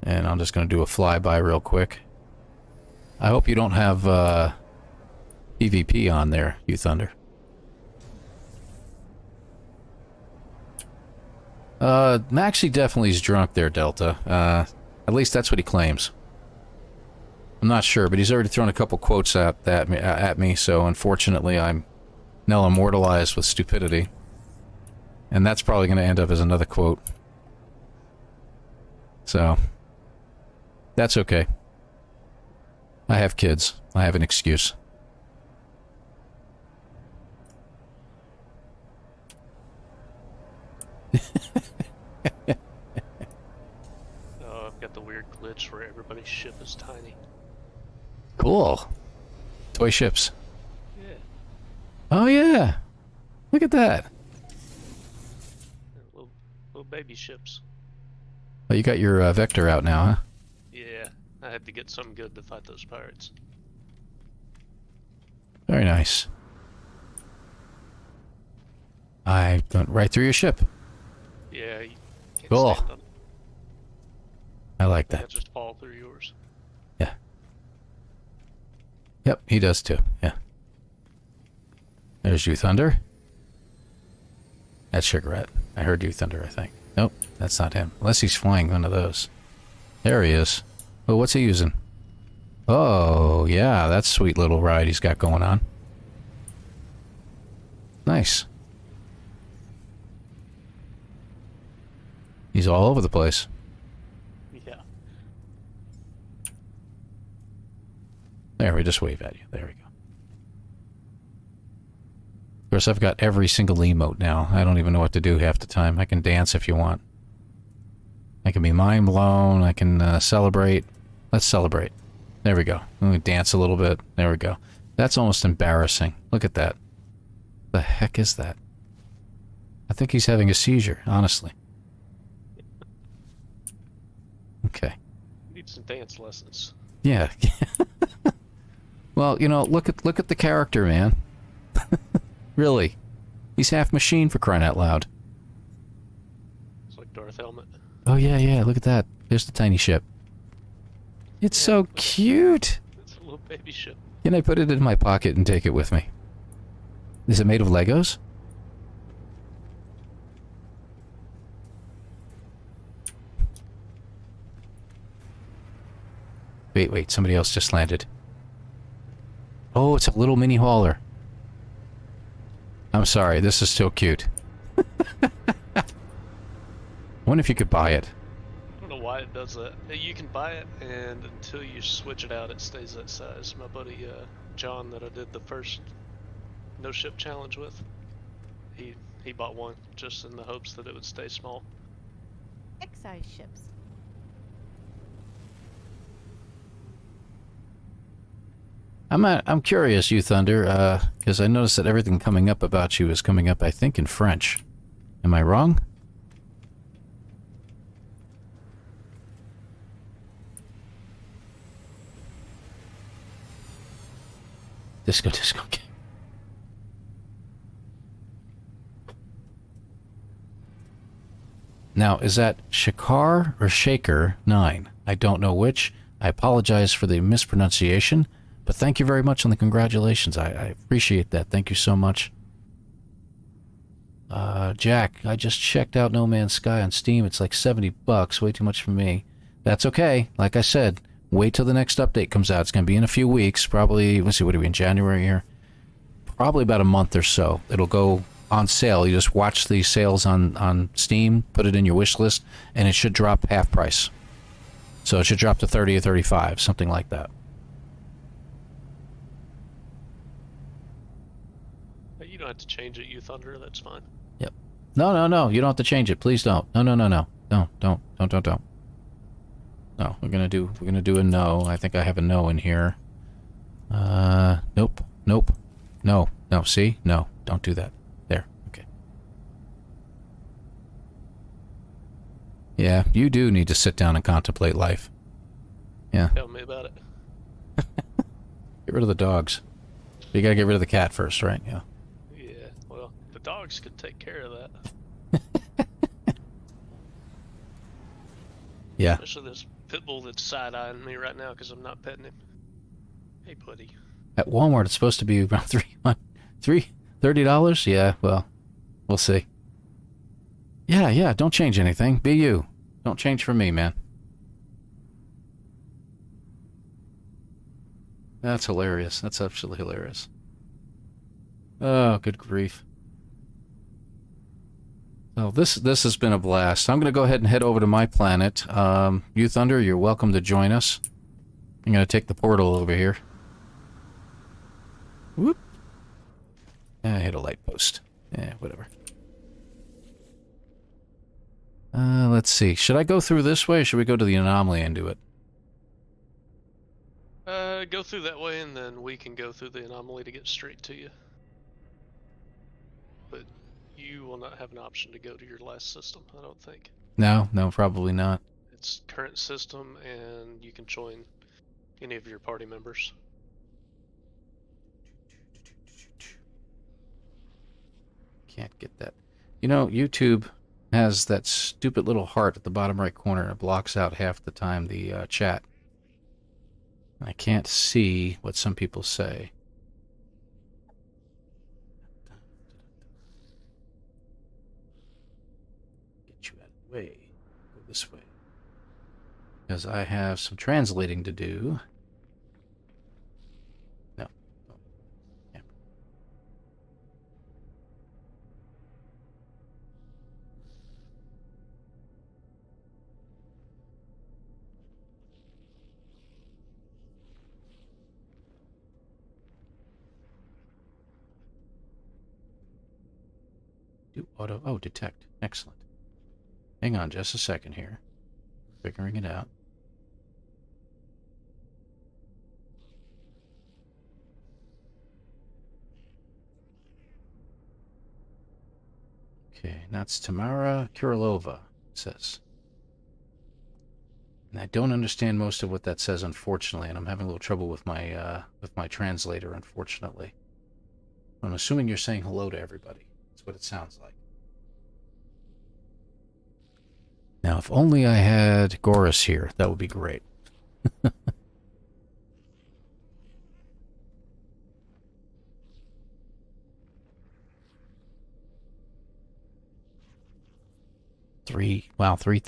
And I'm just going to do a flyby real quick. I hope you don't have PvP on there, you Thunder. Maxie definitely is drunk there, Delta. At least that's what he claims. I'm not sure, but he's already thrown a couple quotes at me, so unfortunately I'm now immortalized with stupidity. And that's probably going to end up as another quote. So, that's okay. I have kids. I have an excuse. Oh, I've got the weird glitch where everybody's ship is tiny. Cool. Toy ships. Yeah. Oh yeah. Look at that. They're little baby ships. Oh, you got your vector out now, huh? Yeah, I had to get something good to fight those pirates. Very nice. I went right through your ship. Yeah, you can't Cool. stand them. I like They that. just fall through yours. Yeah. Yep, he does too. Yeah. There's you, Thunder. That's Sugar Rat. I heard you, Thunder, I think. Nope, that's not him. Unless he's flying one of those. There he is. Oh, what's he using? Oh, yeah, that's a sweet little ride he's got going on. Nice. He's all over the place. Yeah. There, we just wave at you. There we go. Of course, I've got every single emote now. I don't even know what to do half the time. I can dance if you want. I can be mind blown. I can celebrate. Let's celebrate. There we go. Let me dance a little bit. There we go. That's almost embarrassing. Look at that. The heck is that? I think he's having a seizure, honestly. Okay. Need some dance lessons. Yeah. Well, you know, look at the character, man. Really. He's half machine for crying out loud. It's like Darth Helmet. Oh yeah, yeah, look at that. There's the tiny ship. It's Yeah, so cute. It's a little baby ship. Can I put it in my pocket and take it with me? Is it made of Legos? Wait, somebody else just landed. Oh, it's a little mini hauler. I'm sorry, this is still cute. I wonder if you could buy it. I don't know why it does that. You can buy it, and until you switch it out, it stays that size. My buddy John, that I did the first no ship challenge with, he bought one just in the hopes that it would stay small. Excise ships. I'm curious, you Thunder, because I noticed that everything coming up about you is coming up, I think, in French. Am I wrong? Disco. Okay. Now, is that Shakar or Shaker 9? I don't know which. I apologize for the mispronunciation. But thank you very much on the congratulations. I appreciate that. Thank you so much. Jack, I just checked out No Man's Sky on Steam. It's like $70. Way too much for me. That's okay. Like I said, Wait till the next update comes out. It's going to be in a few weeks, probably, let's see, what are we in January here? Probably about a month or so. It'll go on sale. You just watch the sales on Steam, put it in your wish list, and it should drop half price. So it should drop to 30 or 35, something like that. You don't have to change it, you Thunder. That's fine. Yep. No. You don't have to change it. Please don't. No. Don't. No, we're gonna do a no. I think I have a no in here. Nope. No. See? No. Don't do that. There. Okay. Yeah, you do need to sit down and contemplate life. Yeah. Tell me about it. Get rid of the dogs. You gotta get rid of the cat first, right? Yeah. Yeah, well, the dogs could take care of that. Yeah. Especially this pit bull that's side-eyeing me right now because I'm not petting him. Hey, buddy. At Walmart, it's supposed to be around $30? Yeah, well, we'll see. Yeah, don't change anything. Be you. Don't change for me, man. That's hilarious. That's absolutely hilarious. Oh, good grief. Oh, this has been a blast. I'm going to go ahead and head over to my planet. You Thunder, you're welcome to join us. I'm going to take the portal over here. Whoop. I hit a light post. Yeah, whatever. Let's see. Should I go through this way, or should we go to the anomaly and do it? Go through that way, and then we can go through the anomaly to get straight to you. But you will not have an option to go to your last system, I don't think. No, probably not. It's current system, and you can join any of your party members. Can't get that. You know, YouTube has that stupid little heart at the bottom right corner. It blocks out half the time the chat. I can't see what some people say. Get you out of the way. Go this way. Because I have some translating to do. No. Yeah. Do auto. Oh, detect. Excellent. Hang on just a second here. Figuring it out. Okay, that's Tamara Kirilova, it says. And I don't understand most of what that says, unfortunately, and I'm having a little trouble with my translator, unfortunately. I'm assuming you're saying hello to everybody. That's what it sounds like. Now, if only I had Goris here, that would be great.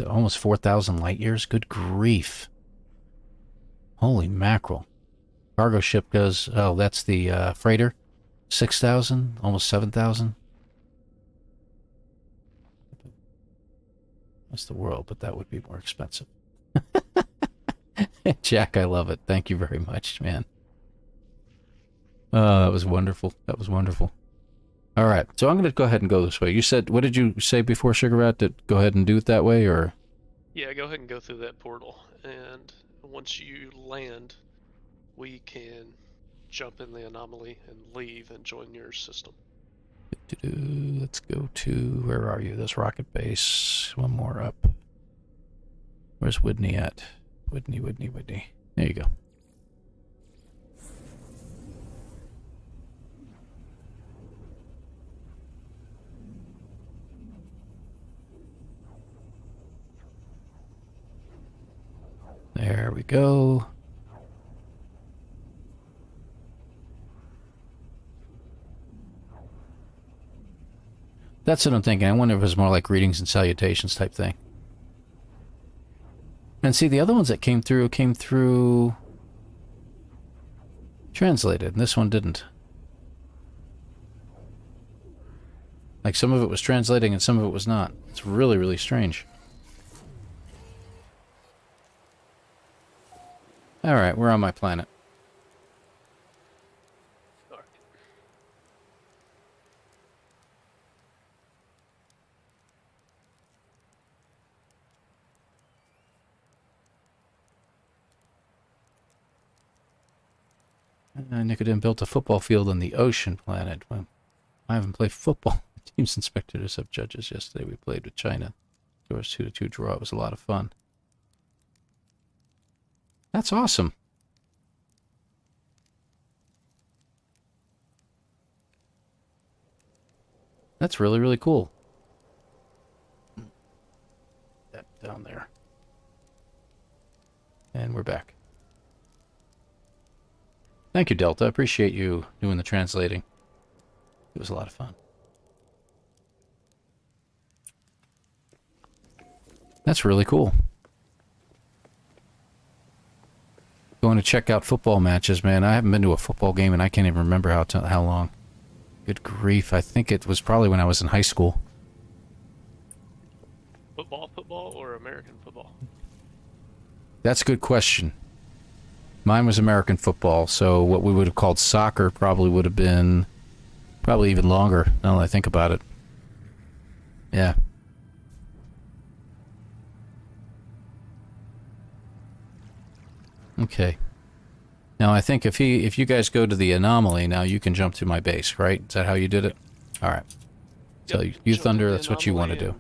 Almost 4,000 light years. Good grief. Holy mackerel. Cargo ship goes, oh, that's the freighter. 6,000, almost 7,000. That's the world, but that would be more expensive. Jack, I love it. Thank you very much, man. Oh, that was wonderful. That was wonderful. All right, so I'm going to go ahead and go this way. You said, what did you say before, Sugar Rat? That go ahead and do it that way, or? Yeah, go ahead and go through that portal, and once you land, we can jump in the anomaly and leave and join your system. Let's go to, where are you? This rocket base. One more up. Where's Whitney at? Whitney. There you go. There we go. That's what I'm thinking. I wonder if it's more like greetings and salutations type thing. And see, the other ones that came through translated, and this one didn't. Like, some of it was translating and some of it was not. It's really, really strange. Alright, we're on my planet. Nicodem built a football field on the ocean planet. Well, I haven't played football. Teams inspected us up judges yesterday. We played with China. It was 2-2 draw. It was a lot of fun. That's awesome. That's really, really cool. That down there. And we're back. Thank you, Delta. I appreciate you doing the translating. It was a lot of fun. That's really cool. Going to check out football matches, man. I haven't been to a football game and I can't even remember how long. Good grief. I think it was probably when I was in high school. Football or American football? That's a good question. Mine was American football, so what we would have called soccer probably would have been probably even longer, now that I think about it. Yeah. Okay. Now I think if you guys go to the anomaly, now you can jump to my base, right? Is that how you did it? Alright. So you Thunder, that's what you want to do.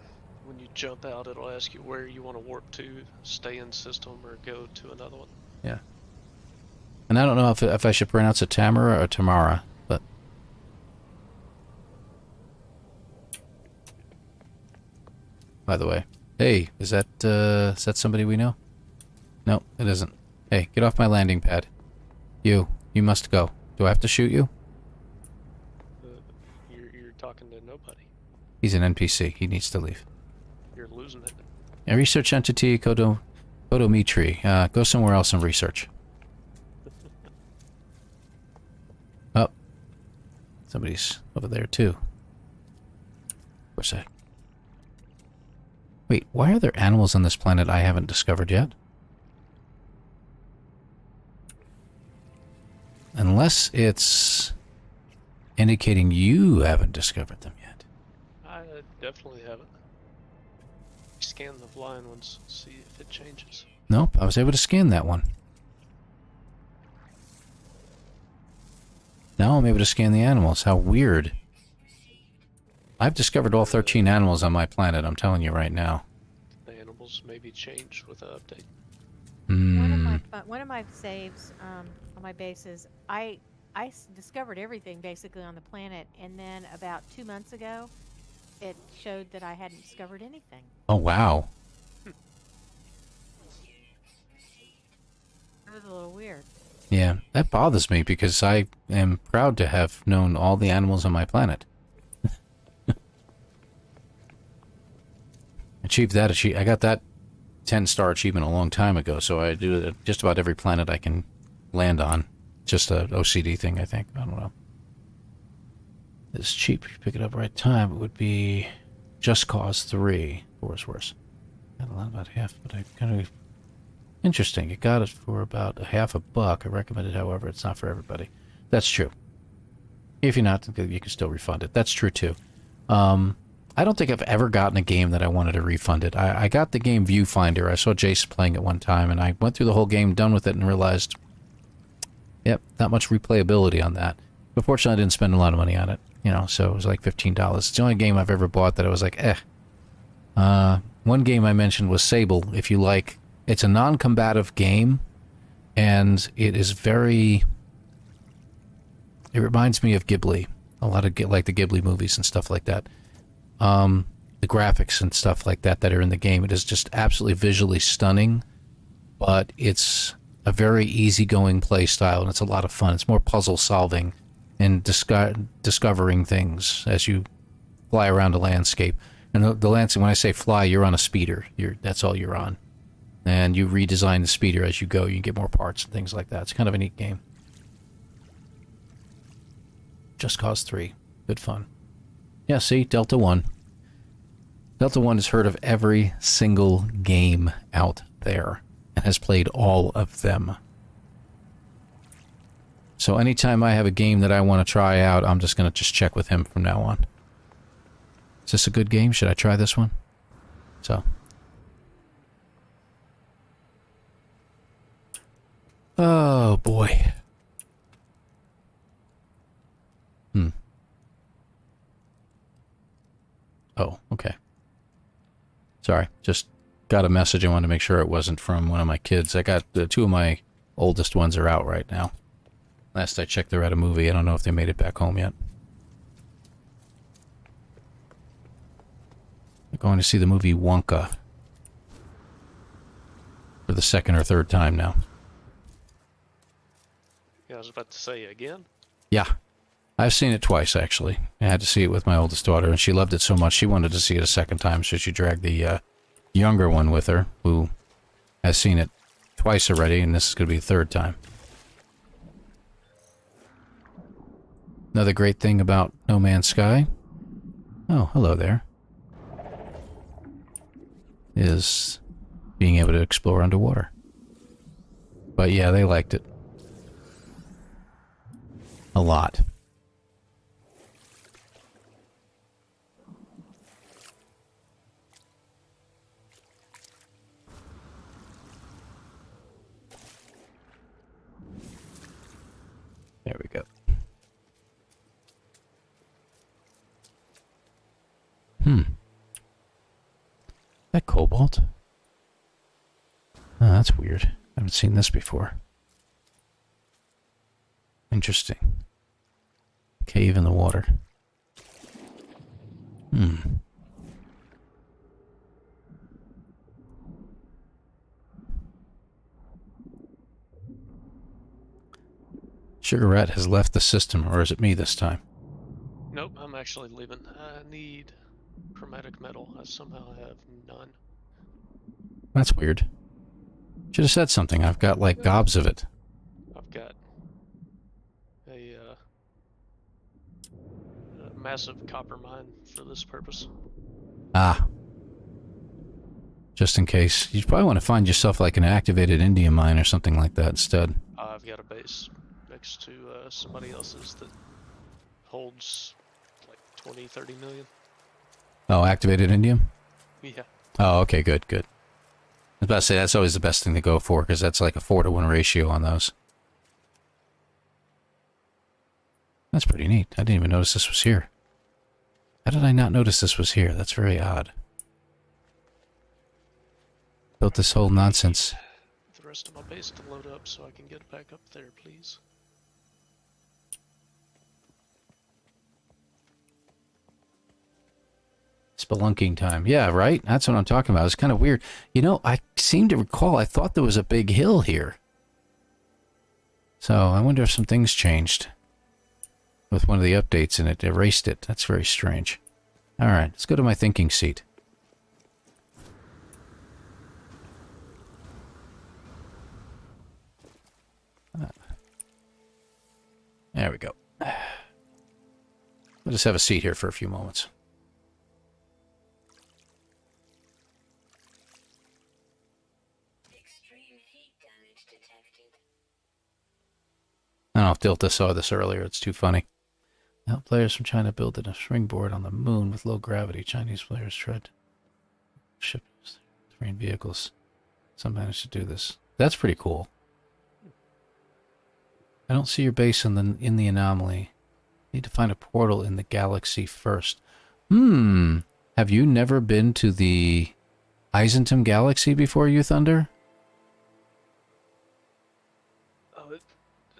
When you jump out, it'll ask you where you want to warp to, stay in system, or go to another one. Yeah. And I don't know if I should pronounce it Tamara or Tamara, but... By the way. Hey, is that somebody we know? No, it isn't. Hey, get off my landing pad. You must go. Do I have to shoot you? You're talking to nobody. He's an NPC. He needs to leave. You're losing it. A research entity, Kodomitri. Go somewhere else and research. Oh. Somebody's over there, too. What's that? Wait, why are there animals on this planet I haven't discovered yet? Unless it's indicating you haven't discovered them yet. I definitely haven't. Scan the flying ones, see if it changes. Nope, I was able to scan that one. Now I'm able to scan the animals. How weird. I've discovered all 13 animals on my planet, I'm telling you right now. The animals maybe change with the update. One of my saves on my bases, I discovered everything basically on the planet, and then about 2 months ago, it showed that I hadn't discovered anything. Oh, wow. It was a little weird. Yeah, that bothers me because I am proud to have known all the animals on my planet. Achieved that. I got that 10-star achievement a long time ago, so I do it at just about every planet I can land on. Just a OCD thing, I think. I don't know. It's cheap. If you pick it up right time, it would be Just Cause 3, for what's worse. Got a lot about half, but I kind of... Interesting. You got it for about $50. I recommend it, however, it's not for everybody. That's true. If you're not, you can still refund it. That's true, too. I don't think I've ever gotten a game that I wanted to refund it. I got the game Viewfinder. I saw Jace playing it one time, and I went through the whole game, done with it, and realized, yep, not much replayability on that. But fortunately, I didn't spend a lot of money on it, you know, so it was like $15. It's the only game I've ever bought that I was like, eh. One game I mentioned was Sable, if you like. It's a non-combative game, and it is very... It reminds me of Ghibli. A lot of, like, the Ghibli movies and stuff like that. The graphics and stuff like that are in the game. It is just absolutely visually stunning, but it's a very easygoing play style, and it's a lot of fun. It's more puzzle solving and discovering things as you fly around the landscape. And the landscape, when I say fly, you're on a speeder. That's all you're on. And you redesign the speeder as you go. You can get more parts and things like that. It's kind of a neat game. Just Cause 3. Good fun. Yeah, see? Delta 1. Delta 1 has heard of every single game out there and has played all of them. So anytime I have a game that I want to try out, I'm just going to just check with him from now on. Is this a good game? Should I try this one? So. Oh, boy. Oh, okay. Sorry, just got a message. I wanted to make sure it wasn't from one of my kids. I got two of my oldest ones are out right now. Last I checked, they're at a movie. I don't know if they made it back home yet. They're going to see the movie Wonka for the second or third time now. Yeah, I was about to say again. Yeah. I've seen it twice, actually. I had to see it with my oldest daughter, and she loved it so much she wanted to see it a second time, so she dragged the younger one with her, who has seen it twice already, and this is going to be the third time. Another great thing about No Man's Sky, oh, hello there, is being able to explore underwater. But yeah, they liked it. A lot. There we go. That cobalt? Oh, that's weird. I haven't seen this before. Interesting. Cave in the water. Sugarette has left the system, or is it me this time? Nope, I'm actually leaving. I need chromatic metal. I somehow have none. That's weird. Should have said something. I've got like gobs of it. I've got a massive copper mine for this purpose. Ah. Just in case. You probably want to find yourself like an activated indium mine or something like that instead. I've got a base next to somebody else's that holds like 20, 30 million. Oh, activated indium? Yeah. Oh, okay, good, good. I was about to say, that's always the best thing to go for, because that's like a 4-to-1 ratio on those. That's pretty neat. I didn't even notice this was here. How did I not notice this was here? That's very odd. Built this whole nonsense. The rest of my base to load up so I can get it back up there, please. Spelunking time. Yeah, right? That's what I'm talking about. It's kind of weird. You know, I seem to recall, I thought there was a big hill here. So, I wonder if some things changed with one of the updates and it erased it. That's very strange. Alright, let's go to my thinking seat. There we go. We'll just have a seat here for a few moments. I don't know if Delta saw this earlier. It's too funny. Now, players from China built a springboard on the moon with low gravity. Chinese players tried to ship terrain vehicles. Some managed to do this. That's pretty cool. I don't see your base in the anomaly. Need to find a portal in the galaxy first. Have you never been to the Eisentum galaxy before, you Thunder?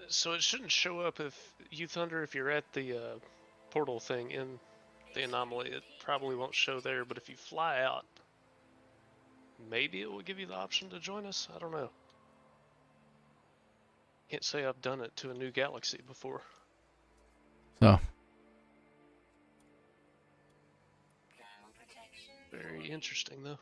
So it shouldn't show up if you Thunder if you're at the portal thing in the anomaly. It probably won't show there, but if you fly out, maybe it will give you the option to join us. I don't know. Can't say I've done it to a new galaxy before. So. Very interesting, though.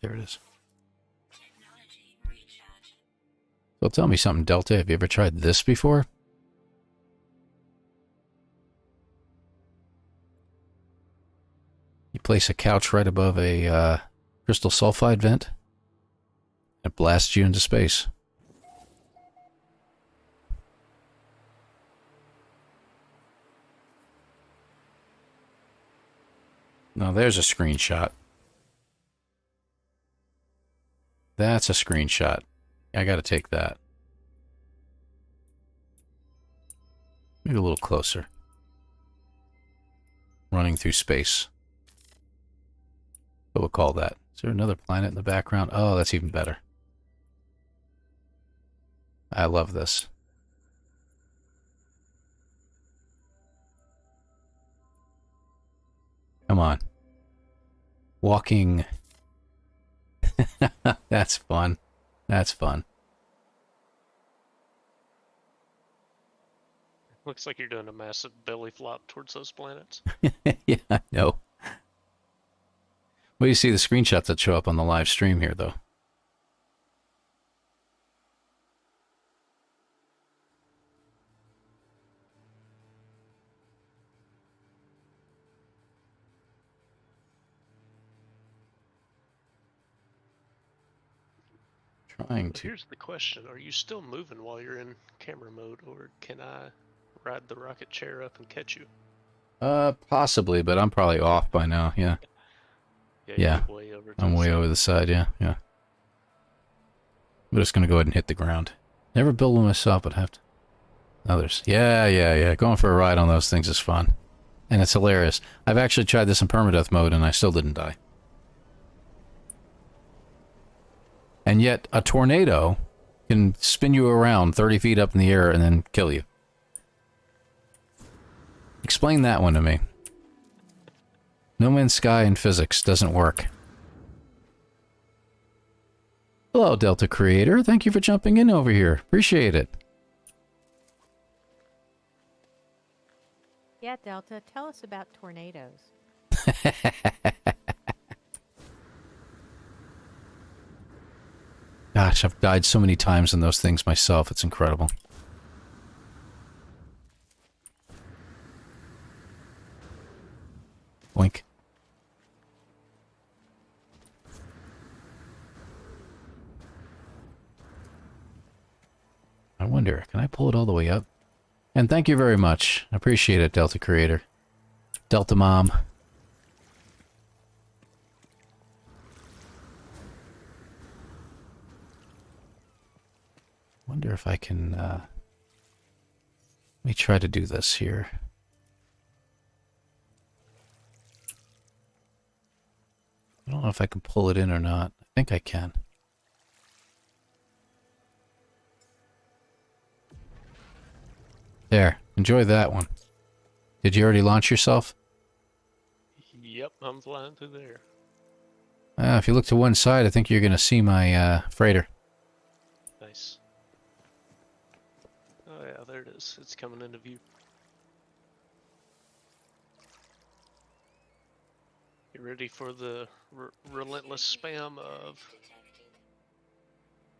There it is. So tell me something, Delta. Have you ever tried this before? You place a couch right above a crystal sulfide vent. It blasts you into space. Now there's a screenshot. That's a screenshot. I gotta take that. Maybe a little closer. Running through space. What we'll call that. Is there another planet in the background? Oh, that's even better. I love this. Come on. Walking. That's fun. That's fun. Looks like you're doing a massive belly flop towards those planets. Yeah, I know. Well, you see the screenshots that show up on the live stream here, though. Trying to. Here's the question. Are you still moving while you're in camera mode, or can I ride the rocket chair up and catch you? Possibly, but I'm probably off by now, yeah. Yeah, I'm way over the side, yeah. I'm just gonna go ahead and hit the ground. Never build one myself, but have to. Others. Yeah. Going for a ride on those things is fun. And it's hilarious. I've actually tried this in permadeath mode, and I still didn't die. And yet, a tornado can spin you around 30 feet up in the air and then kill you. Explain that one to me. No Man's Sky in physics doesn't work. Hello, Delta Creator. Thank you for jumping in over here. Appreciate it. Yeah, Delta, tell us about tornadoes. Gosh, I've died so many times in those things myself. It's incredible. Boink. I wonder, can I pull it all the way up? And thank you very much. I appreciate it, Delta Creator. Delta Mom. Wonder if I can, let me try to do this here. I don't know if I can pull it in or not. I think I can. There. Enjoy that one. Did you already launch yourself? Yep, I'm flying through there. If you look to one side, I think you're going to see my freighter. Nice. Oh yeah, there it is. It's coming into view. You ready for the relentless spam of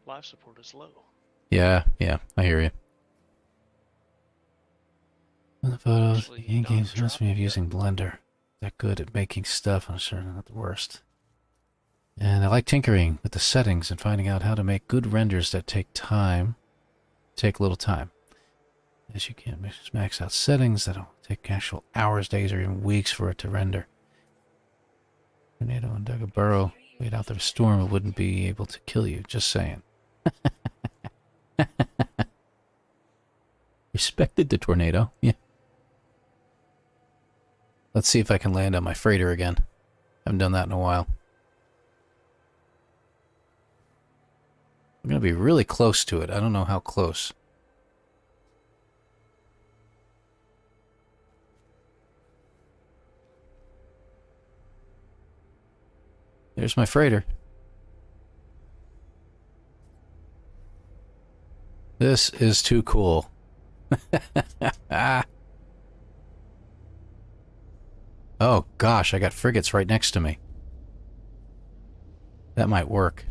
life support is low? Yeah, I hear you. In the photos, the in-games reminds me of using Blender. They're good at making stuff, I'm sure not the worst. And I like tinkering with the settings and finding out how to make good renders that take a little time. As you can max out settings that'll take actual hours, days, or even weeks for it to render. Tornado and dug a burrow, wait out the storm, it wouldn't be able to kill you, just saying. Respected the tornado, yeah. Let's see if I can land on my freighter again. Haven't done that in a while. I'm going to be really close to it. I don't know how close. There's my freighter. This is too cool. Oh gosh, I got frigates right next to me. That might work.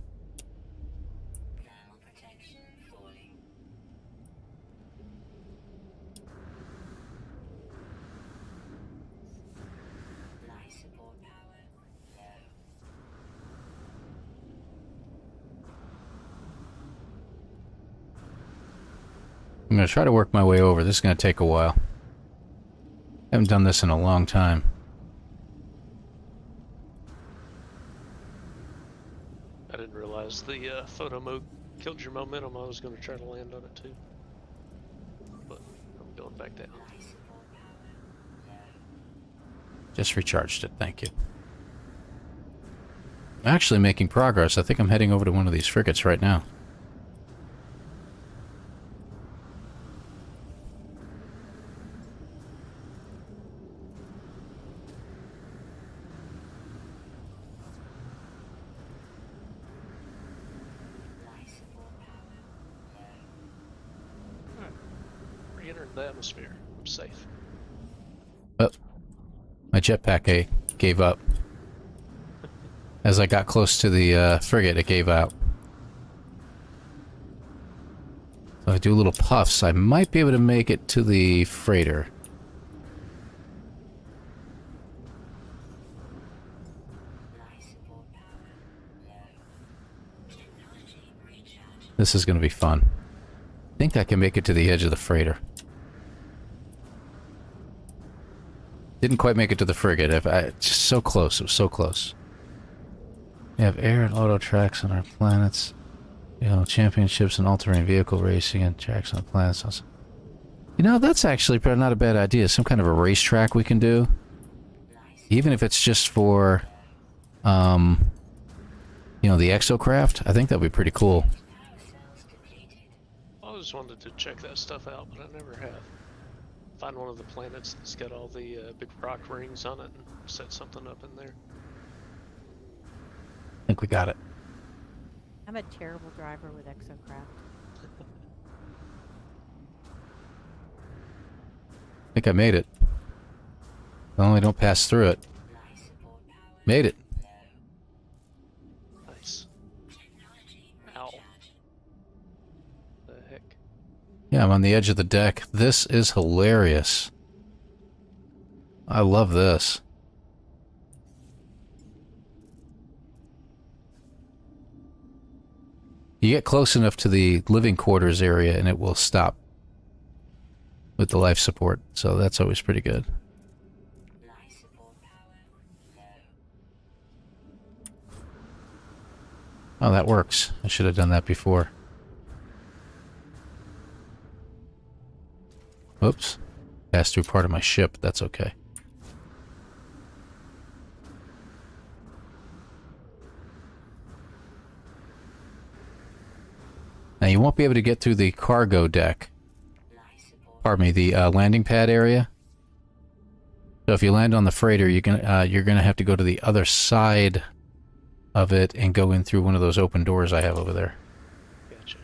I'm going to try to work my way over. This is going to take a while. Haven't done this in a long time. I didn't realize the photo mode killed your momentum. I was going to try to land on it too. But I'm going back down. Just recharged it, thank you. I'm actually making progress. I think I'm heading over to one of these frigates right now. Re-entered the atmosphere. I'm safe. Oh, my jetpack gave up. As I got close to the frigate, it gave out. So if I do little puffs, I might be able to make it to the freighter. This is going to be fun. I think I can make it to the edge of the freighter. Didn't quite make it to the frigate. Just so close. It was so close. We have air and auto tracks on our planets. You know, championships and all-terrain vehicle racing and tracks on the planets. Also. You know, that's actually probably not a bad idea. Some kind of a racetrack we can do. Even if it's just for, you know, the exocraft. I think that'd be pretty cool. I always wanted to check that stuff out, but I never have. Find one of the planets that's got all the big rock rings on it and set something up in there. I think we got it. I'm a terrible driver with exocraft. I think I made it. Only don't pass through it. Made it. Nice. Ow. The heck? Yeah, I'm on the edge of the deck. This is hilarious. I love this. You get close enough to the living quarters area and it will stop with the life support, so that's always pretty good. Oh, that works. I should have done that before. Oops. Passed through part of my ship. That's okay. Now, you won't be able to get through the cargo deck. Pardon me, the landing pad area. So if you land on the freighter, you're gonna have to go to the other side of it and go in through one of those open doors I have over there. Gotcha.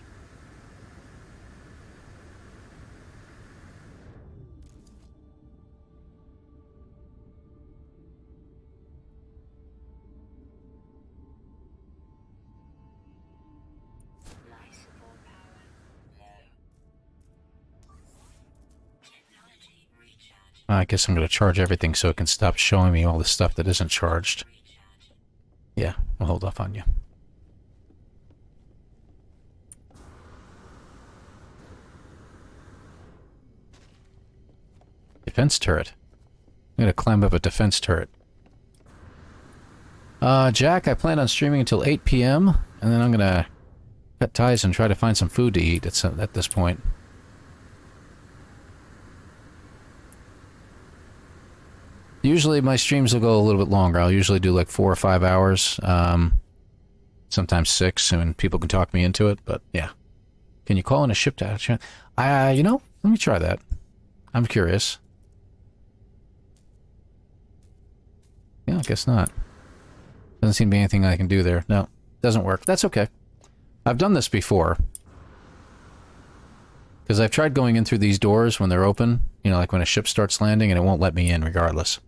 I guess I'm going to charge everything so it can stop showing me all the stuff that isn't charged. Yeah, I'll hold off on you. Defense turret. I'm going to climb up a defense turret. Jack, I plan on streaming until 8 p.m. and then I'm going to cut ties and try to find some food to eat at this point. Usually my streams will go a little bit longer. I'll usually do like 4 or 5 hours, sometimes 6, and people can talk me into it, but yeah. Can you call in a ship to action? You know, let me try that. I'm curious. Yeah, I guess not. Doesn't seem to be anything I can do there. No, doesn't work. That's okay. I've done this before. Because I've tried going in through these doors when they're open, you know, like when a ship starts landing, and it won't let me in regardless.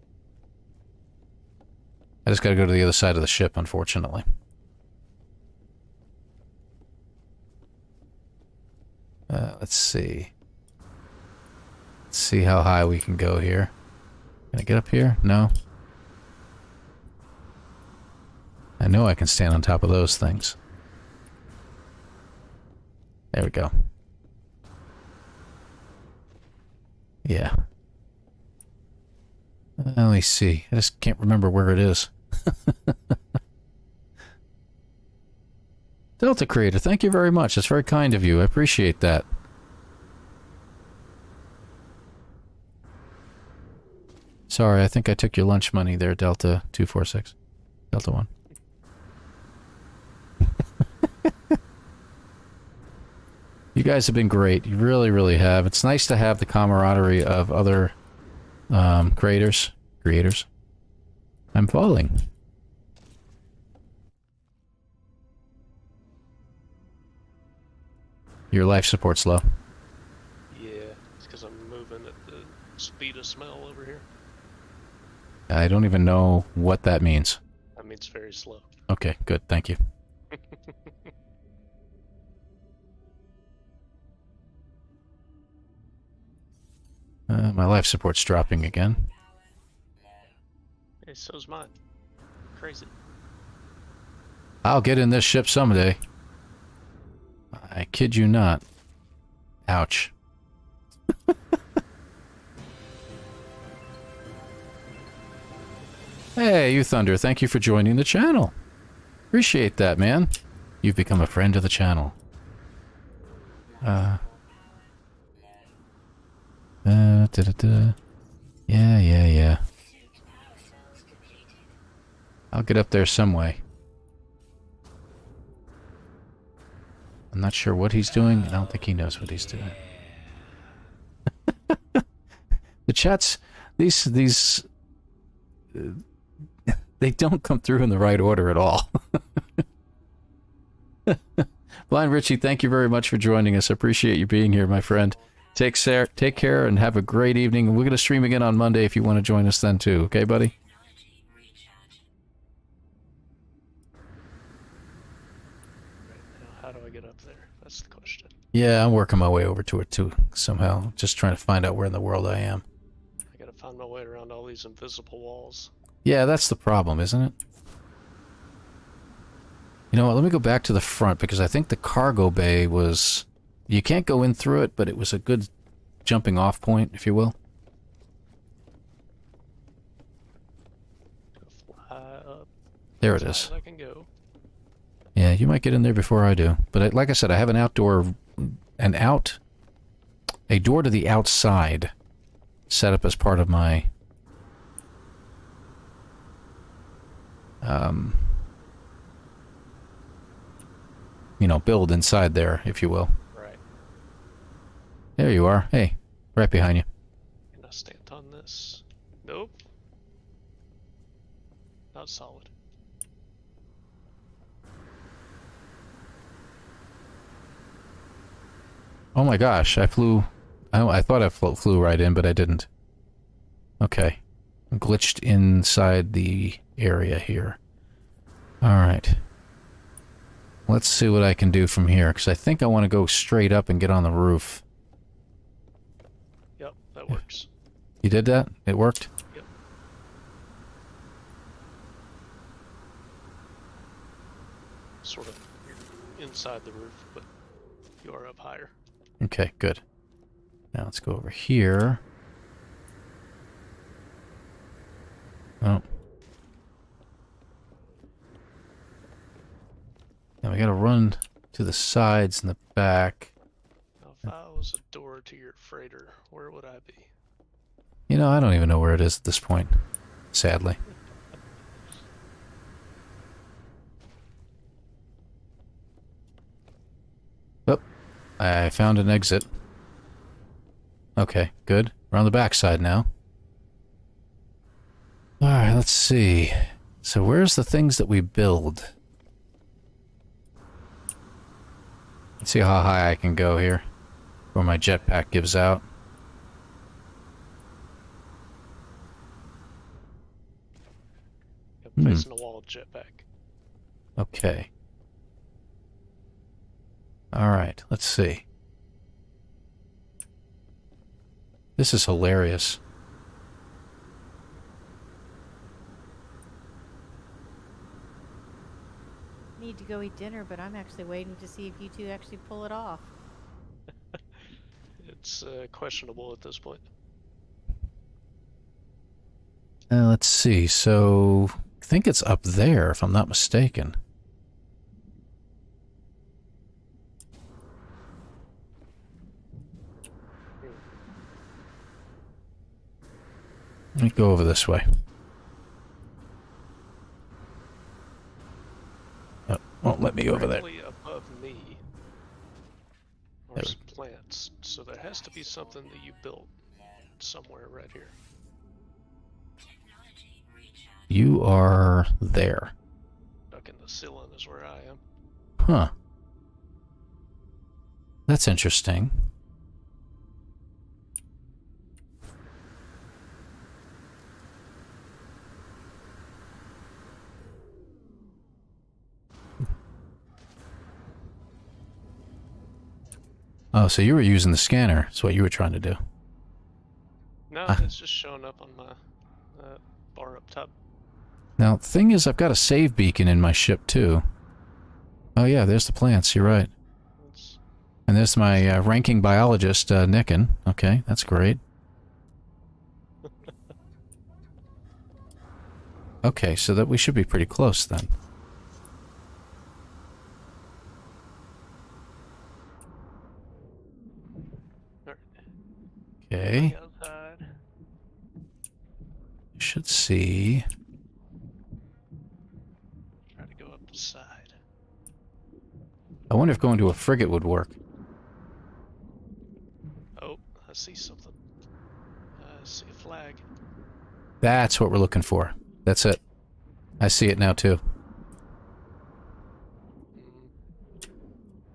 I just gotta go to the other side of the ship, unfortunately. Let's see. Let's see how high we can go here. Can I get up here? No. I know I can stand on top of those things. There we go. Yeah. Let me see. I just can't remember where it is. Delta Creator, thank you very much. That's very kind of you. I appreciate that. Sorry, I think I took your lunch money there, Delta 246. Delta 1. You guys have been great. You really, really have. It's nice to have the camaraderie of other creators. I'm falling. Your life support's low. Yeah, it's because I'm moving at the speed of smell over here. I don't even know what that means. That means very slow. Okay, good. Thank you. My life support's dropping again. Hey, so's mine. Crazy. I'll get in this ship someday. I kid you not. Ouch. Hey, you Thunder, thank you for joining the channel. Appreciate that, man. You've become a friend of the channel. Yeah. I'll get up there some way. I'm not sure what he's doing. I don't think he knows what he's doing. The chats, these they don't come through in the right order at all. Blind Richie, thank you very much for joining us. I appreciate you being here, my friend. Take care, and have a great evening. We're going to stream again on Monday if you want to join us then too. Okay, buddy? How do I get up there? That's the question. Yeah, I'm working my way over to it too, somehow. Just trying to find out where in the world I am. I gotta find my way around all these invisible walls. Yeah, that's the problem, isn't it? You know what, let me go back to the front, because I think the cargo bay was... You can't go in through it, but it was a good jumping off point, if you will. Fly up. There it is. I can go. Yeah, you might get in there before I do. But like I said, I have a door to the outside set up as part of my you know, build inside there, if you will. Right. There you are. Hey, right behind you. Can I stand on this? Nope. Not solid. Oh my gosh, I flew... I thought I flew right in, but I didn't. Okay. I'm glitched inside the area here. Alright. Let's see what I can do from here, because I think I want to go straight up and get on the roof. Yep, that works. You did that? It worked? Yep. Sort of. You're inside the roof, but you are up higher. Okay, good. Now let's go over here. Oh. Now we gotta run to the sides and the back. Now, if I was a door to your freighter, where would I be? You know, I don't even know where it is at this point, sadly. Oh, I found an exit. Okay, good. We're on the back side now. Alright, let's see. So where's the things that we build? Let's see how high I can go here. Before my jetpack gives out. Facing the wall, jetpack. Okay. Alright, let's see. This is hilarious. Need to go eat dinner, but I'm actually waiting to see if you two actually pull it off. It's questionable at this point. Let's see, so... I think it's up there, if I'm not mistaken. Let me go over this way. Oh, won't let me go over there. Directly above me are some plants, so there has to be something that you built somewhere right here. You are there. Stuck in the ceiling is where I am. Huh. That's interesting. Oh, so you were using the scanner. That's what you were trying to do. No, it's just showing up on my bar up top. Now, the thing is, I've got a save beacon in my ship, too. Oh, yeah, there's the plants. You're right. And there's my ranking biologist, Nicken. Okay, that's great. Okay, so that we should be pretty close, then. Okay. You should see... Try to go up the side. I wonder if going to a frigate would work. Oh, I see something. I see a flag. That's what we're looking for. That's it. I see it now, too.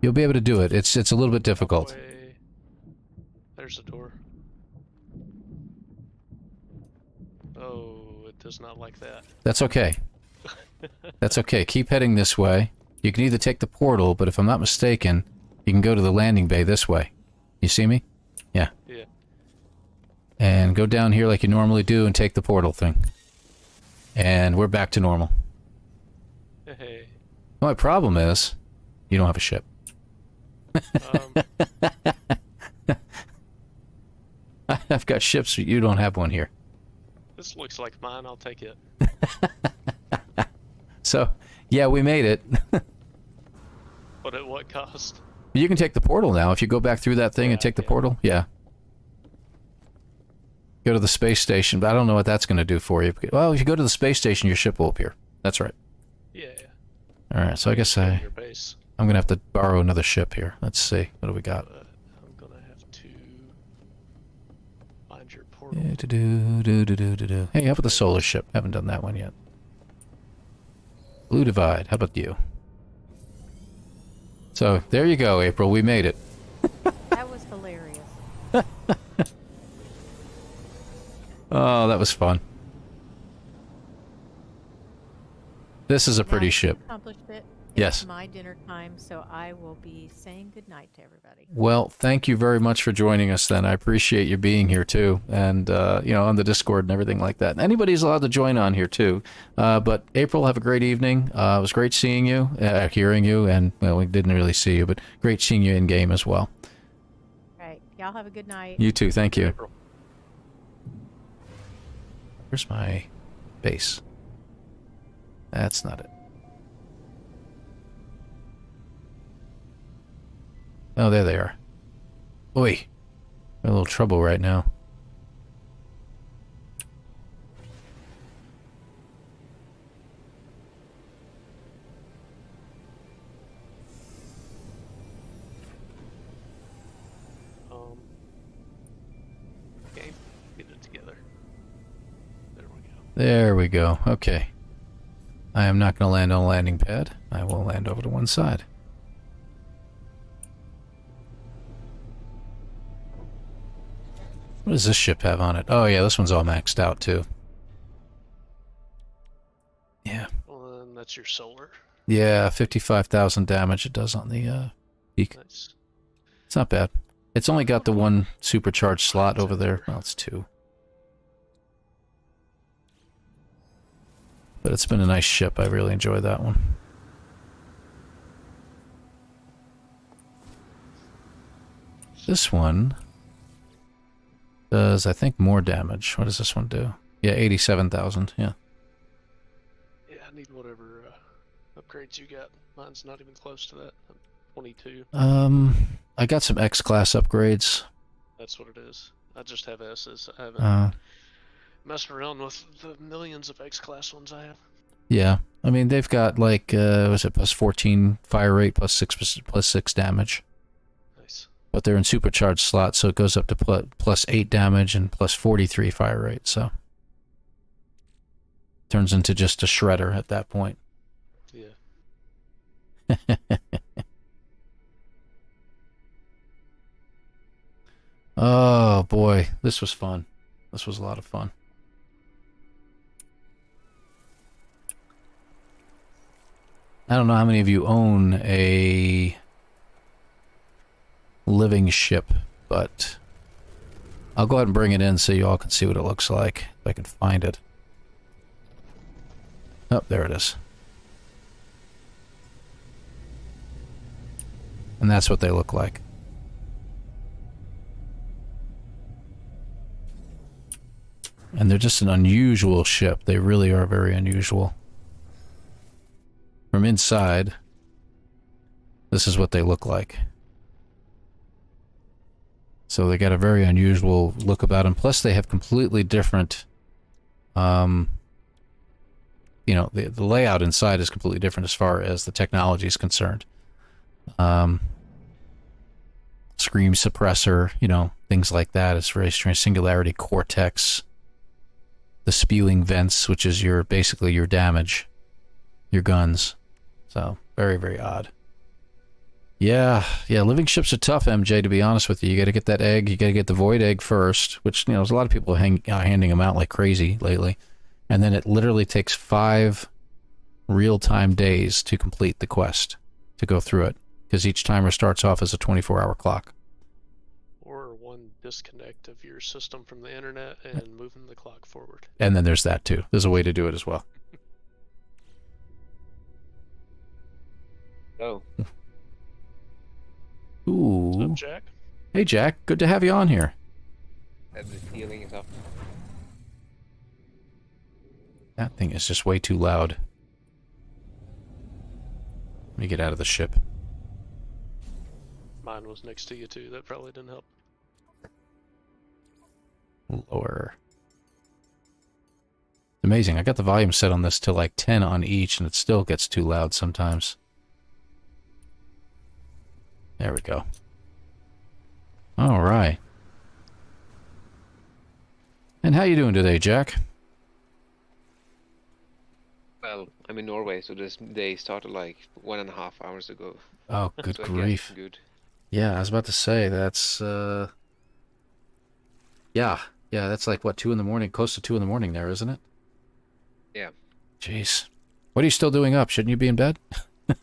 You'll be able to do it. It's a little bit difficult. There's a door. Oh, it does not like that. That's okay. That's okay. Keep heading this way. You can either take the portal, but if I'm not mistaken, you can go to the landing bay this way. You see me? Yeah. Yeah. And go down here like you normally do and take the portal thing. And we're back to normal. Hey. The only problem is, you don't have a ship. I've got ships, but you don't have one here. This looks like mine, I'll take it. So, yeah, we made it. But at what cost? You can take the portal now. If you go back through that thing and take the portal, yeah. Go to the space station, but I don't know what that's going to do for you. Well, if you go to the space station, your ship will appear. That's right. Yeah. Alright, so I guess I'm going to have to borrow another ship here. Let's see. What do we got? I'm going to have to find your portal. Hey, how about the solar ship? Haven't done that one yet. Blue Divide. How about you? So, there you go, April. We made it. That was hilarious. Oh, that was fun. This is a pretty ship. Accomplished it. Yes. It's my dinner time, so I will be saying goodnight to everybody. Well, thank you very much for joining us then. I appreciate you being here too. And, you know, on the Discord and everything like that. And anybody's allowed to join on here too. But April, have a great evening. It was great seeing you, hearing you, and, well, we didn't really see you, but great seeing you in game as well. All right. Y'all have a good night. You too. Thank you. April. Where's my base? That's not it. Oh, there they are. Oi. We're in a little trouble right now. Okay, get it together. There we go. There we go. Okay. I am not going to land on a landing pad. I will land over to one side. What does this ship have on it? Oh yeah, this one's all maxed out too. Yeah, And that's your solar. Yeah, 55,000 damage it does on the peak. Nice. It's not bad. It's only got the one supercharged slot over there. Well, it's 2. But it's been a nice ship. I really enjoy that one. This one does, I think, more damage. What does this one do? Yeah, 87,000. Yeah. Yeah, I need whatever upgrades you got. Mine's not even close to that. I'm 22. I got some X-Class upgrades. That's what it is. I just have S's. I haven't messed around with the millions of X-Class ones I have. Yeah. I mean, they've got, like, was it plus 14 fire rate, plus 6 damage. Nice. But they're in supercharged slots, so it goes up to plus 8 damage and plus 43 fire rate, so... Turns into just a shredder at that point. Yeah. Oh, boy. This was fun. This was a lot of fun. I don't know how many of you own a living ship, but I'll go ahead and bring it in so you all can see what it looks like, if I can find it. Oh, there it is. And that's what they look like. And they're just an unusual ship. They really are very unusual. From inside, this is what they look like. So they got a very unusual look about them. Plus they have completely different, you know, the layout inside is completely different as far as the technology is concerned. Scream suppressor, you know, things like that. It's very strange. Singularity cortex. The spewing vents, which is your basically your damage, your guns. So very, very odd. Yeah, living ships are tough, MJ, to be honest with you. You got to get that egg. You got to get the void egg first, which, you know, there's a lot of people handing them out like crazy lately. And then it literally takes 5 real-time days to complete the quest, to go through it, because each timer starts off as a 24-hour clock. Or one disconnect of your system from the internet and moving the clock forward. And then there's that, too. There's a way to do it as well. Oh. Ooh. What's up, Jack? Hey, Jack. Good to have you on here. The ceiling is up. That thing is just way too loud. Let me get out of the ship. Mine was next to you, too. That probably didn't help. Lower. It's amazing. I got the volume set on this to like 10 on each, and it still gets too loud sometimes. There we go. All right. And how you doing today, Jack? Well, I'm in Norway, so this day started like 1.5 hours ago. Oh, good So I grief. guess good. Yeah, I was about to say, that's, yeah, that's like, what, 2 in the morning, close to 2 in the morning there, isn't it? Yeah. Jeez. What are you still doing up? Shouldn't you be in bed? I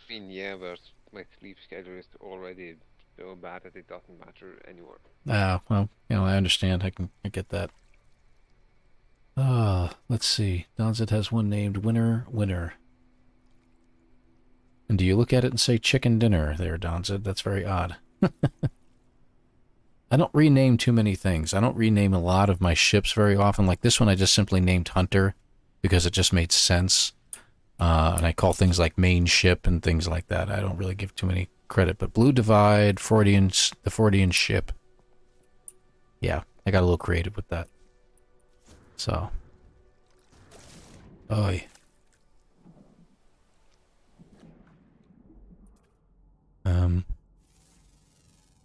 mean, yeah, but my sleep schedule is already so bad that it doesn't matter anymore. Ah, well, you know, I understand. I get that. Let's see. Donzit has one named Winner. And do you look at it and say chicken dinner there, Donzit? That's very odd. I don't rename too many things. I don't rename a lot of my ships very often. Like this one, I just simply named Hunter because it just made sense. And I call things like main ship and things like that. I don't really give too many credit. But Blue Divide, the Freudian ship. Yeah, I got a little creative with that. So. Oy.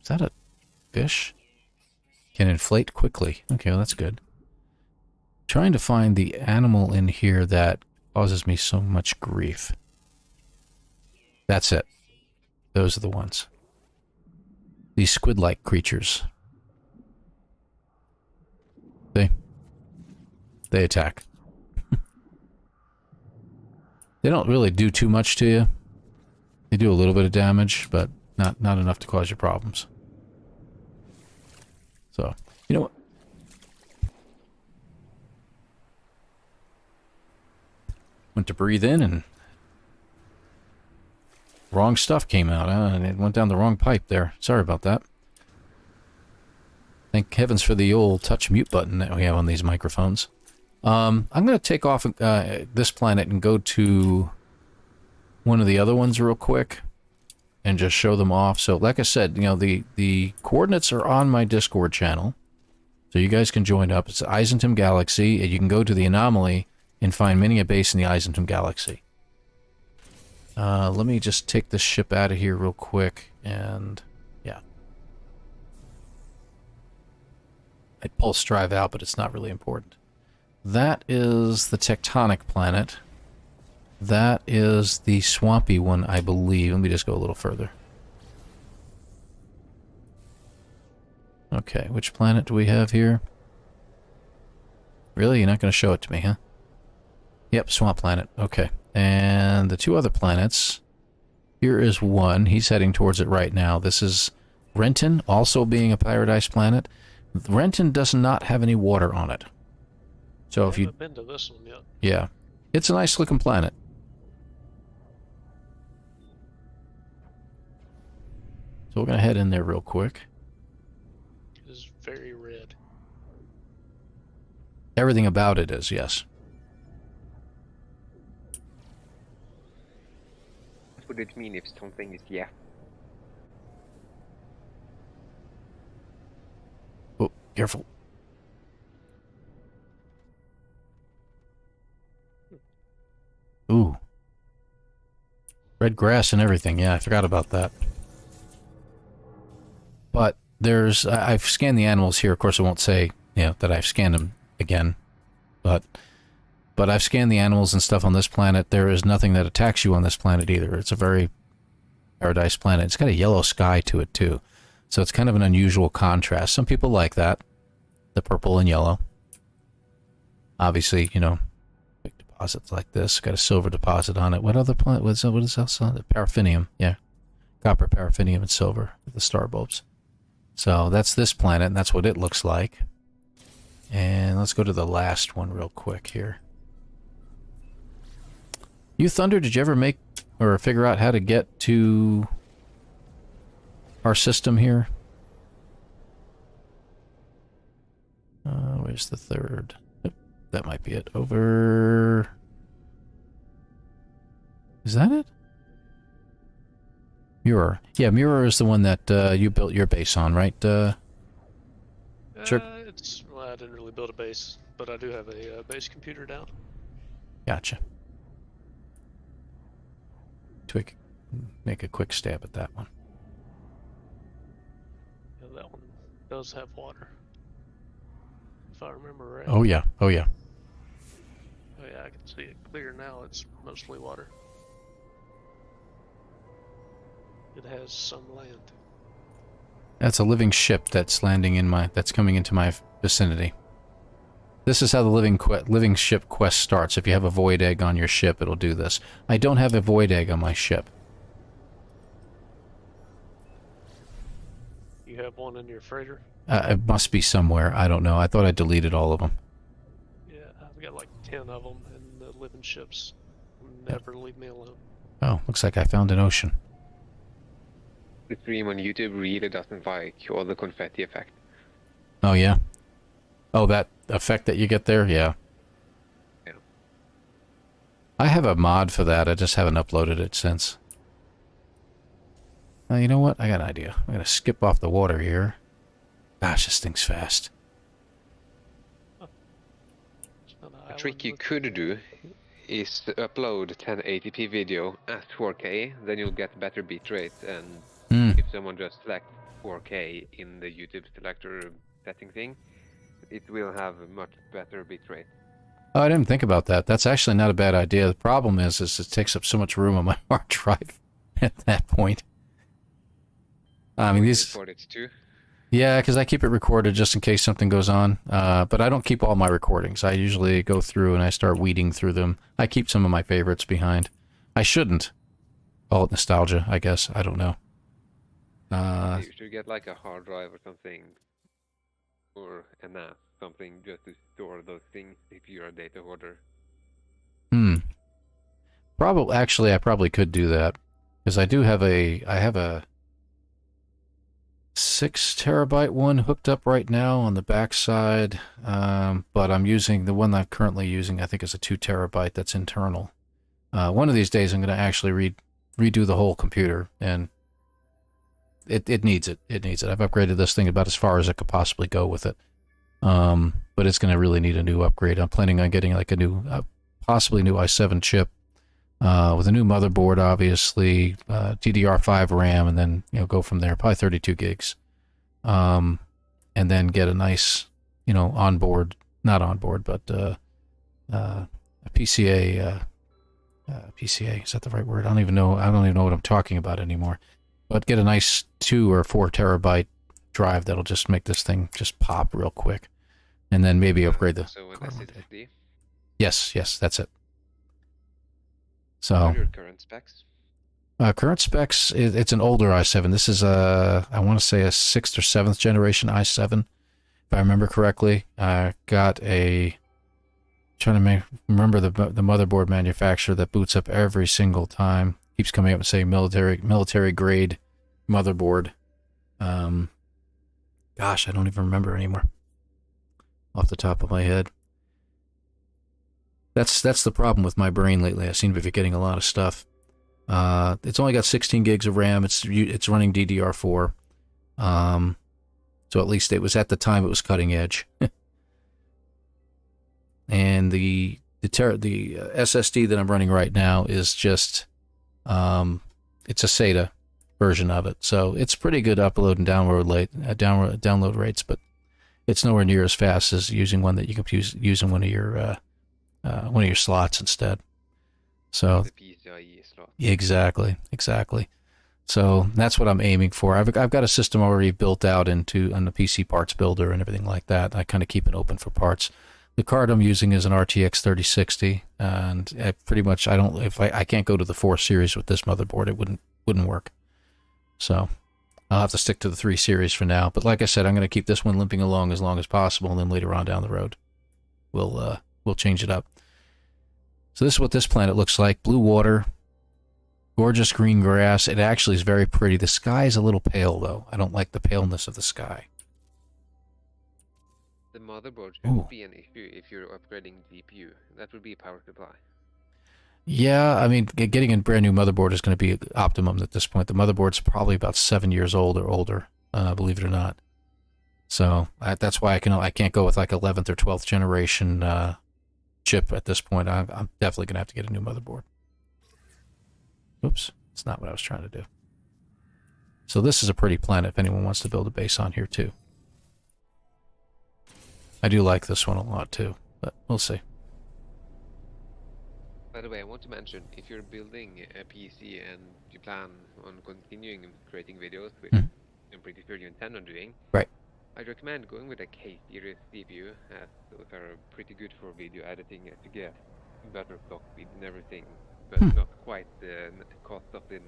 Is that a fish? Can inflate quickly. Okay, well, that's good. Trying to find the animal in here that causes me so much grief. That's it. Those are the ones. These squid-like creatures. See? They attack. They don't really do too much to you. They do a little bit of damage, but not enough to cause you problems. So, you know what? Went to breathe in and wrong stuff came out, and it went down the wrong pipe there. Sorry about that. Thank heavens for the old touch mute button that we have on these microphones. I'm going to take off this planet and go to one of the other ones real quick and just show them off. So, like I said, you know, the coordinates are on my Discord channel, so you guys can join up. It's Eisentum Galaxy, and you can go to the anomaly and find many a base in the Eisentum Galaxy. Let me just take this ship out of here real quick, and yeah. I'd pulse drive out, but it's not really important. That is the tectonic planet. That is the swampy one, I believe. Let me just go a little further. Okay, which planet do we have here? Really? You're not going to show it to me, huh? Yep, swamp planet. Okay. And the two other planets. Here is one. He's heading towards it right now. This is Renton, also being a paradise planet. Renton does not have any water on it. So if you haven't been to this one yet. Yeah. It's a nice looking planet. So we're going to head in there real quick. It is very red. Everything about it is, yes. What would it mean if something is yeah? Oh, careful. Ooh. Red grass and everything. Yeah, I forgot about that. But there's... I've scanned the animals here. Of course, I won't say, you know, that I've scanned them again. But I've scanned the animals and stuff on this planet. There is nothing that attacks you on this planet either. It's a very paradise planet. It's got a yellow sky to it, too. So it's kind of an unusual contrast. Some people like that. The purple and yellow. Obviously, you know... deposits like this. Got a silver deposit on it. What other planet? What is else on it? Paraffinium. Yeah. Copper, paraffinium, and silver. The star bulbs. So that's this planet, and that's what it looks like. And let's go to the last one real quick here. You Thunder, did you ever make or figure out how to get to our system here? Where's the third? That might be it. Over... Is that it? Muir. Yeah, Muir is the one that you built your base on, right? Sure. Well, I didn't really build a base, but I do have a base computer down. Gotcha. Make a quick stab at that one. Yeah, that one does have water. If I remember right. Oh yeah, oh yeah. Oh yeah, I can see it clear now. It's mostly water. It has some land. That's a living ship that's landing in that's coming into my vicinity. This is how the living ship quest starts. If you have a void egg on your ship, it'll do this. I don't have a void egg on my ship. You have one in your freighter? It must be somewhere. I don't know. I thought I deleted all of them. Yeah, I've got like 10 of them, and the living ships never leave me alone. Oh, looks like I found an ocean. The stream on YouTube really doesn't like all the confetti effect. Oh, yeah? Oh, that effect that you get there? Yeah. Yeah. I have a mod for that. I just haven't uploaded it since. You know what? I got an idea. I'm going to skip off the water here. Gosh, this thing's fast. A trick you could do is to upload 1080p video at 4K, then you'll get better bitrate, and if someone just selects 4K in the YouTube selector setting thing, it will have a much better bitrate. Oh, I didn't think about that. That's actually not a bad idea. The problem is it takes up so much room on my hard drive at that point. I mean, these... Too. Yeah, because I keep it recorded just in case something goes on. But I don't keep all my recordings. I usually go through and I start weeding through them. I keep some of my favorites behind. I shouldn't. Call it nostalgia, I guess. I don't know. You should get like a hard drive or something, or a NAS, something just to store those things if you're a data hoarder. Actually, I probably could do that because I have a 6 terabyte one hooked up right now on the backside, but I'm using the one I'm currently using. I think is a 2 terabyte that's internal. One of these days, I'm going to actually redo the whole computer, and it needs it. It needs it. I've upgraded this thing about as far as I could possibly go with it, but it's going to really need a new upgrade. I'm planning on getting like a new, possibly new i7 chip. With a new motherboard, obviously, DDR5 RAM, and then go from there. Probably 32 gigs, and then get a nice, onboard, not onboard, but a PCA. PCA, is that the right word? I don't even know what I'm talking about anymore. But get a nice 2 or 4 terabyte drive that'll just make this thing just pop real quick, and then maybe upgrade the. So an SSD. Yes, that's it. So, what are your current specs? Current specs, it's an older i7. This is I want to say a 6th or 7th generation i7, if I remember correctly. I got trying to remember the motherboard manufacturer that boots up every single time. Keeps coming up and saying military grade motherboard. Gosh, I don't even remember anymore off the top of my head. That's the problem with my brain lately. I seem to be forgetting a lot of stuff. It's only got 16 gigs of RAM. It's running DDR4. So at least it was at the time it was cutting edge. And the SSD that I'm running right now is just it's a SATA version of it. So it's pretty good upload and download rates, but it's nowhere near as fast as using one that you can use in one of your slots instead. So the PCIe slot. Exactly. So that's what I'm aiming for. I've got a system already built out on the PC parts builder and everything like that. I kind of keep it open for parts. The card I'm using is an RTX 3060, and I can't go to the 4 series with this motherboard. It wouldn't work. So I'll have to stick to the 3 series for now. But like I said, I'm going to keep this one limping along as possible, and then later on down the road, we'll change it up. So this is what this planet looks like. Blue water, gorgeous green grass. It actually is very pretty. The sky is a little pale, though. I don't like the paleness of the sky. The motherboard shouldn't be an issue if you're upgrading GPU. That would be a power supply. Yeah, I mean, getting a brand new motherboard is going to be optimum at this point. The motherboard's probably about 7 years old or older, believe it or not. So that's why I can't go with like 11th or 12th generation chip at this point. I'm definitely going to have to get a new motherboard. Oops, that's not what I was trying to do. So this is a pretty planet if anyone wants to build a base on here too. I do like this one a lot too, but we'll see. By the way, I want to mention, if you're building a PC and you plan on continuing creating videos, which I'm pretty sure you intend on doing, right? I'd recommend going with a K-series CPU, as those are pretty good for video editing to get better clock speed and everything, but not quite the cost of the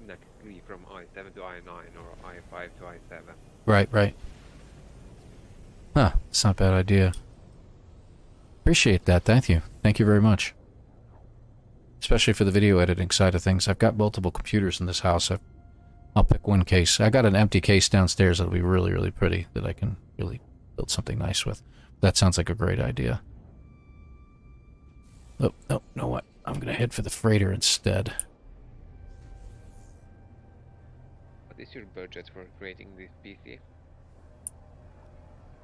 next leap from i7 to i9 or i5 to i7. Right. Huh, it's not a bad idea. Appreciate that, thank you very much. Especially for the video editing side of things. I've got multiple computers in this house. I'll pick one case. I got an empty case downstairs that'll be really, really pretty that I can really build something nice with. That sounds like a great idea. Oh, no, know what? I'm going to head for the freighter instead. What is your budget for creating this PC?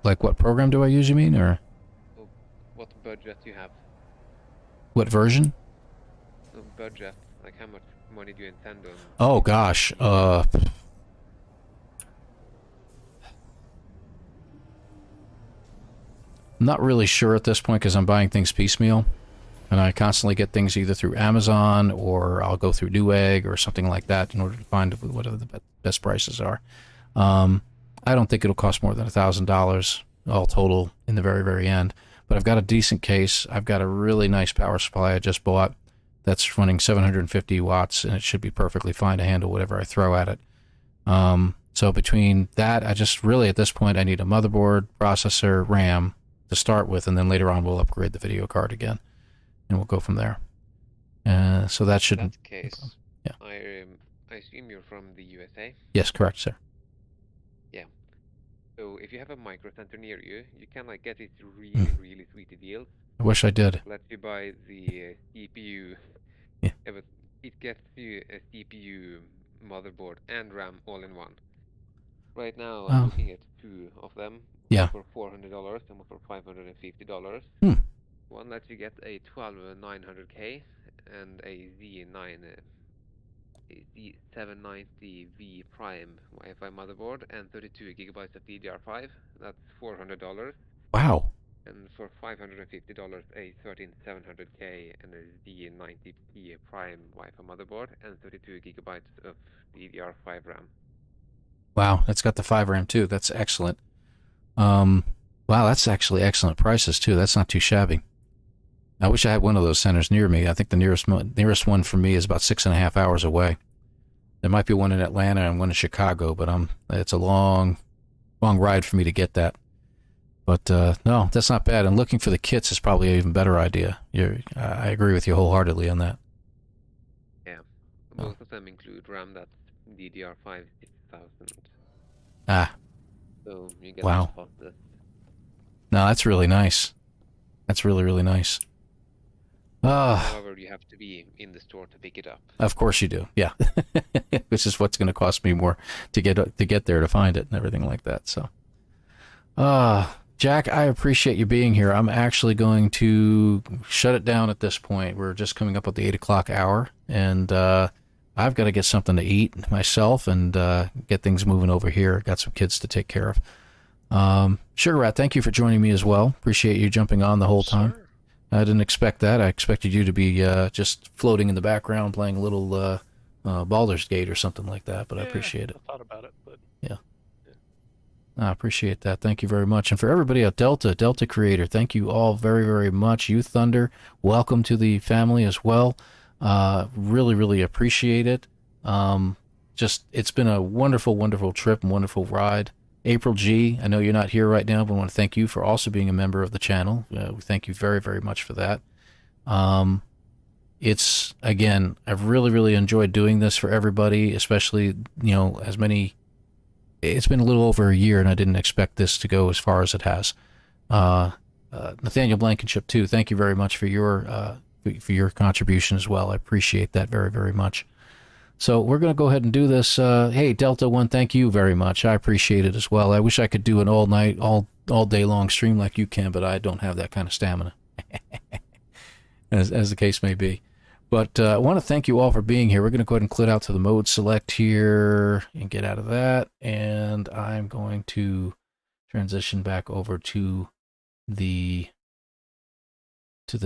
Like what program do I use, you mean, or? Well, what budget you have? What version? No, budget. Like how much money do you intend on? Oh gosh, I'm not really sure at this point because I'm buying things piecemeal, and I constantly get things either through Amazon or I'll go through Newegg or something like that in order to find whatever the best prices are. I don't think it'll cost more than $1,000 all total in the very, very end. But I've got a decent case. I've got a really nice power supply I just bought that's running 750 watts, and it should be perfectly fine to handle whatever I throw at it. So between that, I just really, at this point, I need a motherboard, processor, RAM to start with, and then later on we'll upgrade the video card again, and we'll go from there. So that should... In that case, yeah. I assume you're from the USA? Yes, correct, sir. Yeah. So if you have a micro center near you, you can like get this really sweet deal. I wish I did. Let you buy the CPU. Yeah. But it gets you a CPU, motherboard, and RAM all in one. Right now, I'm looking at two of them. Yeah. One for $400 and one for $550. One lets you get a 12900K and a Z790V Prime Wi-Fi motherboard and 32 gigabytes of DDR5. That's $400. Wow. And for $550, a 13700K and a Z90P Prime Wi-Fi motherboard and 32 gigabytes of DDR5 RAM. Wow, that's got the 5 RAM too. That's excellent. Wow, that's actually excellent prices too. That's not too shabby. I wish I had one of those centers near me. I think the nearest one for me is about 6.5 hours away. There might be one in Atlanta and one in Chicago, but it's a long ride for me to get that. But no, that's not bad. And looking for the kits is probably an even better idea. I agree with you wholeheartedly on that. Yeah, both of them include RAM that's DDR5 6000. Ah. So you get wow. this. No, that's really nice. That's really, really nice. However, you have to be in the store to pick it up. Of course you do, yeah. Which is what's going to cost me more to get there to find it and everything like that. So, Jack, I appreciate you being here. I'm actually going to shut it down at this point. We're just coming up with the 8 o'clock hour, and I've got to get something to eat myself and get things moving over here. Got some kids to take care of. Sugar Rat, thank you for joining me as well. Appreciate you jumping on the whole time. Sure. I didn't expect that. I expected you to be just floating in the background playing a little Baldur's Gate or something like that, but yeah, I appreciate it. I thought about it, but... Yeah. I appreciate that. Thank you very much. And for everybody at Delta Creator, thank you all very, very much. You Thunder, welcome to the family as well. Really, really appreciate it. It's been a wonderful, wonderful trip and wonderful ride. April G, I know you're not here right now, but I want to thank you for also being a member of the channel. We thank you very, very much for that. It's, again, I've really, really enjoyed doing this for everybody, especially, it's been a little over a year, and I didn't expect this to go as far as it has. Nathaniel Blankenship, too, thank you very much for your contribution as well. I appreciate that very, very much. So we're going to go ahead and do this. Hey, Delta One, thank you very much. I appreciate it as well. I wish I could do an all night, all day long stream like you can, but I don't have that kind of stamina, as the case may be. But I want to thank you all for being here. We're going to go ahead and click out to the mode select here and get out of that. And I'm going to transition back over to the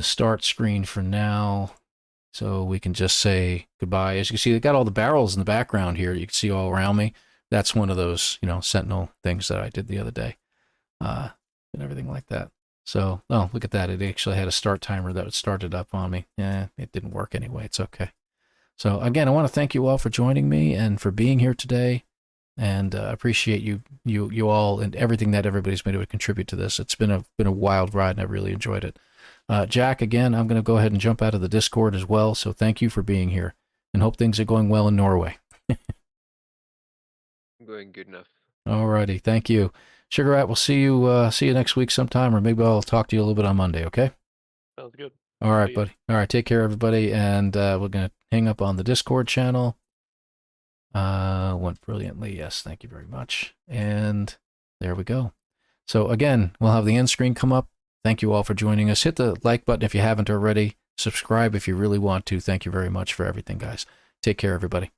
start screen for now. So we can just say goodbye. As you can see, they got all the barrels in the background here. You can see all around me. That's one of those, Sentinel things that I did the other day, and everything like that. So, oh, look at that. It actually had a start timer that started up on me. Yeah, it didn't work anyway. It's okay. So again, I want to thank you all for joining me and for being here today, and appreciate you all and everything that everybody's been able to contribute to this. It's been a wild ride, and I really enjoyed it. Jack, again, I'm going to go ahead and jump out of the Discord as well, so thank you for being here, and hope things are going well in Norway. Going good enough. Alrighty, thank you. Sugar Rat, we'll see you next week sometime, or maybe I'll talk to you a little bit on Monday, okay? Sounds good. All right, buddy. All right, take care, everybody, and we're going to hang up on the Discord channel. Went brilliantly, yes, thank you very much. And there we go. So again, we'll have the end screen come up. Thank you all for joining us. Hit the like button if you haven't already. Subscribe if you really want to. Thank you very much for everything, guys. Take care, everybody.